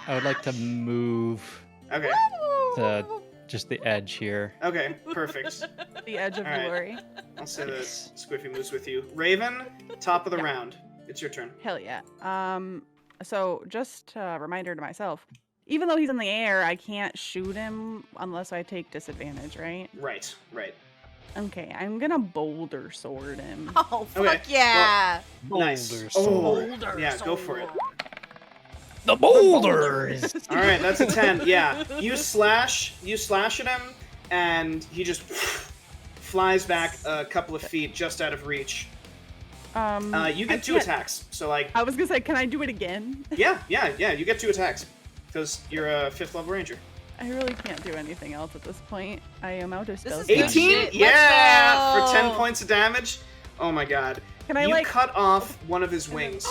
I would like to move
Okay.
to just the edge here.
Okay. Perfect.
The edge of
All right.
glory.
I'll say that Squiffy moves with you. Raven, top of the round. It's your turn.
Hell yeah. So just a reminder to myself, even though he's in the air, I can't shoot him unless I take disadvantage, right?
Right.
Okay, I'm gonna boulder sword him.
Oh, fuck
Okay,
yeah.
Nice.
Boulder
Oh,
sword.
yeah, go for it.
The boulders.
All right, that's a 10. Yeah, you slash at him, and he just flies back a couple of feet just out of reach. You
I
get 2
can't-
attacks. So like,
I was gonna say, can I do it again?
yeah, you get 2 attacks because you're a 5th level ranger.
I really can't do anything else at this point. I am out of stealth.
is good
18?
shit.
Yeah,
Let's
for
go.
10 points of damage. Oh my god.
Can I
You
like?
cut off one of his wings.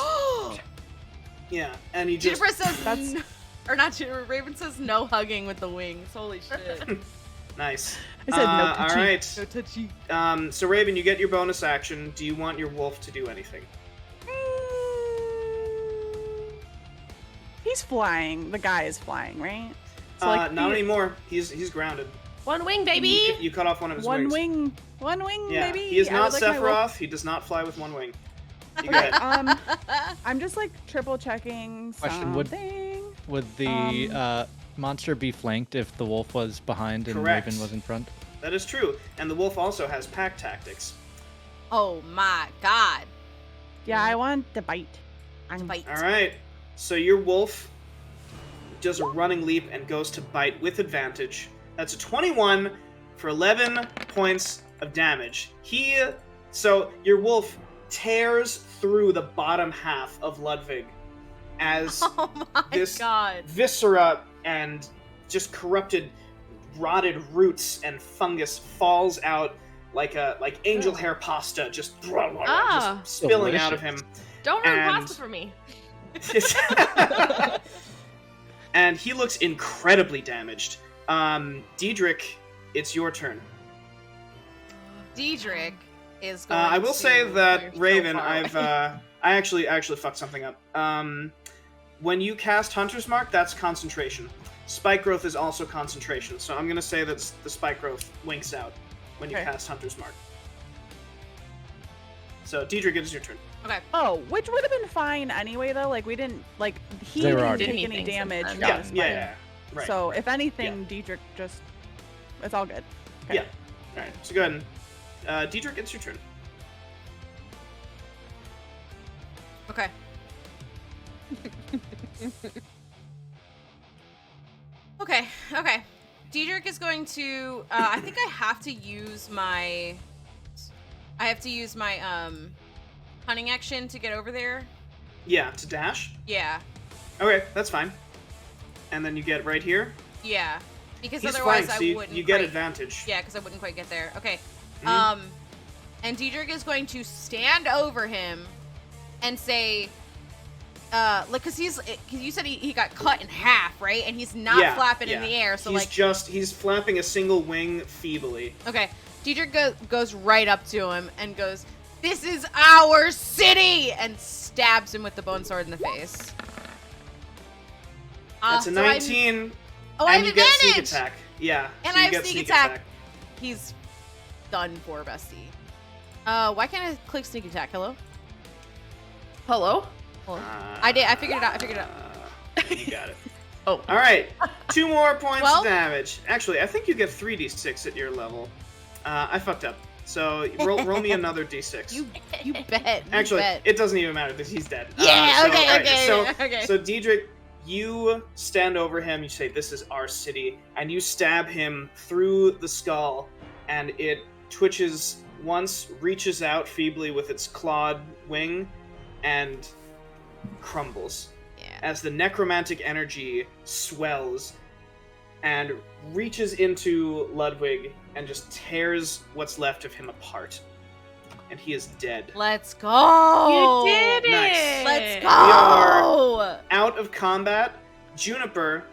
Yeah, and he just
Jennifer says,
That's-
or not Jennifer, Raven says no hugging with the wings. Holy shit.
nice.
I said no touchy.
All right.
No touchy.
So Raven, you get your bonus action. Do you want your wolf to do anything?
He's flying. The guy is flying, right? So like
Not anymore. He's grounded.
One wing, baby.
You cut off one of his
one
wings.
one wing,
Yeah,
maybe.
he is
I
not
would like my wolf-
Sephiroth. He does not fly with one wing. You go
Okay,
ahead.
I'm just like triple checking
Question, would-
something.
Would the monster be flanked if the wolf was behind and
Correct.
Raven was in front?
That is true. And the wolf also has pack tactics.
Oh my god.
Yeah, I want the bite.
Bite.
All right. So your wolf does a running leap and goes to bite with advantage. That's a 21 for 11 points of damage. So your wolf tears through the bottom half of Ludwig as
Oh my
this
god.
viscera and just corrupted, rotted roots and fungus falls out like angel hair pasta, just spilling out of him.
Don't ruin
And-
pasta for me.
And he looks incredibly damaged. Diedrich, it's your turn.
Diedrich is going
I will
to...
say
Oh, you're
that
so
Raven,
far away.
I actually fucked something up. When you cast Hunter's Mark, that's concentration. Spike growth is also concentration, so I'm gonna say that the spike growth winks out when you
Okay.
cast Hunter's Mark. So Diedrich, it is your turn.
Okay.
Oh, which would have been fine anyway, though. Like we didn't like he
They were
didn't
already-
take
Didn't
any
anything
damage.
since
from
then.
Yeah,
this
yeah,
fight.
yeah. Right.
So if anything, Diedrich just it's all good. Okay.
Yeah. All right. So go ahead and Diedrich, it's your turn.
Okay. Okay. Diedrich is going to I think I have to use my hunting action to get over there.
Yeah, to dash.
Yeah.
Okay, that's fine. And then you get right here.
Yeah. Because
He's
otherwise
flanked,
I
so you
wouldn't
get
quite-
advantage.
Yeah, because I wouldn't quite get there. Okay.
Mhm.
And Diedrich is going to stand over him and say, like, because you said he got cut in half, right? And he's not flapping in the air, so
he's flapping a single wing feebly.
okay. Diedrich goes right up to him and goes, "This is our city!" and stabs him with the bone sword in the face.
That's a
so I'm-
19.
Oh, I
and
have
you get sneak
advantage!
attack. Yeah.
And
so
I
you
have
get
sneak attack. He's done for, bestie. Why can't I click sneak attack? Hello?
Hello?
I did. I figured it out.
You got it.
Oh.
All right. 2 more points
Well-
of damage. Actually, I think you get 3d6 at your level. I fucked up. So roll me another d6.
You bet. You
Actually,
bet.
it doesn't even matter because he's dead.
Yeah,
so,
okay,
alright,
okay,
So,
okay.
so Diedrich, you stand over him. You say, "This is our city," and you stab him through the skull, and it twitches once, reaches out feebly with its clawed wing, and crumbles
Yeah.
as the necromantic energy swells and reaches into Ludwig and just tears what's left of him apart. And he is dead.
Let's go.
You did it!
Nice.
Let's
We are
go.
out of combat. Juniper,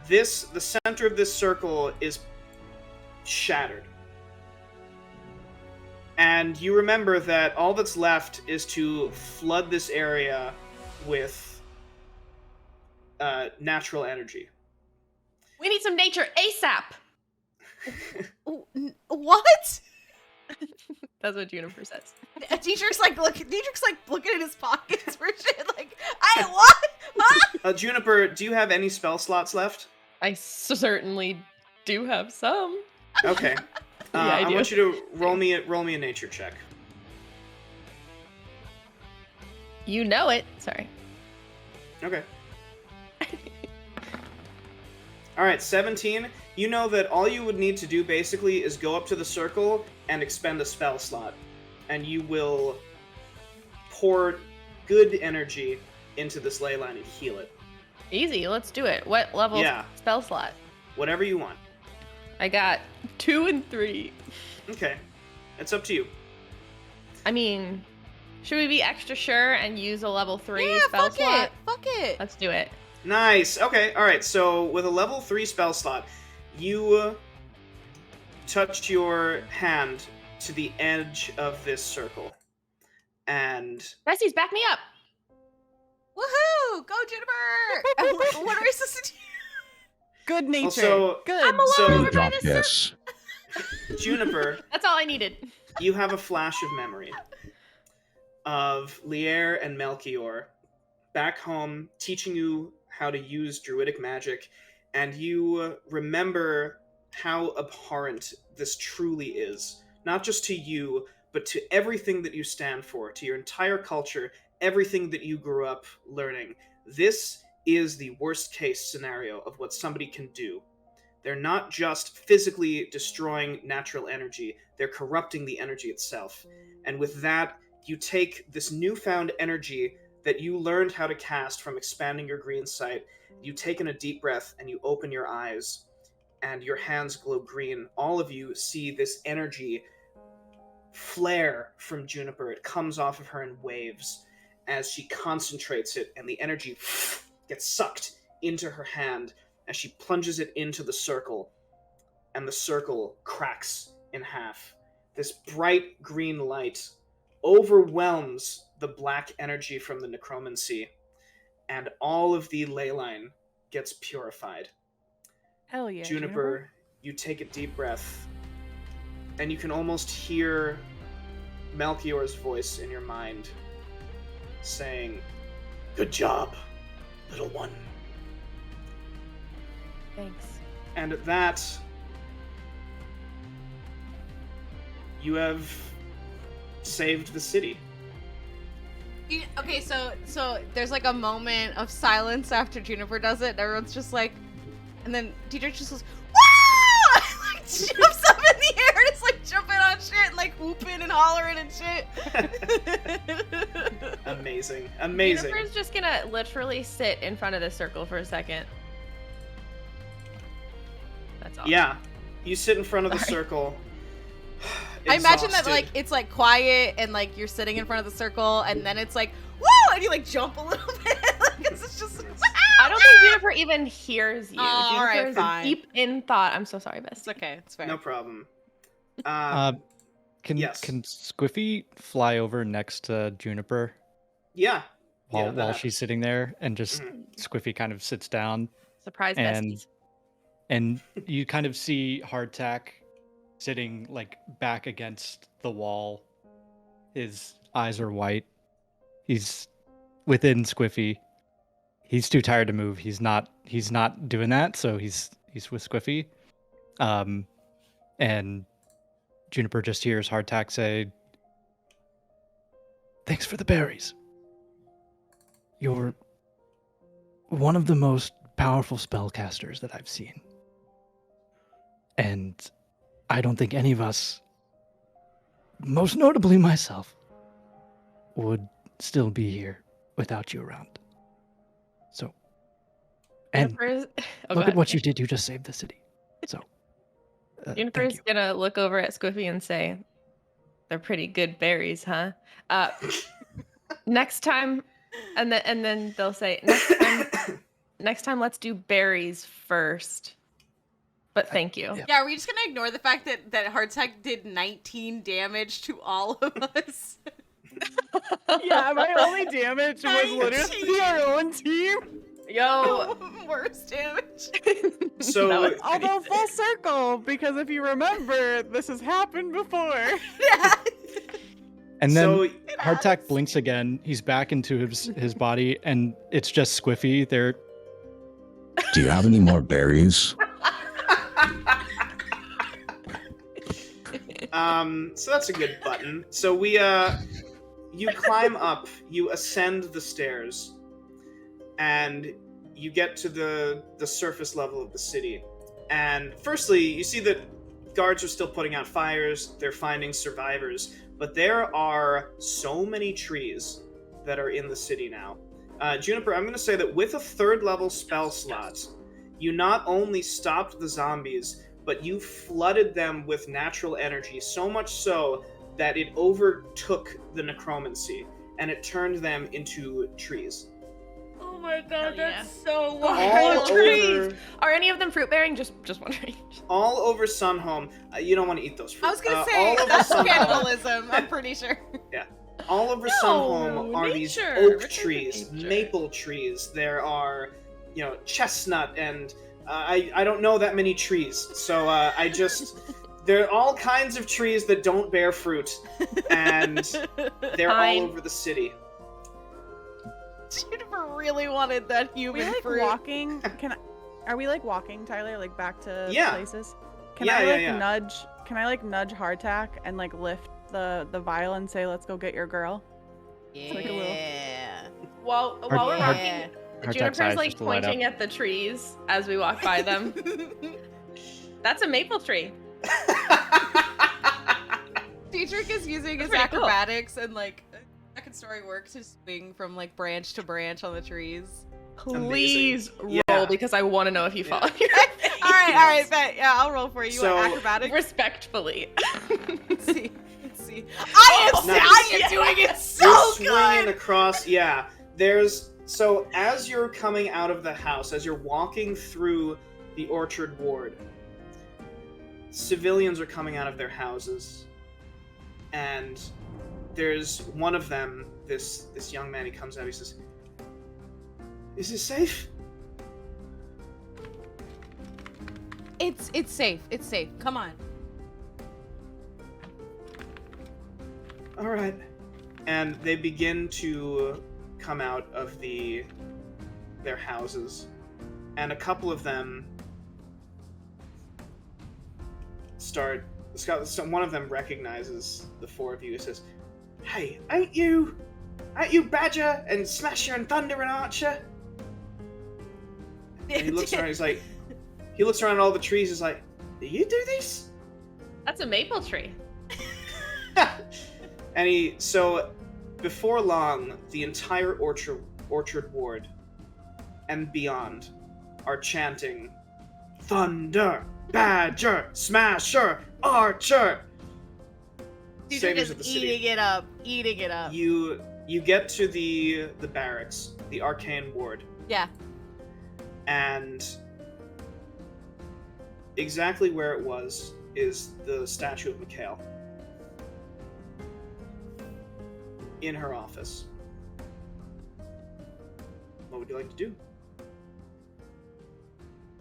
the center of this circle is shattered. And you remember that all that's left is to flood this area with natural energy.
We need some nature ASAP!
What?
That's what Juniper says.
Diedrich's like looking at his pockets for shit. Like, what? Huh?
Juniper, do you have any spell slots left?
I certainly do have some.
Okay.
Yeah, I do.
want you to roll me a nature check.
You know it. Sorry.
Okay. Alright, 17. You know that all you would need to do basically is go up to the circle and expend a spell slot. And you will pour good energy into this ley line and heal it.
Easy, let's do it. What level spell slot?
Whatever you want.
I got 2 and 3.
Okay. It's up to you.
I mean, should we be extra sure and use a level 3
Yeah,
spell
fuck
slot?
it. Fuck it.
Let's do it.
Nice. Okay. All right. So with a level 3 spell slot, you touched your hand to the edge of this circle, and
Bessie's, back me up.
Woohoo! Go, Juniper! What are we supposed to do?
Good nature.
Also,
Good.
so
Drop this.
Juniper,
That's all I needed.
you have a flash of memory of Lier and Melchior back home teaching you how to use druidic magic, and you remember how abhorrent this truly is, not just to you, but to everything that you stand for, to your entire culture, everything that you grew up learning. This is the worst case scenario of what somebody can do. They're not just physically destroying natural energy, they're corrupting the energy itself. And with that, you take this newfound energy that you learned how to cast from expanding your green sight, you take in a deep breath and you open your eyes, and your hands glow green. All of you see this energy flare from Juniper. It comes off of her in waves as she concentrates it, and the energy gets sucked into her hand as she plunges it into the circle, and the circle cracks in half. This bright green light overwhelms the black energy from the necromancy, and all of the ley line gets purified.
Hell yeah.
Juniper, you take a deep breath, and you can almost hear Melchior's voice in your mind saying, "Good job, little one."
Thanks.
And at that, you have saved the city.
Okay, so there's like a moment of silence after Juniper does it, and everyone's just like, and then Dietrich just goes, "Woo!" Like jumps up in the air and is like jumping on shit and like whooping and hollering and shit.
Amazing. Amazing.
Juniper's just gonna literally sit in front of the circle for a second. That's all.
Yeah. You sit in front of the
Sorry.
circle.
I imagine that
exhausted.
like it's like quiet and like you're sitting in front of the circle, and then it's like woo, and you like jump a little bit. Like it's just.
I don't think Juniper even hears you.
Oh, all right,
Juniper's
fine.
deep in thought. I'm so sorry,
It's
Bess.
okay. It's fair.
No problem.
Can Squiffy fly over next to Juniper
Yeah.
while
Yeah,
while
that-
she's sitting there, and just Squiffy kind of sits down,
Surprise
and
besties.
and you kind of see Hardtack sitting like back against the wall. His eyes are white. He's within Squiffy. He's too tired to move. He's not doing that, so he's with Squiffy. And Juniper just hears Hardtack say, "Thanks for the berries. You're one of the most powerful spellcasters that I've seen. And I don't think any of us, most notably myself, would still be here without you around. So, and
Juniper's,
look at what you did. You just saved the city. So, thank
Juniper's
you.
gonna look over at Squiffy and say, "They're pretty good berries, huh?" Next time, and then they'll say, next time, let's do berries first. But thank you.
Yeah.
Yeah, are we just gonna ignore the fact that Hardtack did 19 damage to all of us?
Yeah, my only damage was literally our own team.
Yo,
Worst damage.
So
That was-
Although full circle, because if you remember, this has happened before.
Yeah.
And then
so
Hardtack blinks again. He's back into his body, and it's just Squiffy. They're
Do you have any more berries?
so that's a good button. So we you climb up, you ascend the stairs, and you get to the surface level of the city. And firstly, you see that guards are still putting out fires, they're finding survivors, but there are so many trees that are in the city now. Juniper, I'm going to say that with a 3rd level spell slot, you not only stopped the zombies, but you flooded them with natural energy, so much so that it overtook the necromancy, and it turned them into trees.
Oh my god,
Hell yeah.
that's so
All
wild.
over,
are any of them fruit bearing? Just wondering.
all over Sunhome. You don't want to eat those fruit.
I was gonna
all
say,
over
that's
Sunhome.
cannibalism, I'm pretty sure.
All over
No,
Sunhome are these
nature.
oak
Return to
trees,
nature.
maple trees. There are, chestnut and I don't know that many trees, so I just... There are all kinds of trees that don't bear fruit, and they're
Fine.
all over the city.
Juniper really wanted that
Are we
human
like
fruit.
walking? Are we like walking, Tyler? Like back to
Yeah.
places? Can
Yeah,
I
yeah,
like
yeah.
nudge? Can I like nudge hardtack and like lift the vial and say, "Let's go get your girl"? like a little-
Yeah.
While we're
Yeah.
walking,
Hardtack's
Juniper's
eyes
like
just light up.
pointing at the trees as we walk by them. That's a maple tree.
Dietrich is using his
That's pretty cool.
acrobatics and like second story work to swing from like branch to branch on the trees.
Please
Amazing.
roll
Yeah.
because I want to know if you fall on your
All right, bet. Yeah, I'll roll for you.
So-
on acrobatics.
respectfully.
Let's see. Let's see. I am,
Nice.
I am doing it so
You're swinging
good.
across. Yeah, so as you're coming out of the house, as you're walking through the orchard ward, civilians are coming out of their houses, and there's one of them. This young man. He comes out. He says, "Is it safe?"
It's safe. It's safe. Come on.
All right. And they begin to come out of their houses, and a couple of them start. One of them recognizes the four of you. He says, "Hey, ain't you Badger and Smasher and Thunder and Archer?" And he looks around. He looks around at all the trees. He's like, "Do you do this?"
That's a maple tree.
And so before long, the entire orchard ward and beyond are chanting, "Thunder, Badger, Smasher, Archer."
Dietrich
Saviors
is
of the city.
eating it up. Eating it up.
You get to the barracks, the arcane ward,
Yeah.
and exactly where it was is the statue of Mikhail in her office. What would you like to do?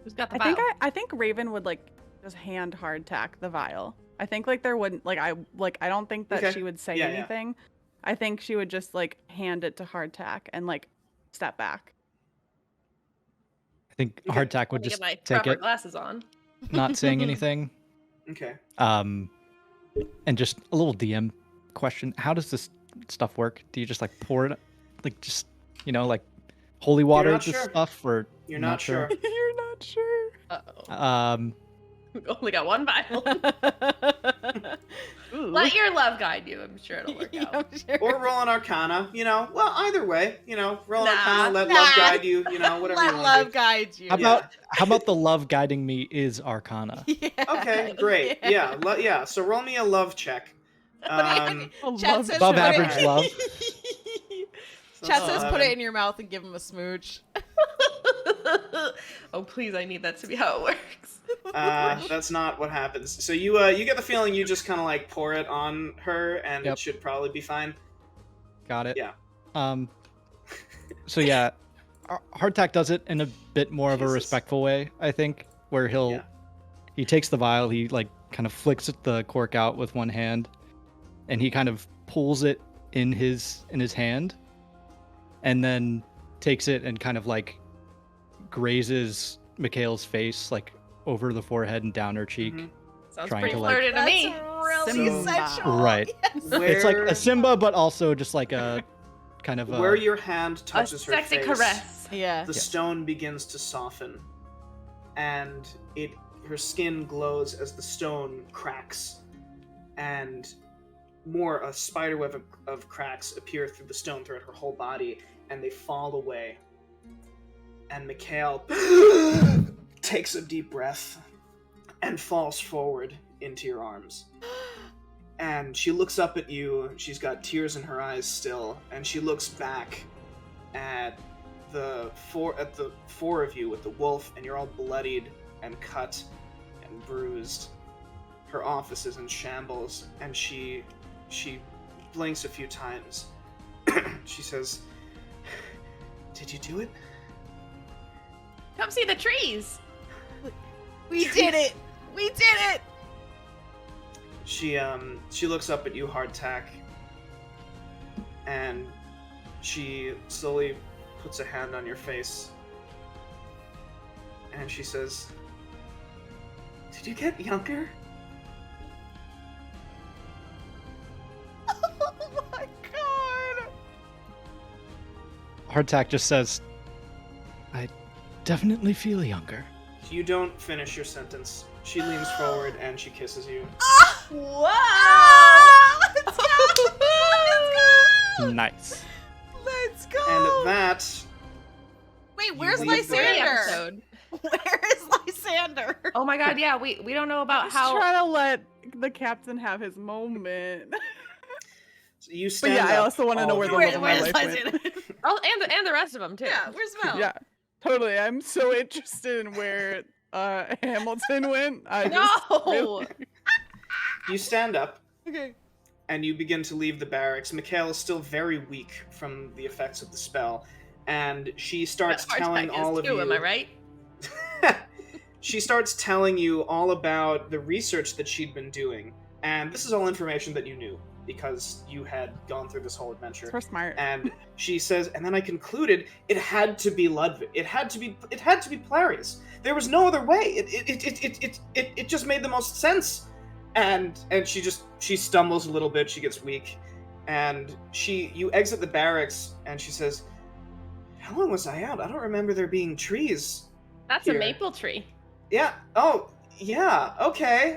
Who's got the
I think
vial?
I think Raven would like just hand hardtack the vial. I think like there wouldn't I don't think that
Okay.
she would say
Yeah, yeah.
anything. I think she would just like hand it to hardtack and like step back.
I think
Okay.
Hardtack would
Let me
just
get my
take
proper
it,
glasses on.
not saying anything.
Okay.
And just a little DM question: how does this stuff work? Do you just like pour it, like just like holy water
not
this
sure.
stuff, or
You're not sure.
You're not sure.
Uh-oh. We only got one vial.
Ooh.
Let your love guide you. I'm sure it'll work out.
I'm sure.
Or roll an Arcana, well, either way, roll an
Nah.
Arcana, let
Nah.
love guide you, whatever
Let
you want
love
to
guide you.
how about the love guiding me is Arcana?
Yeah.
do. Okay, great. Yeah, so roll me a love check.
I
Chat
love
says
Above
put it-
average love.
Chat
So
says
that's
put it
11.
in your mouth and give him a smooch.
Oh, please, I need that to be how it works.
That's not what happens. So you get the feeling you just kind of like pour it on her, and
Yep.
it should probably be fine.
Got it.
Yeah.
So yeah, Hardtack does it in a bit more of a
Jesus.
respectful way, I think, where
Yeah.
he takes the vial, he like kind of flicks the cork out with one hand, and he kind of pulls it in his hand, and then takes it and kind of like grazes Mikhail's face like over the forehead and down her cheek.
Mhm.
Sounds
Trying
pretty
to, like-
flirty to
That's
me.
really
So-
sensual.
Right. It's like a Simba, but also just like a kind of a
where your hand
A
touches her
sexy
face,
caress.
Yeah.
the
Yes.
stone begins to soften, and her skin glows as the stone cracks, and a spiderweb of cracks appear through the stone throughout her whole body, and they fall away. And Mikhail takes a deep breath and falls forward into your arms. And she looks up at you. She's got tears in her eyes still, and she looks back at the four of you with the wolf, and you're all bloodied and cut and bruised. Her office is in shambles, and she blinks a few times. She says, "Did you do it?"
Come see the trees.
We did it! We did it!
She looks up at you, Hardtack, and she slowly puts a hand on your face, and she says, "Did you get younger?"
Oh my god!
Hardtack just says, "I definitely feel younger."
You don't finish your sentence. She leans forward and she kisses you.
Whoa! Let's go! Let's go!
Nice.
Let's go!
And that,
Wait, where's
leave the
Lysander?
Episode.
Where is Lysander?
Oh my god, yeah, we don't know about
Just
how.
try to let the captain have his moment.
so you
But
stand
yeah, I
up,
also want to know
all
where
of
the
you.
love of my life went.
Lysander?
Oh, and the rest of them too.
Yeah, where's Mel?
Yeah, totally. I'm so interested in where Hamilton went. I just
No.
really-
You stand up,
Okay.
and you begin to leave the barracks. Mikhail is still very weak from the effects of the spell, and she starts
But
telling
Hardtack is
all of
too,
you.
am I right?
She starts telling you all about the research that she'd been doing, and this is all information that you knew because you had gone through this whole adventure.
So smart.
And she says, and then I concluded it had to be Ludwig. It had to be Plarius. There was no other way. It just made the most sense. And she stumbles a little bit. She gets weak, and you exit the barracks, and she says, "How long was I out? I don't remember there being trees."
That's
Here.
a maple tree.
Yeah. Oh, yeah. Okay.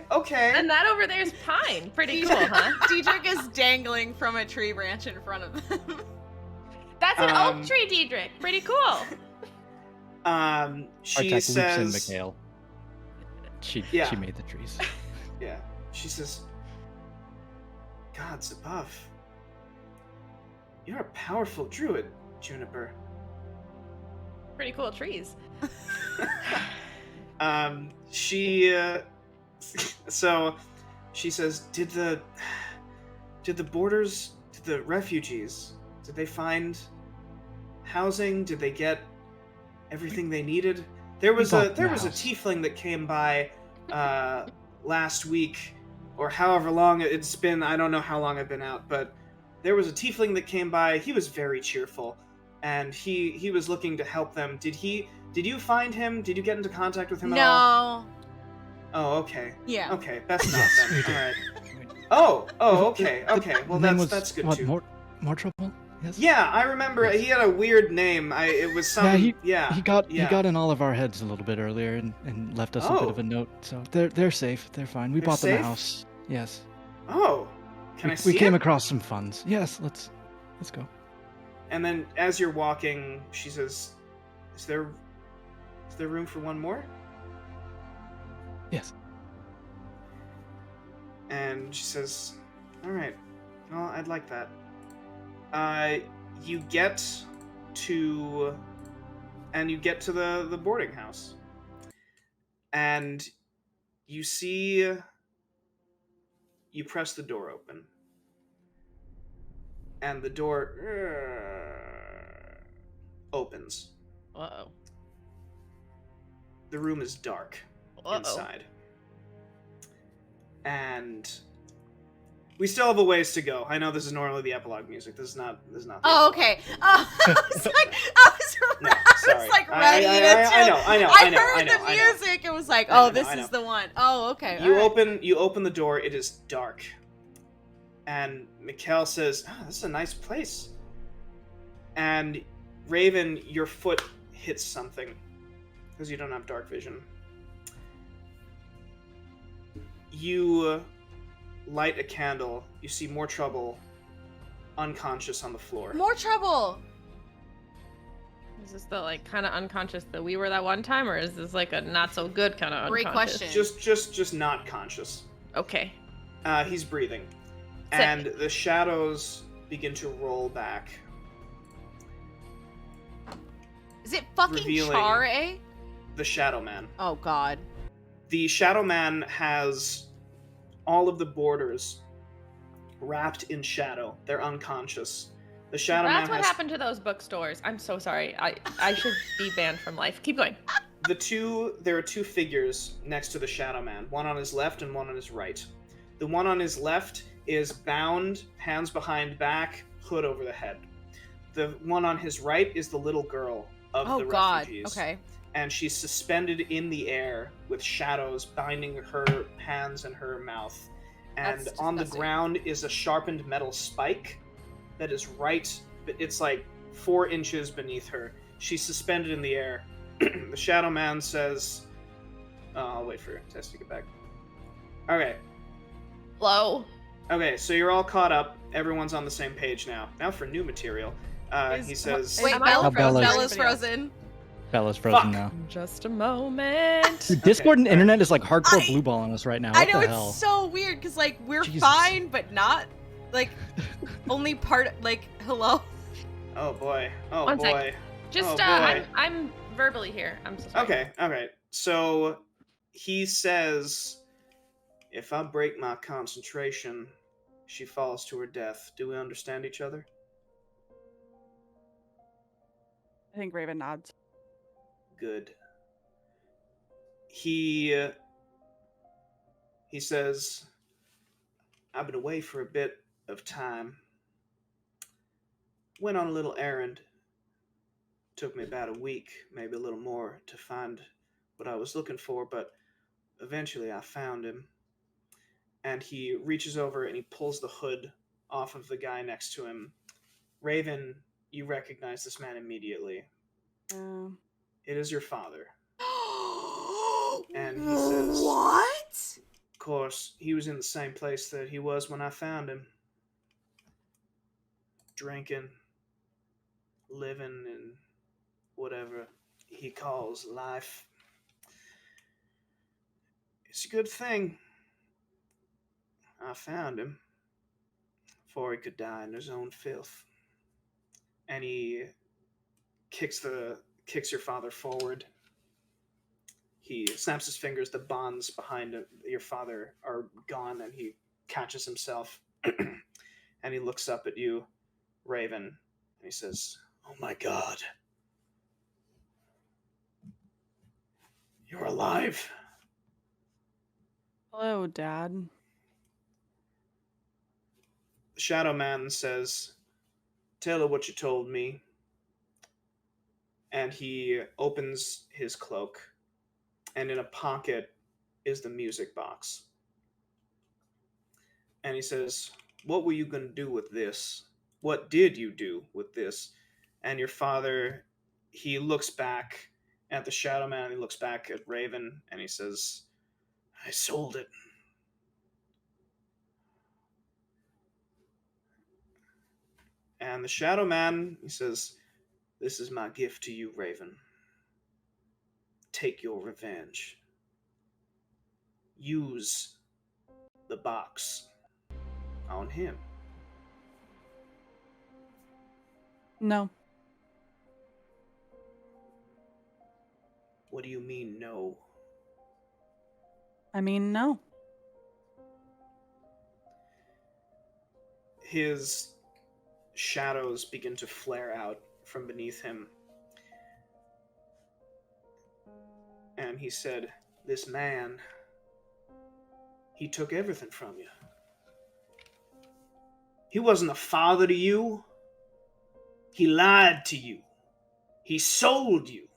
And that over there is pine. Pretty cool, huh?
Diedrich is dangling from a tree branch in front of them.
That's an oak tree, Diedrich. Pretty cool.
She
Hardtack
says,
loops in Mikhail. She made the trees.
Yeah. She says, "Gods above, you're a powerful druid, Juniper."
Pretty cool trees.
So she says, did the refugees, did they find housing? Did they get everything they needed? There was a tiefling that came by last week, or however long it's been. I don't know how long I've been out, but there was a tiefling that came by. He was very cheerful, and he was looking to help them. Did you find him? Did you get into contact with him at all?
No.
Oh, okay.
Yeah.
Okay, best not
Yes,
then.
we did.
All right. Oh, okay. Well,
Name
that's good
what,
too.
More trouble? Yes.
Yeah, I remember he had a weird name. It was some.
He
yeah.
got in all of our heads a little bit earlier and left us a bit
Oh.
of a note. So they're safe. They're fine. We
They're
bought them
safe?
a house. Yes.
Oh, can I see
We came
it?
across some funds. Yes. Let's go.
And then as you're walking, she says, "Is there room for one more?"
Yes.
And she says, "All right. Well, I'd like that." You get to the boarding house, and you see. You press the door open, and the door opens.
Uh-oh.
The room is dark
Uh-oh.
inside. And we still have a ways to go. I know this is normally the epilogue music. This is not the
Oh,
epilogue.
okay. I was
No,
I
sorry.
was like ready to.
I know.
I heard the music. It was like,
I know,
this
I know.
is the one. Oh, okay.
You
all right.
open the door. It is dark. And Mikhail says, "Oh, this is a nice place." And Raven, your foot hits something because you don't have dark vision. You light a candle. You see more trouble unconscious on the floor.
More trouble.
Is this the like kind of unconscious that we were that one time, or is this like a not so good kind of
Great
unconscious?
question.
Just not conscious.
Okay.
He's breathing.
Sick.
And the shadows begin to roll back.
Is it fucking
Revealing-
Chare?
The Shadow Man.
Oh God.
The Shadow Man has all of the borders wrapped in shadow. They're unconscious. The Shadow
That's
Man
what
has
happened to those bookstores. I'm so sorry. I should be banned from life. Keep going.
There are two figures next to the Shadow Man, one on his left and one on his right. The one on his left is bound, hands behind back, hood over the head. The one on his right is the little girl of the refugees.
Okay.
And she's suspended in the air with shadows binding her hands and her mouth. And
That's
on the
disgusting.
ground is a sharpened metal spike that is it's like 4 inches beneath her. She's suspended in the air. The Shadow Man says, I'll wait for Tess to get back. Okay.
Low.
Okay, so you're all caught up. Everyone's on the same page now. Now for new material. He says...
Wait,
Am I
Bella's
Bella's-
Bella's frozen.
Bella's frozen
Fuck.
now.
Just a moment.
Dude, Discord and
Okay,
internet is like hardcore
I-
blue ball on us right now.
I
What
know,
the
it's
hell?
so weird, because, like, we're
Jesus.
fine, but not, like, only part, like, hello?
Oh boy. Oh
One sec.
boy.
Just,
Oh, boy.
I'm verbally here. I'm so sorry.
Okay. So he says, if I break my concentration, she falls to her death. Do we understand each other?
I think Raven nods.
Good. He says, I've been away for a bit of time. Went on a little errand. Took me about a week, maybe a little more, to find what I was looking for, but eventually I found him. And he reaches over and he pulls the hood off of the guy next to him. Raven, you recognize this man immediately. It is your father. And he says,
What?
of course, he was in the same place that he was when I found him. Drinking, living in whatever he calls life. It's a good thing I found him before he could die in his own filth. And he kicks your father forward. He snaps his fingers. The bonds behind your father are gone, and he catches himself. And he looks up at you, Raven, and he says, "Oh my God. You're alive."
Hello, Dad.
The Shadow Man says, "Tell her what you told me." And he opens his cloak, and in a pocket is the music box. And he says, "What were you going to do with this? What did you do with this?" And your father, he looks back at the Shadow Man, he looks back at Raven, and he says, "I sold it." And the Shadow Man, he says, "This is my gift to you, Raven. Take your revenge. Use the box on him."
No.
What do you mean, no?
I mean, no.
His shadows begin to flare out from beneath him. And he said, "This man, he took everything from you. He wasn't a father to you. He lied to you. He sold you.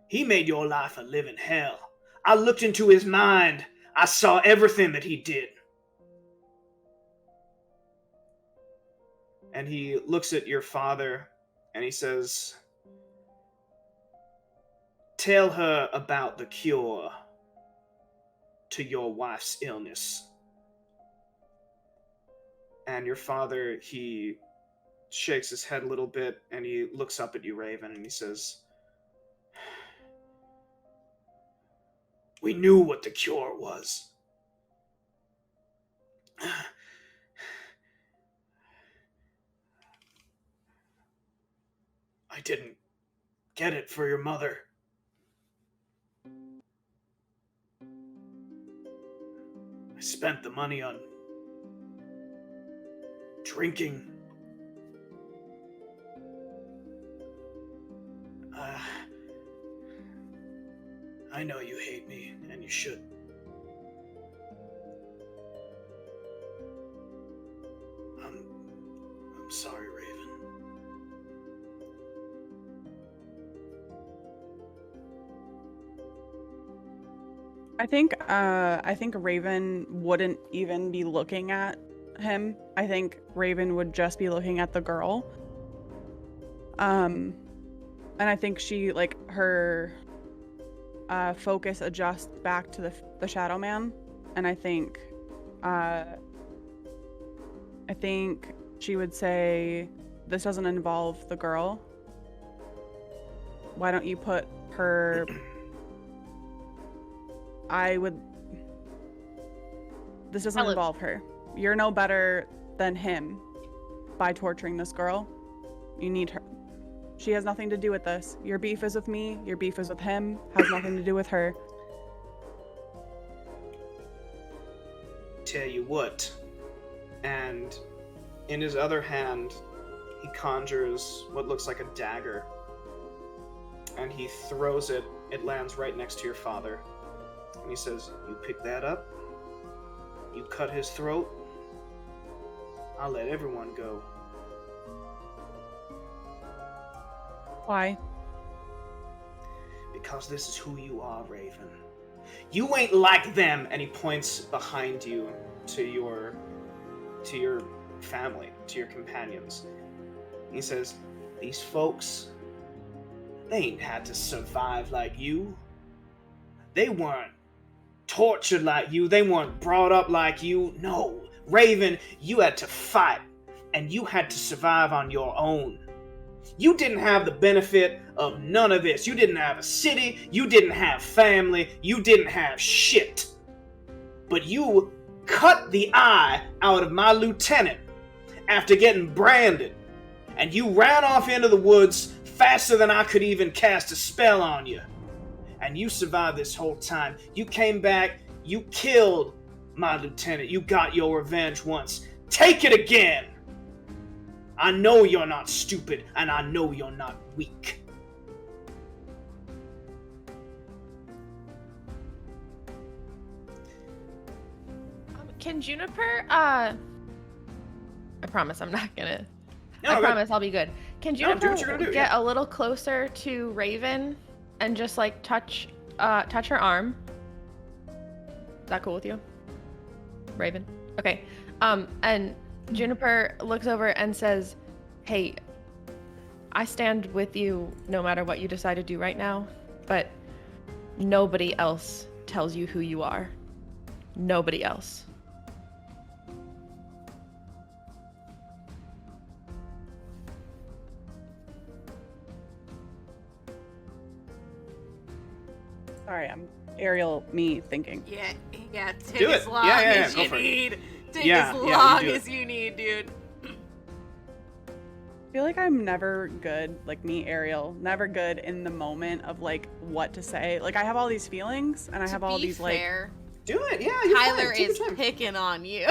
He made your life a living hell. I looked into his mind. I saw everything that he did." And he looks at your father and he says, "Tell her about the cure to your wife's illness." And your father, he shakes his head a little bit and he looks up at you, Raven, and he says, "We knew what the cure was. I didn't get it for your mother. I spent the money on drinking. I know you hate me, and you should. I'm sorry, Raven.
I think Raven wouldn't even be looking at him. I think Raven would just be looking at the girl. And I think she, like, her focus adjusts back to the Shadow Man, and I think she would say, "This doesn't involve the girl. Why don't you put her?" This doesn't involve her. You're no better than him by torturing this girl. You need her. She has nothing to do with this. Your beef is with me. Your beef is with him. Has nothing to do with her.
Tell you what. And in his other hand, he conjures what looks like a dagger. And he throws it. It lands right next to your father. And he says, "You pick that up. You cut his throat. I'll let everyone go."
Why?
Because this is who you are, Raven. You ain't like them. And he points behind you to your family, to your companions. He says, "These folks, they ain't had to survive like you. They weren't tortured like you. They weren't brought up like you. No, Raven, you had to fight, and you had to survive on your own. You didn't have the benefit of none of this. You didn't have a city. You didn't have family. You didn't have shit. But you cut the eye out of my lieutenant after getting branded, and you ran off into the woods faster than I could even cast a spell on you. And you survived this whole time. You came back, you killed my lieutenant. You got your revenge once. Take it again! I know you're not stupid, and I know you're not weak."
Can Juniper, I promise I'm not gonna,
No,
I
good.
promise I'll be good. Can
No, do
Juniper
what you're gonna do,
get
yeah.
a little closer to Raven and just like touch her arm? Is that cool with you? Raven? Okay. And Juniper looks over and says, "Hey, I stand with you no matter what you decide to do right now, but nobody else tells you who you are. Nobody else."
Sorry, I'm Ariel. Me thinking.
Yeah. Take
Do
as
it.
long
Yeah,
as
go
you
for it.
need. Take
Yeah,
as
yeah, you
long
do it.
as you need, dude.
I feel like I'm never good, like me, Ariel, never good in the moment of like what to say. Like I have all these feelings, and I have all these like.
Do it, yeah. You're
Tyler
fine. Take
is
your time.
picking on you.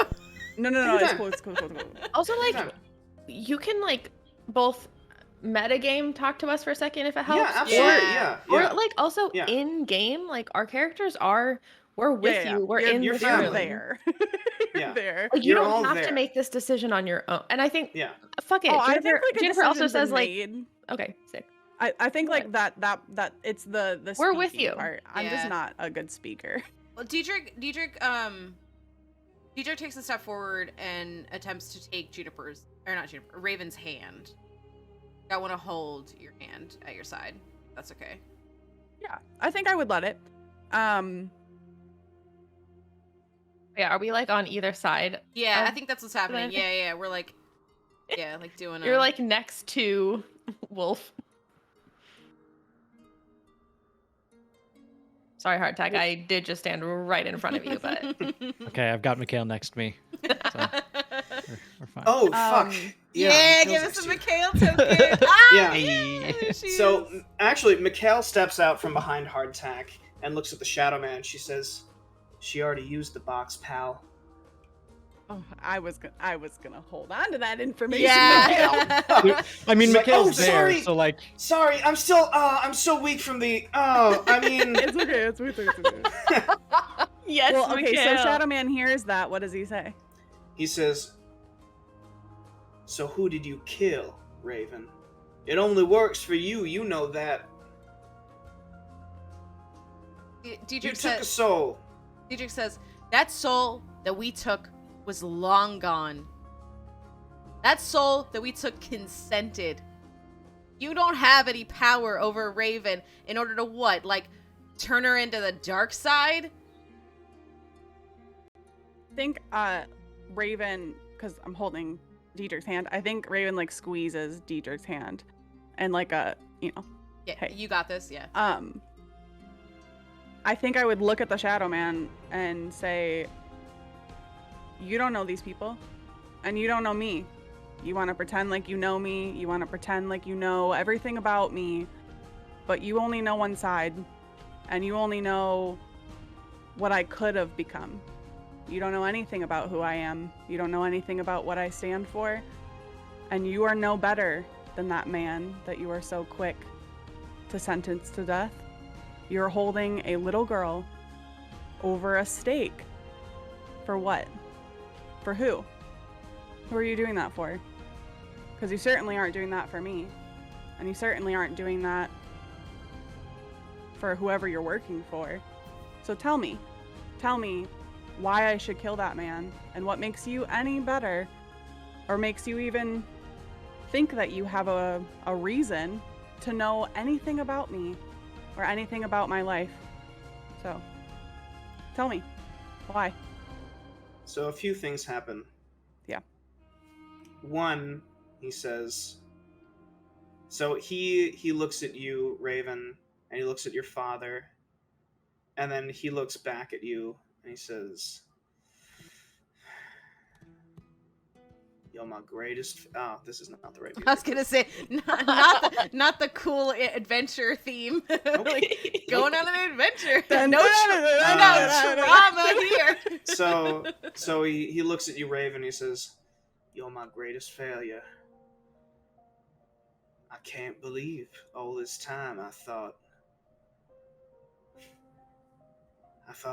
No,
Take
it's
your
cool, it's cool, it's cool, it's cool.
Also, like,
Yeah.
you can like both metagame talk to us for a second if it helps.
Yeah, absolutely.
Yeah.
Yeah.
Or like also
Yeah.
in game, like our characters we're with
Yeah.
you. We're
You're-
in
you're
this
family.
room.
there.
Yeah.
You're there.
Like, you
You're
don't
all
have
there.
to make this decision on your own. And I think,
Yeah.
fuck it.
Oh, I think
Jennifer,
like a
Jennifer also
decision's
says
been
like,
made.
okay, sick.
I think
What?
like that it's the
We're with
speaking
you.
part. I'm
Yeah.
just not a good speaker.
Well, Diedrich takes a step forward and attempts to take Raven's hand. I want to hold your hand at your side. That's okay.
Yeah, I think I would let it.
Yeah, are we like on either side?
Yeah, I
of-
think that's what's happening.
then-
Yeah. We're like, like doing.
You're like next to Wolf. Sorry, Hardtack. I did just stand right in front of you, but
Okay, I've got Mikhail next to me. So we're fine.
Oh, fuck.
Yeah,
Mikhail's
give us
next
a
to you.
Mikhail token. Ah,
Yeah.
yeah, there she
So,
is.
actually, Mikhail steps out from behind Hardtack and looks at the Shadow Man. She says, "She already used the box, pal."
Oh, I was gonna hold on to that information.
Yeah.
I mean,
It's like,
Mikhail's
oh,
there,
sorry.
so like,
Sorry, I'm so weak from the. Oh, I mean.
It's okay. It's okay.
Yes,
Well, okay. So
Mikhail.
Shadow Man hears that. What does he say?
He says, "So who did you kill, Raven? It only works for you. You know that. You
Diedrich
took a
says,
soul."
Diedrich says, that soul that we took was long gone. That soul that we took consented. You don't have any power over Raven in order to what? Like, turn her into the dark side?
I think Raven, because I'm holding Diedrich's hand. I think Raven like squeezes Diedrich's hand, and like
Yeah,
hey.
you got this, yeah.
I think I would look at the Shadow Man and say, you don't know these people, and you don't know me. You want to pretend like you know me, you want to pretend like you know everything about me, but you only know one side, and you only know what I could have become. You don't know anything about who I am. You don't know anything about what I stand for, and you are no better than that man that you are so quick to sentence to death. You're holding a little girl over a stake. For what? For who? Who are you doing that for? Because you certainly aren't doing that for me. And you certainly aren't doing that for whoever you're working for. So tell me why I should kill that man, and what makes you any better, or makes you even think that you have a reason to know anything about me or anything about my life. So tell me why.
So a few things happen.
Yeah.
One, he says. So he looks at you, Raven, and he looks at your father, and then he looks back at you and he says, "You're my greatest." Oh, this is not the right.
I was gonna say, not the cool adventure theme. Like, going on an adventure. No trauma here.
So he looks at you, Raven. He says, "You're my greatest failure. I can't believe all this time I thought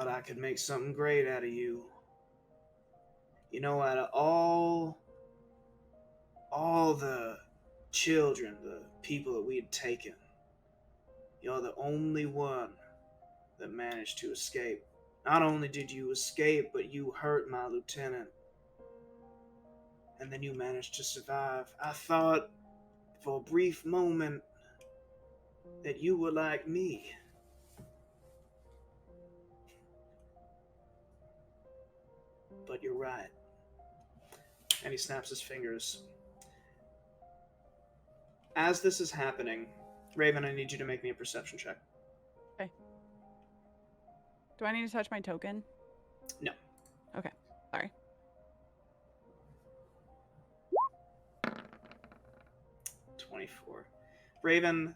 I could make something great out of you. You know, out of all the children, the people that we had taken, you're the only one that managed to escape. Not only did you escape, but you hurt my lieutenant. And then you managed to survive. I thought for a brief moment that you were like me. But you're right." And he snaps his fingers. As this is happening, Raven, I need you to make me a perception check.
Okay. Do I need to touch my token?
No.
Okay. Sorry.
24. Raven,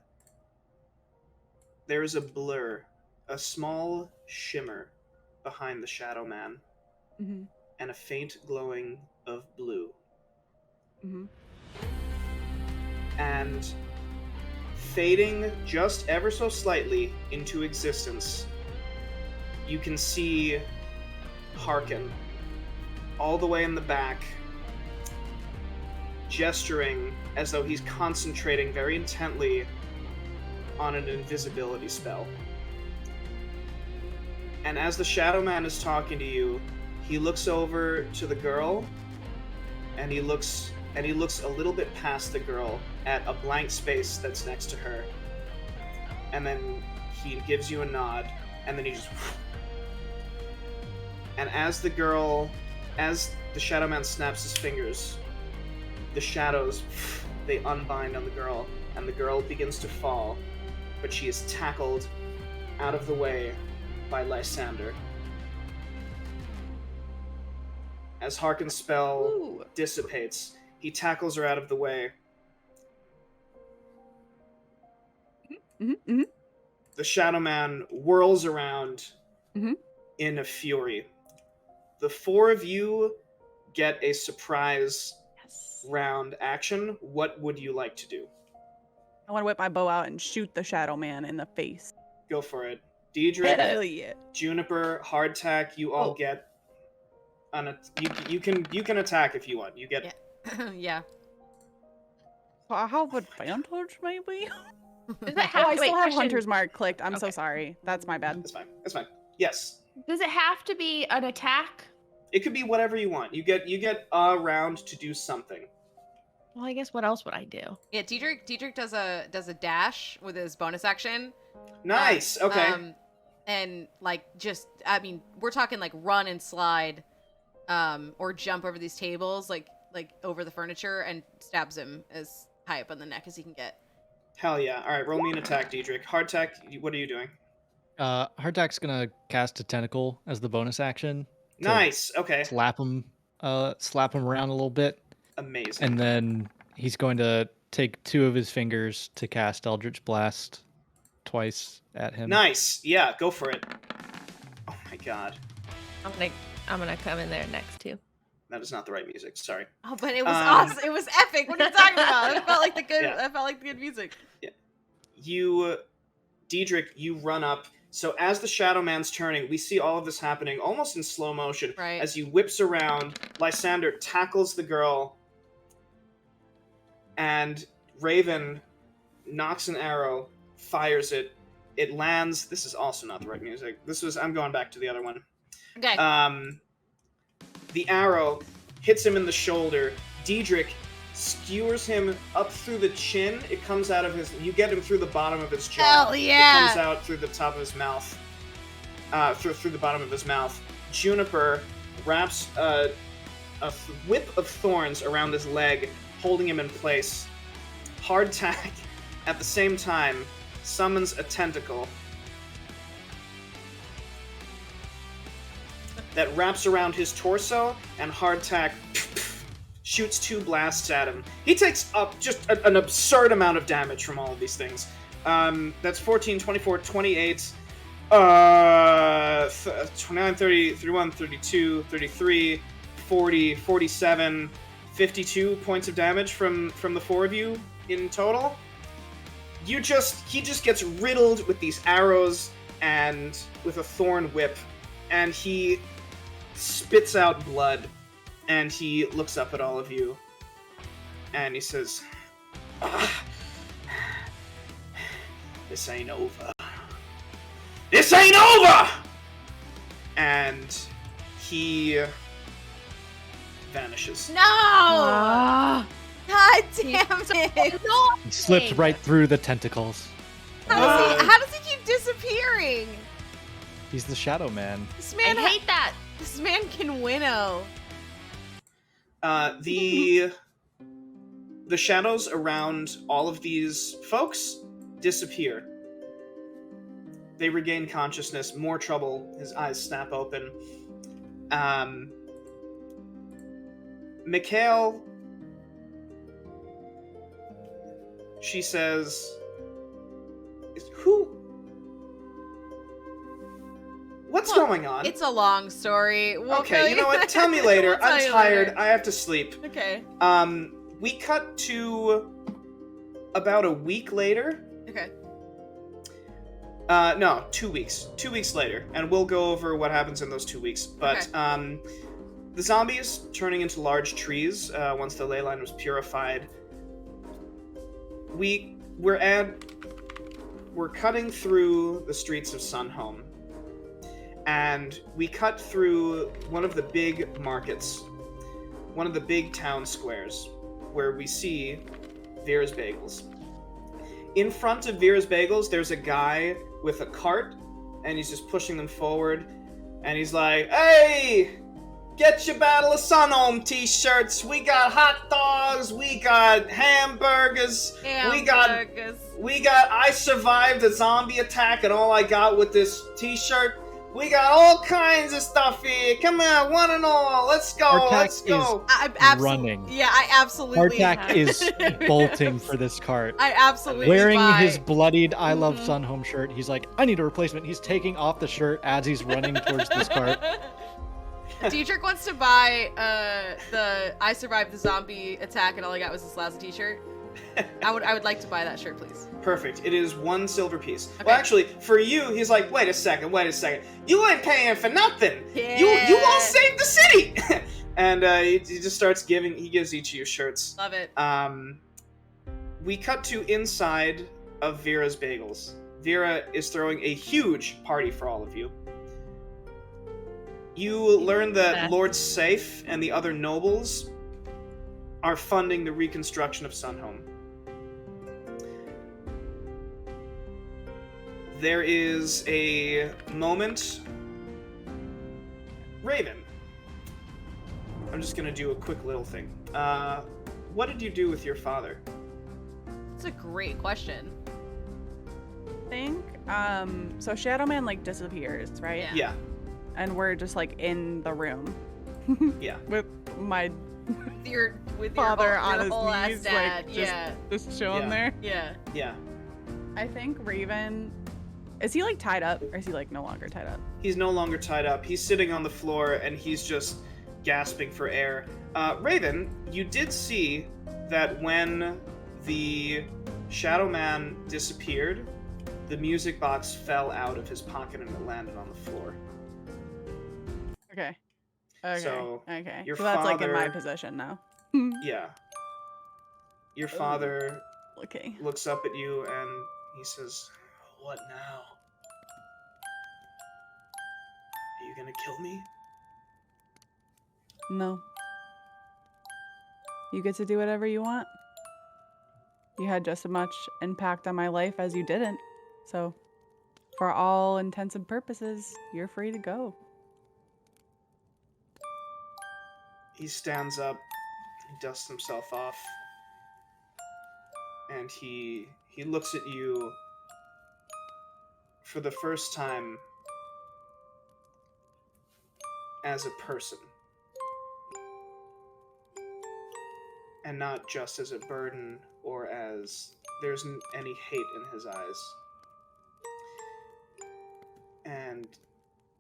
there is a blur, a small shimmer behind the Shadow Man,
Mm-hmm.
and a faint glowing of blue.
Mm-hmm.
And fading just ever so slightly into existence, you can see Harkin all the way in the back, gesturing as though he's concentrating very intently on an invisibility spell. And as the Shadow Man is talking to you, he looks over to the girl, and he looks a little bit past the girl at a blank space that's next to her. And then he gives you a nod, and then he just... And as the Shadow Man snaps his fingers, the shadows, they unbind on the girl, and the girl begins to fall, but she is tackled out of the way by Lysander. As Harkin's spell dissipates, he tackles her out of the way.
Mm-hmm. Mm-hmm.
The Shadow Man whirls around
Mhm.
in a fury. The four of you get a surprise round action. What would you like to do?
I want to whip my bow out and shoot the Shadow Man in the face.
Go for it. Deidre,
Hell yeah.
Juniper, Hardtack, you all get you can attack if you want. You get
Yeah.
So I have advantage, maybe?
Does it
Oh,
have,
I
wait,
still have
question.
Hunter's Mark clicked. I'm so
Okay.
sorry. That's my bad.
It's fine. It's fine. Yes.
Does it have to be an attack?
It could be whatever you want. You get a round to do something.
Well, I guess what else would I do?
Yeah, Diedrich does a dash with his bonus action.
Nice. Okay.
And like I mean, we're talking like run and slide, or jump over these tables, like over the furniture, and stabs him as high up on the neck as he can get.
Hell yeah. All right, roll me an attack, Diedrich. Hardtack, what are you doing?
Hardtack's gonna cast a tentacle as the bonus action. to
Nice. Okay.
Slap him around a little bit,
Amazing.
and then he's going to take 2 of his fingers to cast Eldritch Blast twice at him.
Nice. Yeah, go for it. Oh my god.
I'm gonna come in there next too.
That is not the right music. Sorry.
Oh, but it was awesome. It was epic. What are you talking about? It felt like the good.
Yeah.
I felt like the good music.
Diedrich, you run up. So as the Shadow Man's turning, we see all of this happening almost in slow motion.
Right.
As he whips around, Lysander tackles the girl, and Raven knocks an arrow, fires it. It lands. This is also not the right music. I'm going back to the other one.
Okay.
The arrow hits him in the shoulder. Diedrich skewers him up through the chin. It comes out of you get him through the bottom of his jaw.
Hell yeah!
It comes out through the top of his mouth. Through the bottom of his mouth. Juniper wraps a whip of thorns around his leg, holding him in place. Hardtack, at the same time, summons a tentacle that wraps around his torso, and Hardtack shoots 2 blasts at him. He takes up just an absurd amount of damage from all of these things. That's 14, 24, 28, 29, 30, 31, 32, 33, 40, 47, 52 points of damage from the 4 of you in total. He just gets riddled with these arrows and with a thorn whip, and he spits out blood, and he looks up at all of you, and he says, "This ain't over. This ain't over!" And he vanishes.
No! God damn it!
He slipped right through the tentacles.
How does he keep disappearing?
He's the Shadow Man.
This man,
I hate that.
This man can winnow.
The shadows around all of these folks disappear. They regain consciousness. More trouble. His eyes snap open. Mikhail, she says, What's going on?
It's a long story.
Okay, you know what? Tell me later.
We'll tell
I'm
you
tired.
later.
I have to sleep.
Okay.
We cut to about a week later.
Okay.
No, 2 weeks. 2 weeks later, and we'll go over what happens in those 2 weeks. But the zombies turning into large trees once the ley line was purified. We're cutting through the streets of Sunhome, and we cut through one of the big markets, one of the big town squares, where we see Vera's Bagels. In front of Vera's Bagels, there's a guy with a cart, and he's just pushing them forward, and he's like, "Hey, get your Battle of Sunhome t-shirts. We got hot dogs, we got hamburgers, we got I survived a zombie attack, and all I got with this t-shirt. We got all kinds of stuff here. Come on, one and all. Let's go.
Hardtack
Let's go."
I'm absolutely
running.
Yeah, I absolutely.
Hardtack is bolting for this cart.
I absolutely
Wearing
buy.
his bloodied I Love Sunhome shirt. He's like, I need a replacement. He's taking off the shirt as he's running towards this cart.
Dietrich wants to buy the I survived the zombie attack and all I got was this lousy t-shirt. I would like to buy that shirt, please.
Perfect. It is 1 silver piece.
Okay.
Well, actually, for you, he's like, wait a second. You ain't paying for nothing.
Yeah.
You all saved the city. And he just starts he gives each of you shirts.
Love it.
We cut to inside of Vera's Bagels. Vera is throwing a huge party for all of you. You learn that Lord Safe and the other nobles are funding the reconstruction of Sunhome. There is a moment. Raven. I'm just gonna do a quick little thing. What did you do with your father?
That's a great question.
I think, so Shadow Man, like, disappears, right?
Yeah.
And we're just, like, in the room.
Yeah.
With my
With
father
your
on his
whole ass
knees,
dad.
like,
Yeah.
just chilling
Yeah.
there.
Yeah.
Yeah.
I think Raven, is he, like, tied up? Or is he, like, no longer tied up?
He's no longer tied up. He's sitting on the floor and he's just gasping for air. Raven, you did see that when the Shadow Man disappeared, the music box fell out of his pocket and it landed on the floor.
Okay. Okay.
So,
okay.
your
So that's, like, in my
father-
possession now.
Yeah. Your father
Okay.
looks up at you and he says, "What now? Are you gonna kill me?"
No. You get to do whatever you want. You had just as much impact on my life as you didn't. So, for all intents and purposes, you're free to go.
He stands up, he dusts himself off, and he looks at you for the first time as a person. And not just as a burden or as there's any hate in his eyes. And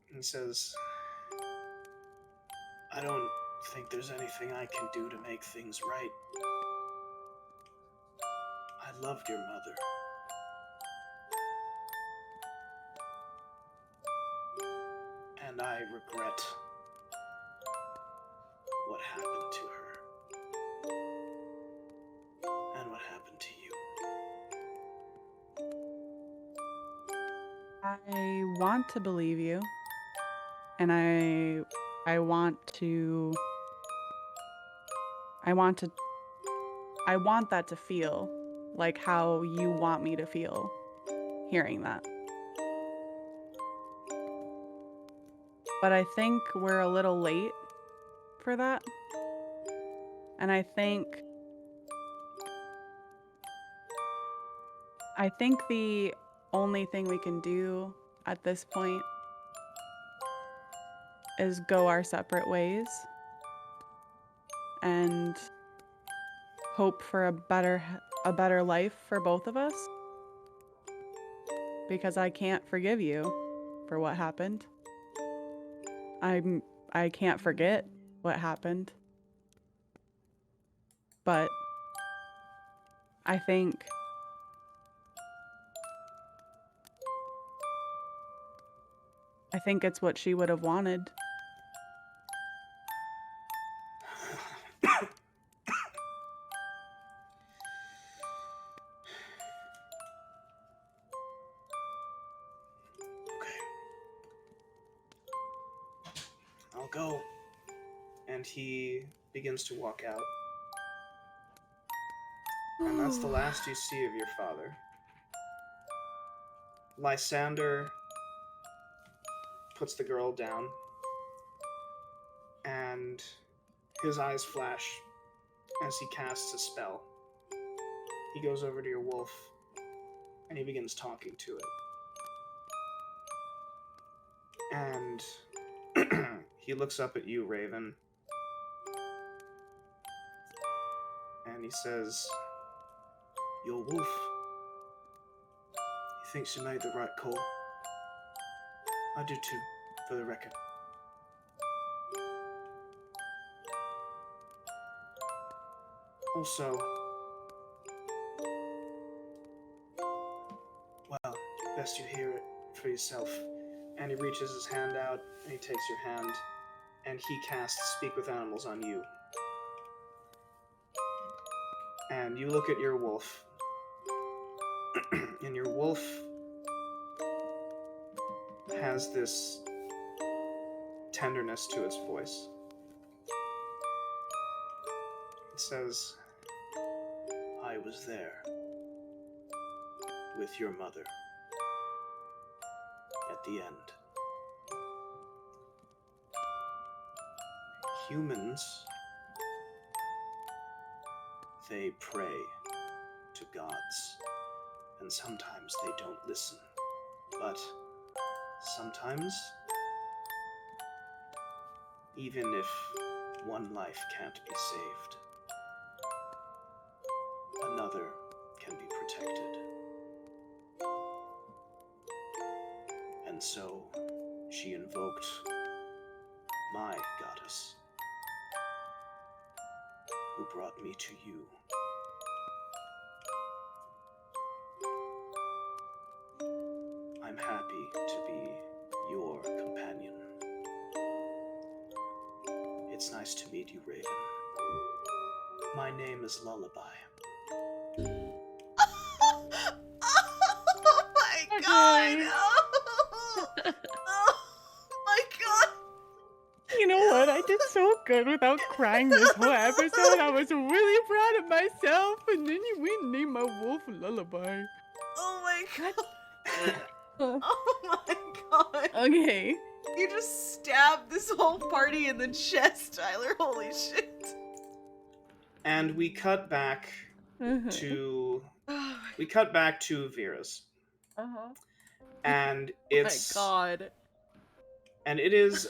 he says, "I don't think there's anything I can do to make things right. I loved your mother. And I regret what happened to her. And what happened to you."
I want to believe you. And I want that to feel like how you want me to feel hearing that. But I think we're a little late for that. And I think the only thing we can do at this point is go our separate ways and hope for a better life for both of us, because I can't forgive you for what happened. I can't forget what happened. But I think it's what she would have wanted.
Okay. I'll go. And he begins to walk out. And that's the last you see of your father. Lysander puts the girl down, and his eyes flash as he casts a spell. He goes over to your wolf, and he begins talking to it. And he looks up at you, Raven, and he says, "Your wolf, he thinks you made the right call. I do too, for the record. Also, well, best you hear it for yourself. And he reaches his hand out, and he takes your hand, and he casts Speak with Animals on you. And you look at your wolf, and your wolf has this tenderness to its voice. It says, I was there with your mother at the end. Humans, they pray to gods, and sometimes they don't listen, but sometimes, even if one life can't be saved, another can be protected. And so she invoked my goddess, who brought me to you. I'm happy to be your companion. It's nice to meet you, Raven. My name is Lullaby.
Oh my god! Oh my god!
You know what? I did so good without crying this whole episode. I was really proud of myself, and then we named my wolf Lullaby.
Oh my god! Oh my god!
Okay.
You just stabbed this whole party in the chest, Tyler. Holy shit!
And we cut back to Vera's. And it's
my god.
And it is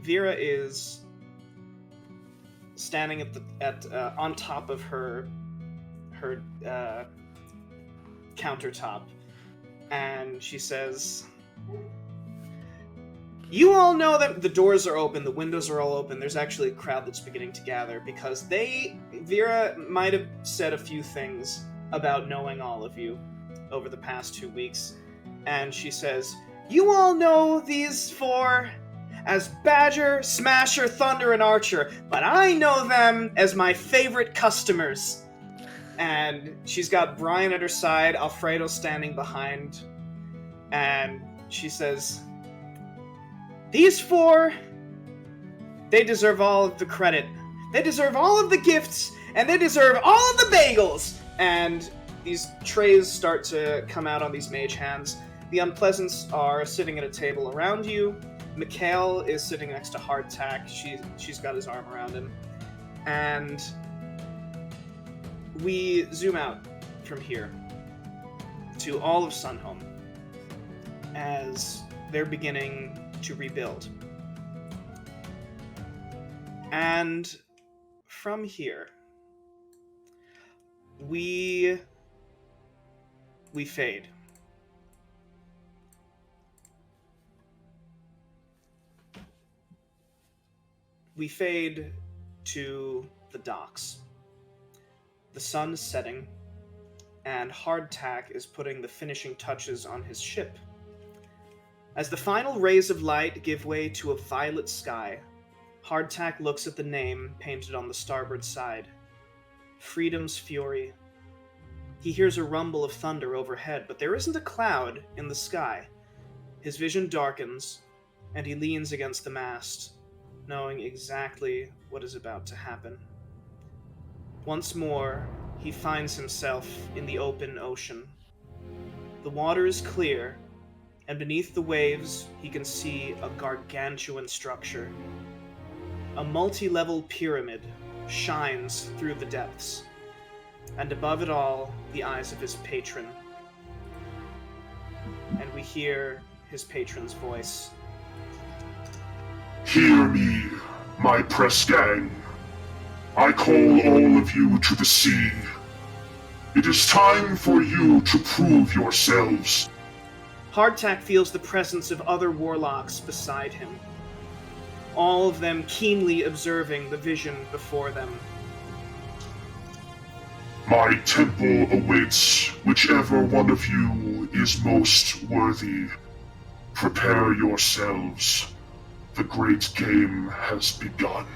Vera is standing on top of her countertop, and she says, you all know that the doors are open, the windows are all open. There's actually a crowd that's beginning to gather because Vera might have said a few things about knowing all of you over the past 2 weeks. And she says, you all know these four as Badger, Smasher, Thunder, and Archer, but I know them as my favorite customers. And she's got Brian at her side, Alfredo standing behind, and she says, these four, they deserve all of the credit. They deserve all of the gifts, and they deserve all of the bagels! And these trays start to come out on these mage hands. The Unpleasants are sitting at a table around you. Mikhail is sitting next to Hardtack. She's got his arm around him. And we zoom out from here to all of Sunhome as they're beginning to rebuild. And from here, we fade. We fade to the docks. The sun is setting, and Hardtack is putting the finishing touches on his ship. As the final rays of light give way to a violet sky, Hardtack looks at the name painted on the starboard side. Freedom's Fury. He hears a rumble of thunder overhead, but there isn't a cloud in the sky. His vision darkens, and he leans against the mast, knowing exactly what is about to happen. Once more, he finds himself in the open ocean. The water is clear, and beneath the waves, he can see a gargantuan structure. A multi-level pyramid shines through the depths, and above it all, the eyes of his patron. And we hear his patron's voice.
Hear me, my press gang. I call all of you to the sea. It is time for you to prove yourselves.
Hardtack feels the presence of other warlocks beside him. all of them keenly observing the vision before them.
My temple awaits whichever one of you is most worthy. Prepare yourselves. The great game has begun.